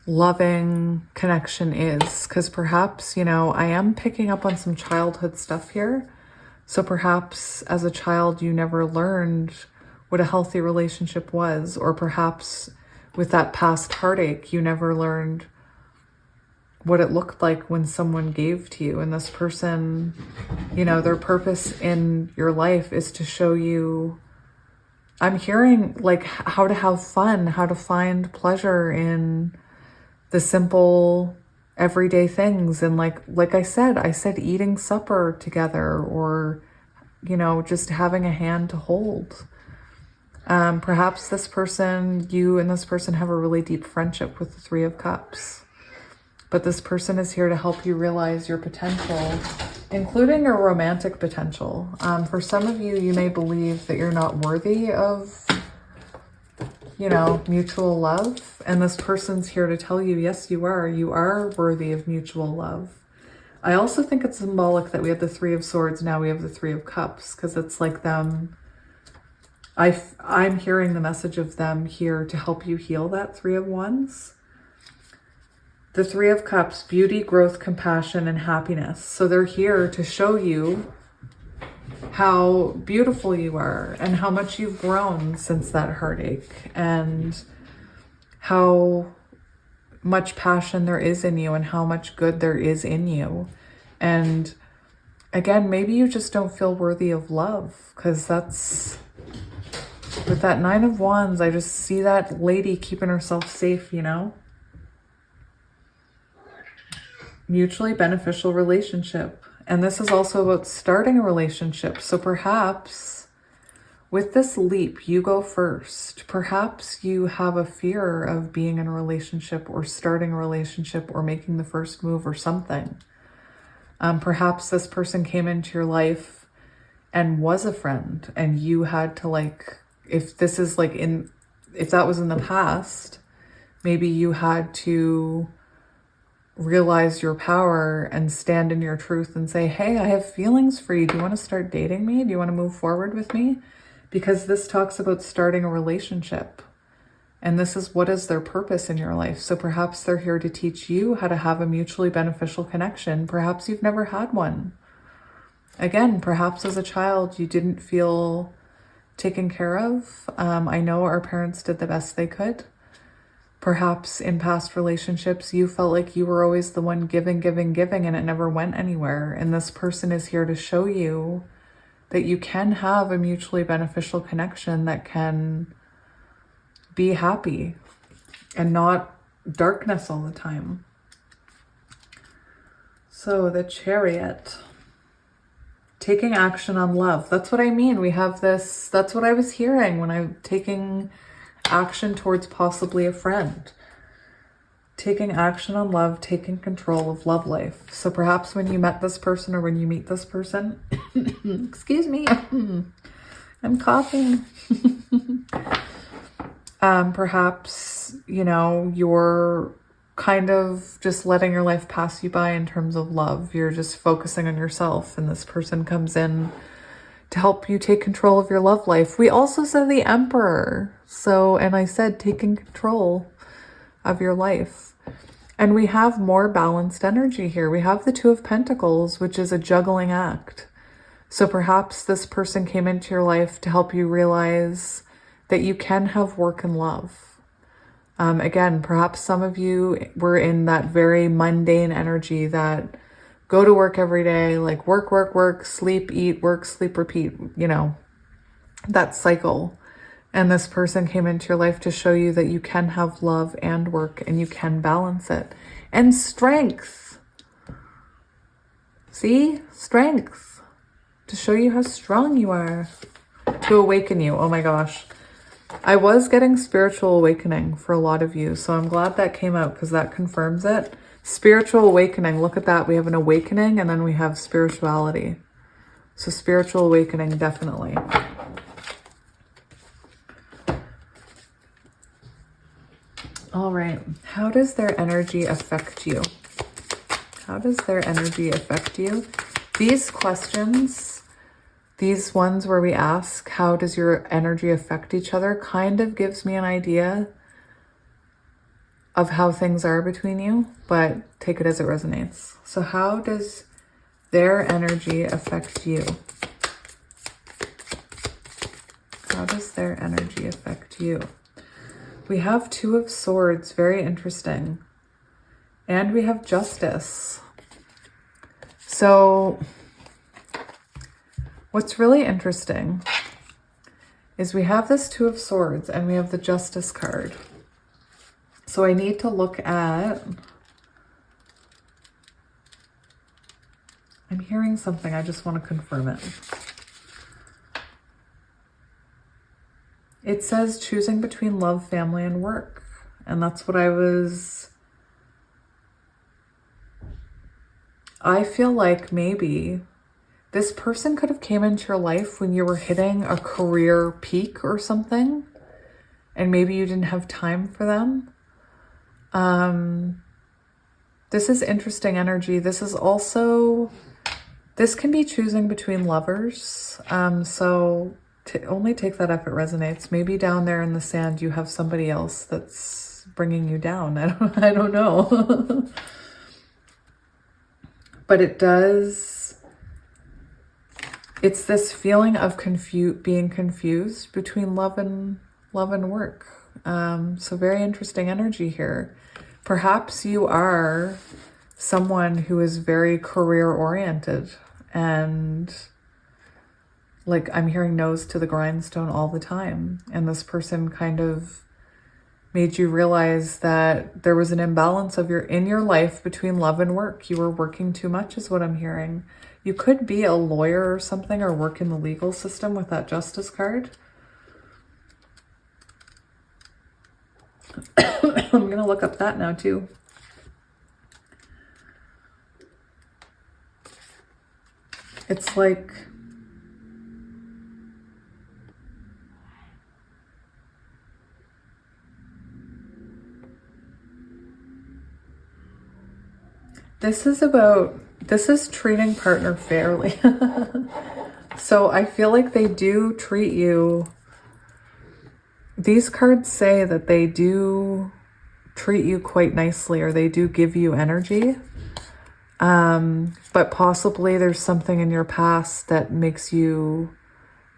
loving connection is. Because perhaps, you know, I am picking up on some childhood stuff here. So perhaps as a child, you never learned what a healthy relationship was, or perhaps with that past heartache, you never learned what it looked like when someone gave to you. And this person, you know, their purpose in your life is to show you, I'm hearing like how to have fun, how to find pleasure in the simple everyday things. And like I said eating supper together, or, you know, just having a hand to hold. Perhaps this person, you and this person have a really deep friendship with the Three of Cups. But this person is here to help you realize your potential, including a romantic potential. For some of you, you may believe that you're not worthy of, you know, mutual love. And this person's here to tell you, yes, you are. You are worthy of mutual love. I also think it's symbolic that we have the Three of Swords, now we have the Three of Cups, because it's like them. I'm hearing the message of them here to help you heal that Three of Wands. The Three of Cups, beauty, growth, compassion, and happiness. So they're here to show you how beautiful you are and how much you've grown since that heartache, and how much passion there is in you and how much good there is in you. And again, maybe you just don't feel worthy of love, because that's, with that Nine of Wands, I just see that lady keeping herself safe, you know? Mutually beneficial relationship. And this is also about starting a relationship. So perhaps with this leap, you go first. Perhaps you have a fear of being in a relationship or starting a relationship or making the first move or something. Perhaps this person came into your life and was a friend, and you had to, like, if this is like if that was in the past, maybe you had to realize your power and stand in your truth and say, hey, I have feelings for you. Do you want to start dating me? Do you want to move forward with me? Because this talks about starting a relationship. And this is what is their purpose in your life. So perhaps they're here to teach you how to have a mutually beneficial connection. Perhaps you've never had one. Again, perhaps as a child, you didn't feel taken care of. I know our parents did the best they could. Perhaps in past relationships, you felt like you were always the one giving, and it never went anywhere. And this person is here to show you that you can have a mutually beneficial connection that can be happy and not darkness all the time. So the Chariot, taking action on love. That's what I mean. We have this, that's what I was hearing when I'm taking action towards possibly a friend. Taking action on love, taking control of love life. So perhaps when you met this person or when you meet this person, excuse me, I'm coughing. Perhaps, you know, you're kind of just letting your life pass you by in terms of love. You're just focusing on yourself, and this person comes in to help you take control of your love life. We also said the Emperor. So, and I said taking control of your life. And we have more balanced energy here. We have the Two of Pentacles, which is a juggling act. So perhaps this person came into your life to help you realize that you can have work and love. Again, perhaps some of you were in that very mundane energy that go to work every day, like work, work, work, sleep, eat, work, sleep, repeat, you know, that cycle. And this person came into your life to show you that you can have love and work and you can balance it. And strength. See? Strength. To show you how strong you are. To awaken you. Oh my gosh. I was getting spiritual awakening for a lot of you, so I'm glad that came out because that confirms it. Spiritual awakening, look at that. We have an awakening and then we have spirituality. So spiritual awakening, definitely. All right, how does their energy affect you? How does their energy affect you? These questions, these ones where we ask, how does your energy affect each other, kind of gives me an idea of how things are between you, but take it as it resonates. So how does their energy affect you? How does their energy affect you? We have Two of Swords, very interesting. And we have Justice. So what's really interesting is we have this Two of Swords and we have the Justice card. So I need to look at, I'm hearing something, I just want to confirm it. It says choosing between love, family, and work. And that's what I feel like maybe this person could have came into your life when you were hitting a career peak or something, and maybe you didn't have time for them. This is interesting energy. This is also, this can be choosing between lovers. So only take that if it resonates. Maybe down there in the sand, you have somebody else that's bringing you down. I don't know. But it does, it's this feeling of being confused between love and work. So very interesting energy here. Perhaps you are someone who is very career oriented and like I'm hearing nose to the grindstone all the time. And this person kind of made you realize that there was an imbalance in your life between love and work. You were working too much is what I'm hearing. You could be a lawyer or something or work in the legal system with that Justice card. I'm going to look up that now too. It's like, this is treating partner fairly. So I feel like they do treat you, these cards say that they do treat you quite nicely, or they do give you energy. But possibly there's something in your past that makes you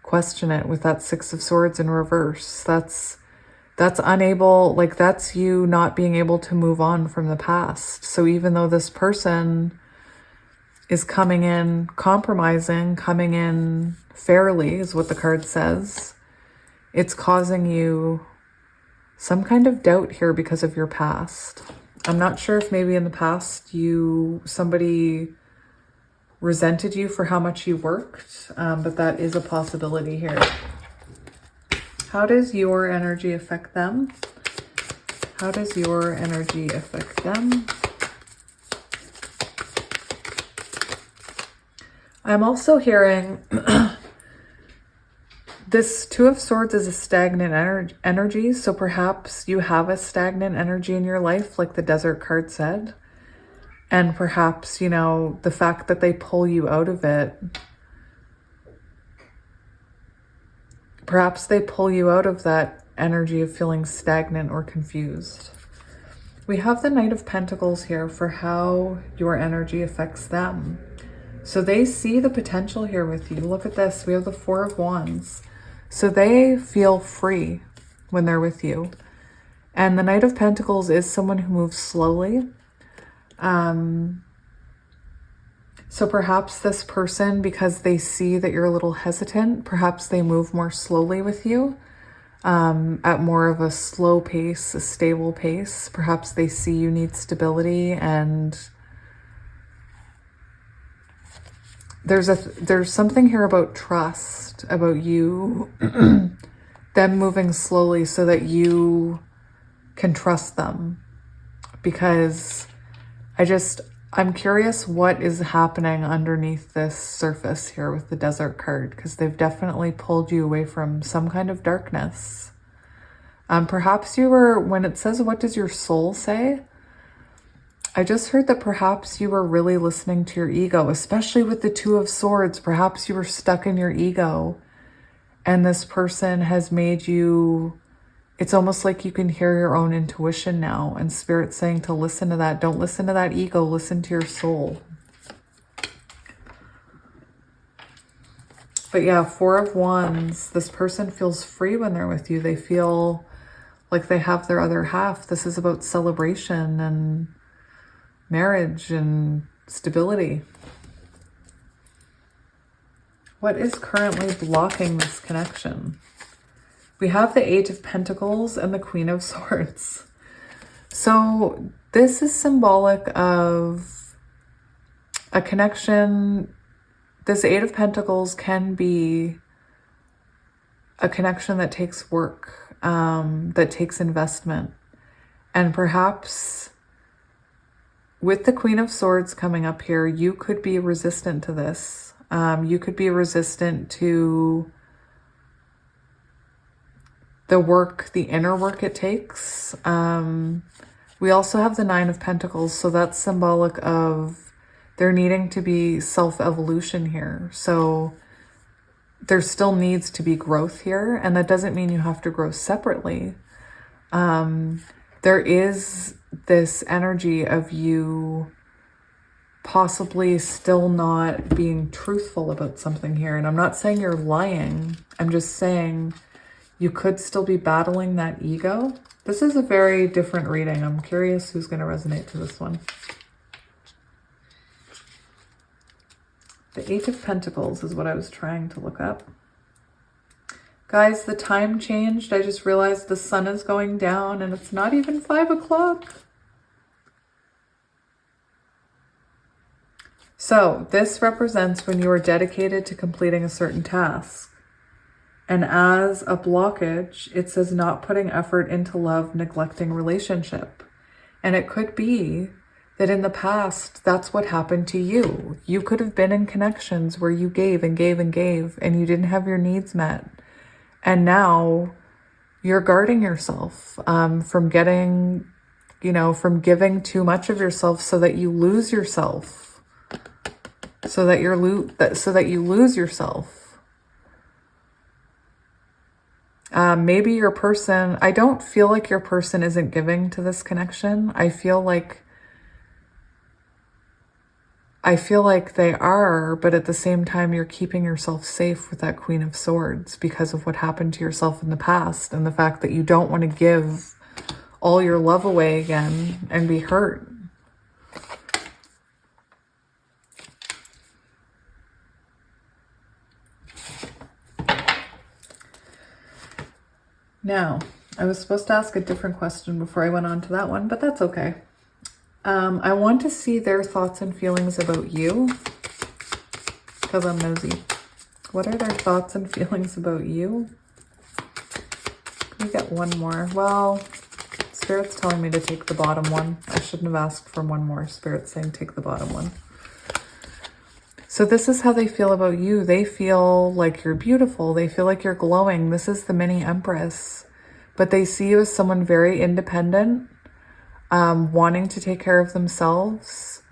question it with that Six of Swords in reverse. That's unable, like that's you not being able to move on from the past. So even though this person is coming in compromising, coming in fairly is what the card says, it's causing you some kind of doubt here because of your past. I'm not sure if maybe in the past somebody resented you for how much you worked, but that is a possibility here. How does your energy affect them? How does your energy affect them? I'm also hearing This Two of Swords is a stagnant energy. So perhaps you have a stagnant energy in your life, like the Desert card said. And perhaps, you know, the fact that they pull you out of it, perhaps they pull you out of that energy of feeling stagnant or confused. We have the Knight of Pentacles here for how your energy affects them. So they see the potential here with you. Look at this. We have the Four of Wands. So they feel free when they're with you. And the Knight of Pentacles is someone who moves slowly. So perhaps this person, because they see that you're a little hesitant, perhaps they move more slowly with you, at more of a slow pace, a stable pace. Perhaps they see you need stability, and there's something here about trust, about you, them moving slowly so that you can trust them. Because I'm curious what is happening underneath this surface here with the Desert card, because they've definitely pulled you away from some kind of darkness. Perhaps you were, when it says, what does your soul say? I just heard that perhaps you were really listening to your ego, especially with the Two of Swords. Perhaps you were stuck in your ego, and this person has made you, it's almost like you can hear your own intuition now, and Spirit's saying to listen to that. Don't listen to that ego, listen to your soul. But yeah, Four of Wands, this person feels free when they're with you. They feel like they have their other half. This is about celebration and marriage and stability. What is currently blocking this connection? We have the Eight of Pentacles and the Queen of Swords. So this is symbolic of a connection. This Eight of Pentacles can be a connection that takes work, that takes investment. And perhaps with the Queen of Swords coming up here, you could be resistant to this. You could be resistant to the work, the inner work it takes. We also have the Nine of Pentacles, so that's symbolic of there needing to be self-evolution here. So there still needs to be growth here, and that doesn't mean you have to grow separately. There is this energy of you possibly still not being truthful about something here. And I'm not saying you're lying. I'm just saying you could still be battling that ego. This is a very different reading. I'm curious who's going to resonate to this one. The Eight of Pentacles is what I was trying to look up. Guys, the time changed. I just realized the sun is going down and it's not even 5 o'clock. So this represents when you are dedicated to completing a certain task. And as a blockage, it says not putting effort into love, neglecting relationship. And it could be that in the past, that's what happened to you. You could have been in connections where you gave and gave and gave, and you didn't have your needs met. And now you're guarding yourself from getting, from giving too much of yourself so that you lose yourself. So that you lose yourself. Maybe your person, I don't feel like your person isn't giving to this connection. I feel like they are, but at the same time, you're keeping yourself safe with that Queen of Swords because of what happened to yourself in the past and the fact that you don't want to give all your love away again and be hurt. Now, I was supposed to ask a different question before I went on to that one, but that's okay. I want to see their thoughts and feelings about you because I'm nosy. What are their thoughts and feelings about you? Can we get one more? Well, Spirit's telling me to take the bottom one. I shouldn't have asked for one more. Spirit's saying take the bottom one. So this is how they feel about you. They feel like you're beautiful. They feel like you're glowing. This is the mini Empress. But they see you as someone very independent, wanting to take care of themselves,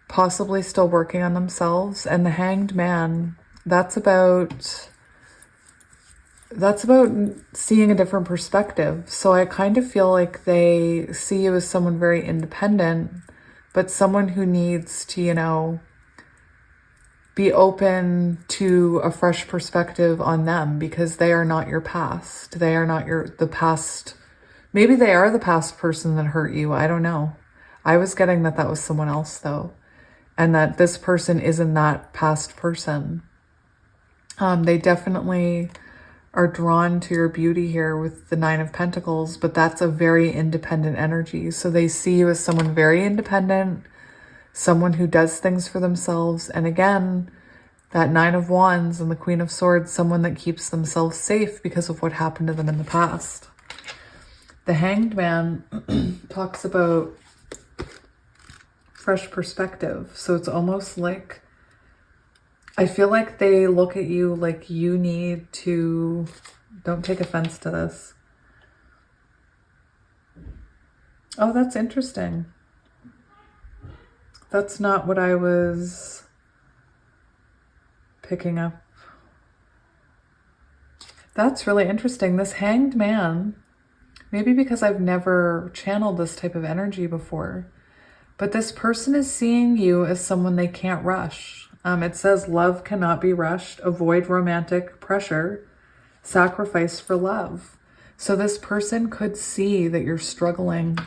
possibly still working on themselves. And the Hanged Man, that's about seeing a different perspective. So I kind of feel like they see you as someone very independent, but someone who needs to, you know, be open to a fresh perspective on them, because they are not your past. They are not the past. Maybe they are the past person that hurt you. I don't know. I was getting that was someone else though. And that this person isn't that past person. They definitely are drawn to your beauty here with the Nine of Pentacles, but that's a very independent energy. So they see you as someone very independent, someone who does things for themselves. And again, that Nine of Wands and the Queen of Swords, someone that keeps themselves safe because of what happened to them in the past. The Hanged Man talks about fresh perspective. So it's almost like, I feel like they look at you like you need to, don't take offense to this. Oh, that's interesting. That's not what I was picking up. That's really interesting. This Hanged Man, maybe because I've never channeled this type of energy before, but this person is seeing you as someone they can't rush. It says love cannot be rushed, avoid romantic pressure, sacrifice for love. So this person could see that you're struggling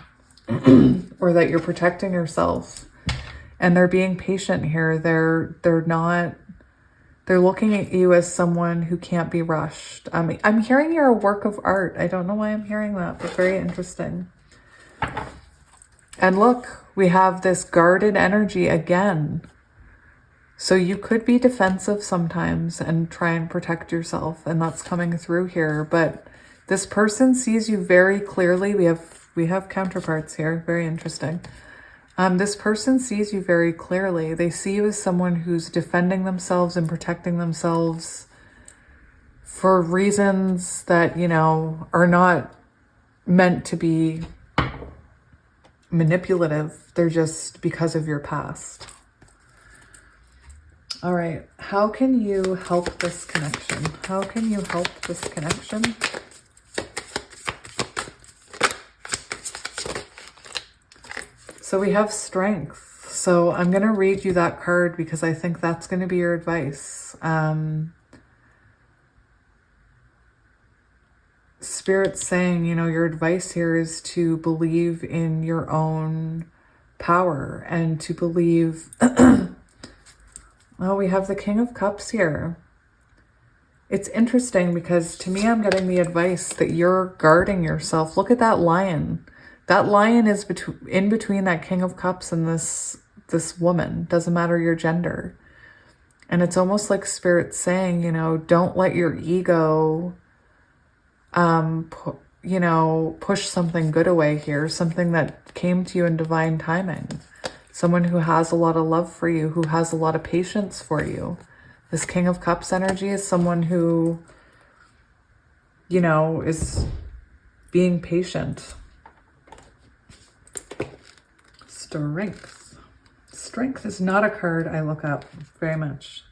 or that you're protecting yourself, and they're being patient here. They're looking at you as someone who can't be rushed. I'm hearing you're a work of art. I don't know why I'm hearing that, but very interesting. And look, we have this guarded energy again. So you could be defensive sometimes and try and protect yourself, and that's coming through here. But this person sees you very clearly. We have counterparts here. Very interesting. This person sees you very clearly. They see you as someone who's defending themselves and protecting themselves for reasons that, you know, are not meant to be manipulative. They're just because of your past. All right. How can you help this connection? How can you help this connection? So we have Strength. So I'm going to read you that card because I think that's going to be your advice. Spirit's saying, you know, your advice here is to believe in your own power and to believe... Oh, we have the King of Cups here. It's interesting because to me, I'm getting the advice that you're guarding yourself. Look at that lion. That lion is in between that King of Cups and this woman. Doesn't matter your gender. And it's almost like Spirit saying, you know, don't let your ego, push something good away here. Something that came to you in divine timing. Someone who has a lot of love for you, who has a lot of patience for you. This King of Cups energy is someone who, you know, is being patient. Strength. Strength is not a card I look up very much.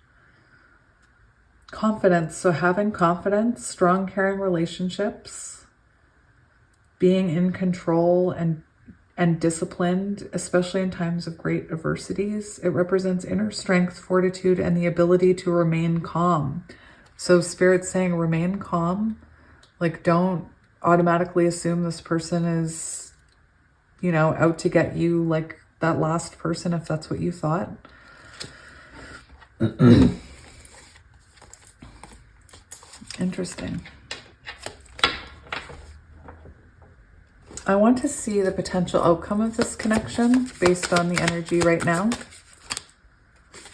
Confidence. So having confidence, strong, caring relationships, being in control and disciplined, especially in times of great adversities. It represents inner strength, fortitude, and the ability to remain calm. So Spirit's saying remain calm. Like, don't automatically assume this person is, you know, out to get you like that last person, if that's what you thought. Interesting. I want to see the potential outcome of this connection based on the energy right now.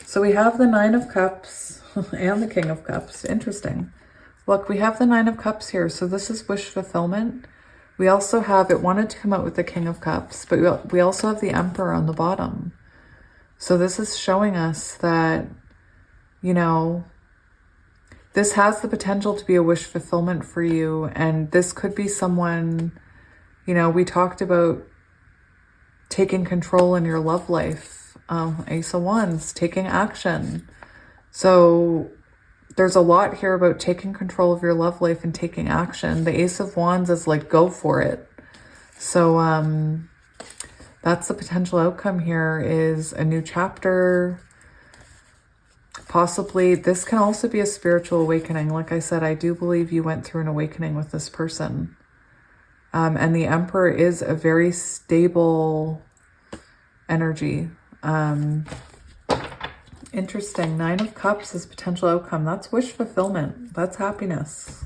So we have the Nine of Cups and the King of Cups. Interesting. Look, we have the Nine of Cups here. So this is wish fulfillment. We also have, it wanted to come out with the King of Cups, but we also have the Emperor on the bottom. So this is showing us that you know, this has the potential to be a wish fulfillment for you. And this could be someone, you know, we talked about taking control in your love life. Ace of Wands, taking action. So there's a lot here about taking control of your love life and taking action. The Ace of Wands is like, go for it. So that's the potential outcome here, is a new chapter. Possibly, this can also be a spiritual awakening. Like I said, I do believe you went through an awakening with this person. And the Emperor is a very stable energy. Interesting. 9 of Cups is potential outcome. That's wish fulfillment. That's happiness.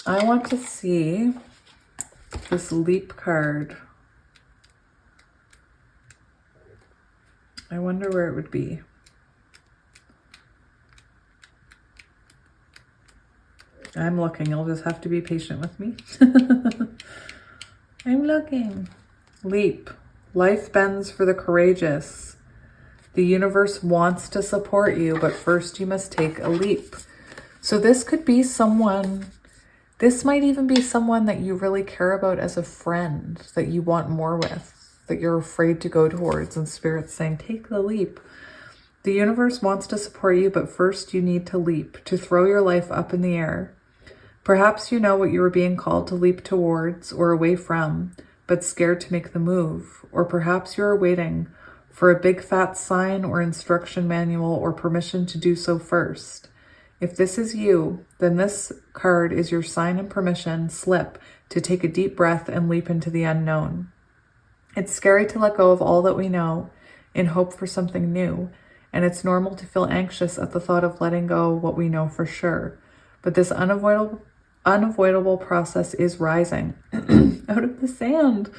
I want to see this Leap card. I wonder where it would be. I'm looking. You'll just have to be patient with me. I'm looking. Leap. Life bends for the courageous. The universe wants to support you, but first you must take a leap. So this could be someone, this might even be someone that you really care about as a friend, that you want more with, that you're afraid to go towards, and Spirit's saying, take the leap. The universe wants to support you, but first you need to leap, to throw your life up in the air. Perhaps you know what you are being called to leap towards or away from, but scared to make the move. Or perhaps you are waiting for a big fat sign or instruction manual or permission to do so first. If this is you, then this card is your sign and permission slip to take a deep breath and leap into the unknown. It's scary to let go of all that we know in hope for something new, and it's normal to feel anxious at the thought of letting go what we know for sure. But this unavoidable process is rising out of the sand.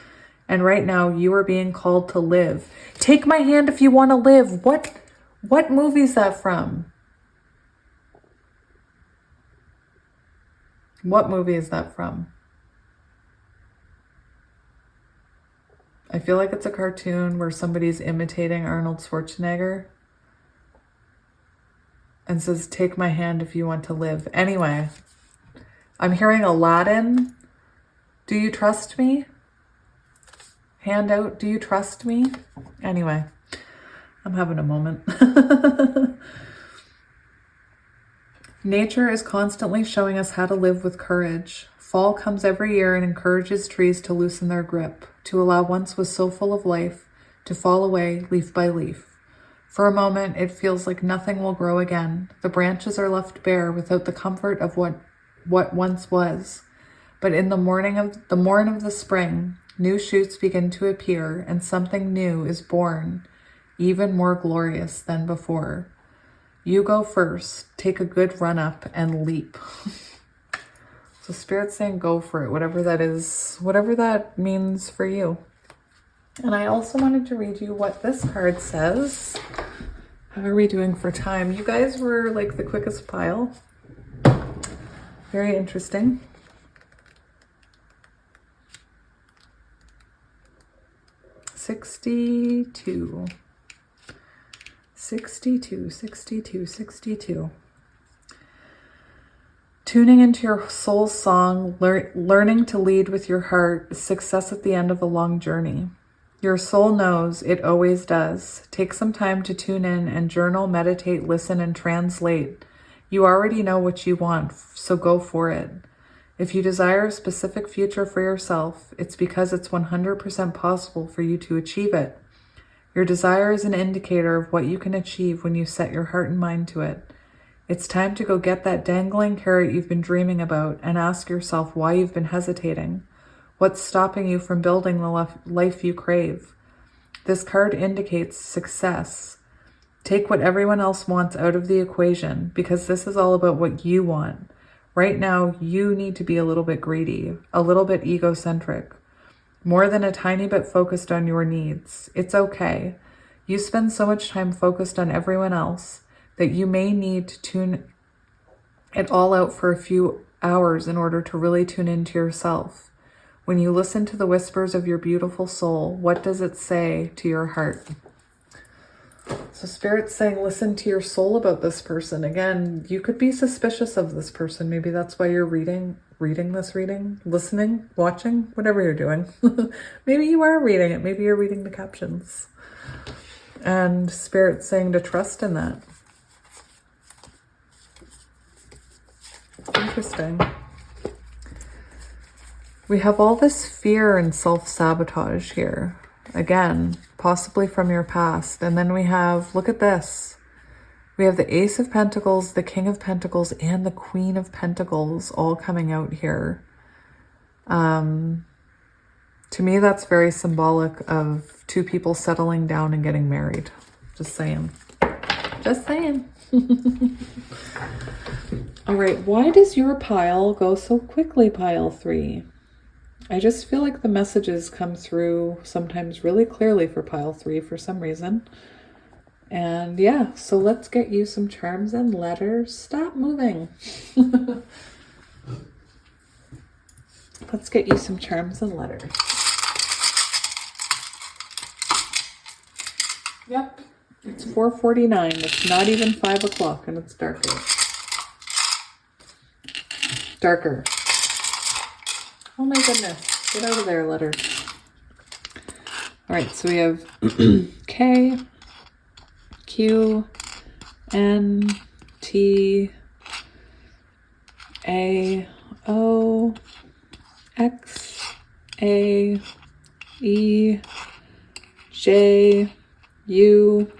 And right now you are being called to live. Take my hand if you want to live. What movie is that from? What movie is that from? I feel like it's a cartoon where somebody's imitating Arnold Schwarzenegger and says, take my hand if you want to live. Anyway, I'm hearing Aladdin. Do you trust me? Hand out, do you trust me? Anyway, I'm having a moment. Nature is constantly showing us how to live with courage. Fall comes every year and encourages trees to loosen their grip, to allow once was so full of life to fall away leaf by leaf. For a moment, it feels like nothing will grow again. The branches are left bare without the comfort of what once was. But in the morn of the spring, new shoots begin to appear, and something new is born, even more glorious than before. You go first, take a good run up and leap. So Spirit's saying go for it, whatever that is, whatever that means for you. And I also wanted to read you what this card says. How are we doing for time? You guys were like the quickest pile. Very interesting. Sixty-two. Tuning into your soul's song, learning to lead with your heart, success at the end of a long journey. Your soul knows, it always does. Take some time to tune in and journal, meditate, listen, and translate. You already know what you want, so go for it. If you desire a specific future for yourself, it's because it's 100% possible for you to achieve it. Your desire is an indicator of what you can achieve when you set your heart and mind to it. It's time to go get that dangling carrot you've been dreaming about and ask yourself why you've been hesitating. What's stopping you from building the life you crave? This card indicates success. Take what everyone else wants out of the equation, because this is all about what you want. Right now, you need to be a little bit greedy, a little bit egocentric, more than a tiny bit focused on your needs. It's okay. You spend so much time focused on everyone else that you may need to tune it all out for a few hours in order to really tune into yourself. When you listen to the whispers of your beautiful soul, what does it say to your heart? So Spirit's saying, listen to your soul about this person. Again, you could be suspicious of this person. Maybe that's why you're reading this reading, listening, watching, whatever you're doing. Maybe you are reading it. Maybe you're reading the captions. And Spirit's saying to trust in that. Interesting. We have all this fear and self-sabotage here. Again, possibly from your past. And then we have, look at this. We have the Ace of Pentacles, the King of Pentacles, and the Queen of Pentacles all coming out here. To me, that's very symbolic of two people settling down and getting married. Just saying. Just saying. All right, why does your pile go so quickly, pile 3? I just feel like the messages come through sometimes really clearly for pile 3 for some reason. And yeah, so let's get you some charms and letters. Stop moving. Let's get you some charms and letters. Yep, it's 4:49. It's not even 5 o'clock and it's darker. Darker. Oh my goodness. Get out of there, letters. All right, so we have K, Q, N, T, A, O, X, A, E, J, U,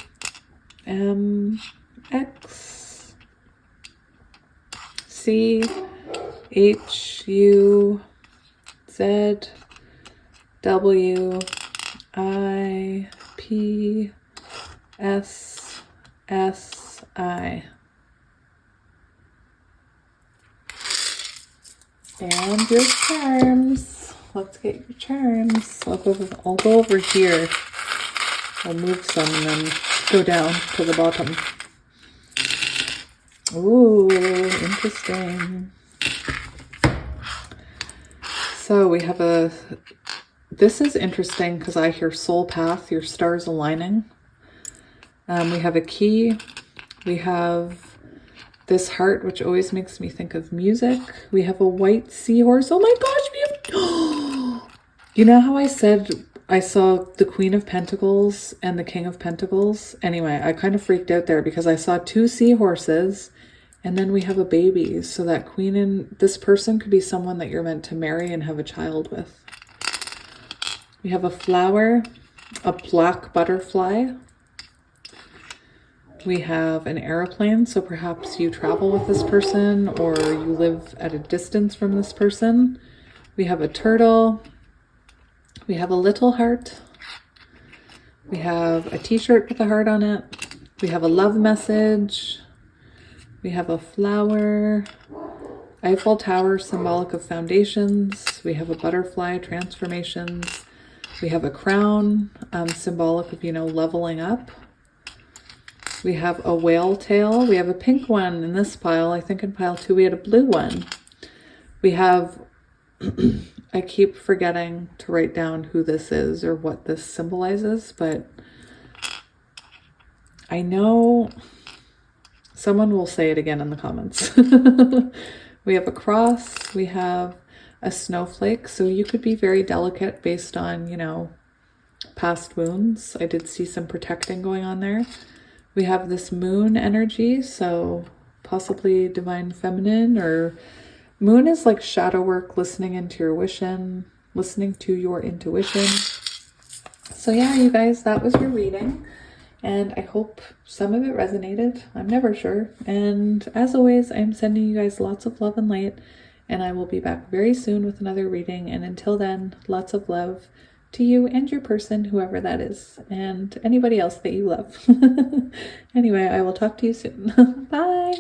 M, X, C, H, U, Z, W, I, P, S, S, I. And your charms. Let's get your charms. I'll go over here. I'll move some and then go down to the bottom. Ooh, interesting. So we have this is interesting because I hear soul path, your stars aligning. We have a key. We have this heart, which always makes me think of music. We have a white seahorse. Oh my gosh, we have... You know how I said I saw the Queen of Pentacles and the King of Pentacles? Anyway, I kind of freaked out there because I saw 2 seahorses and then we have a baby. So that queen and this person could be someone that you're meant to marry and have a child with. We have a flower, a black butterfly. We have an airplane, so perhaps you travel with this person or you live at a distance from this person. We have a turtle. We have a little heart. We have a t-shirt with a heart on it. We have a love message. We have a flower. Eiffel Tower, symbolic of foundations. We have a butterfly, transformations. We have a crown, symbolic of, leveling up. We have a whale tail. We have a pink one in this pile. I think in pile 2 we had a blue one. We have, I keep forgetting to write down who this is or what this symbolizes, but I know someone will say it again in the comments. We have a cross. We have a snowflake. So you could be very delicate based on, past wounds. I did see some protecting going on there. We have this moon energy, so possibly divine feminine, or moon is like shadow work, listening into your listening to your intuition. So yeah, you guys, that was your reading. And I hope some of it resonated. I'm never sure. And as always, I'm sending you guys lots of love and light. And I will be back very soon with another reading. And until then, lots of love to you and your person, whoever that is, and anybody else that you love. Anyway, I will talk to you soon. Bye.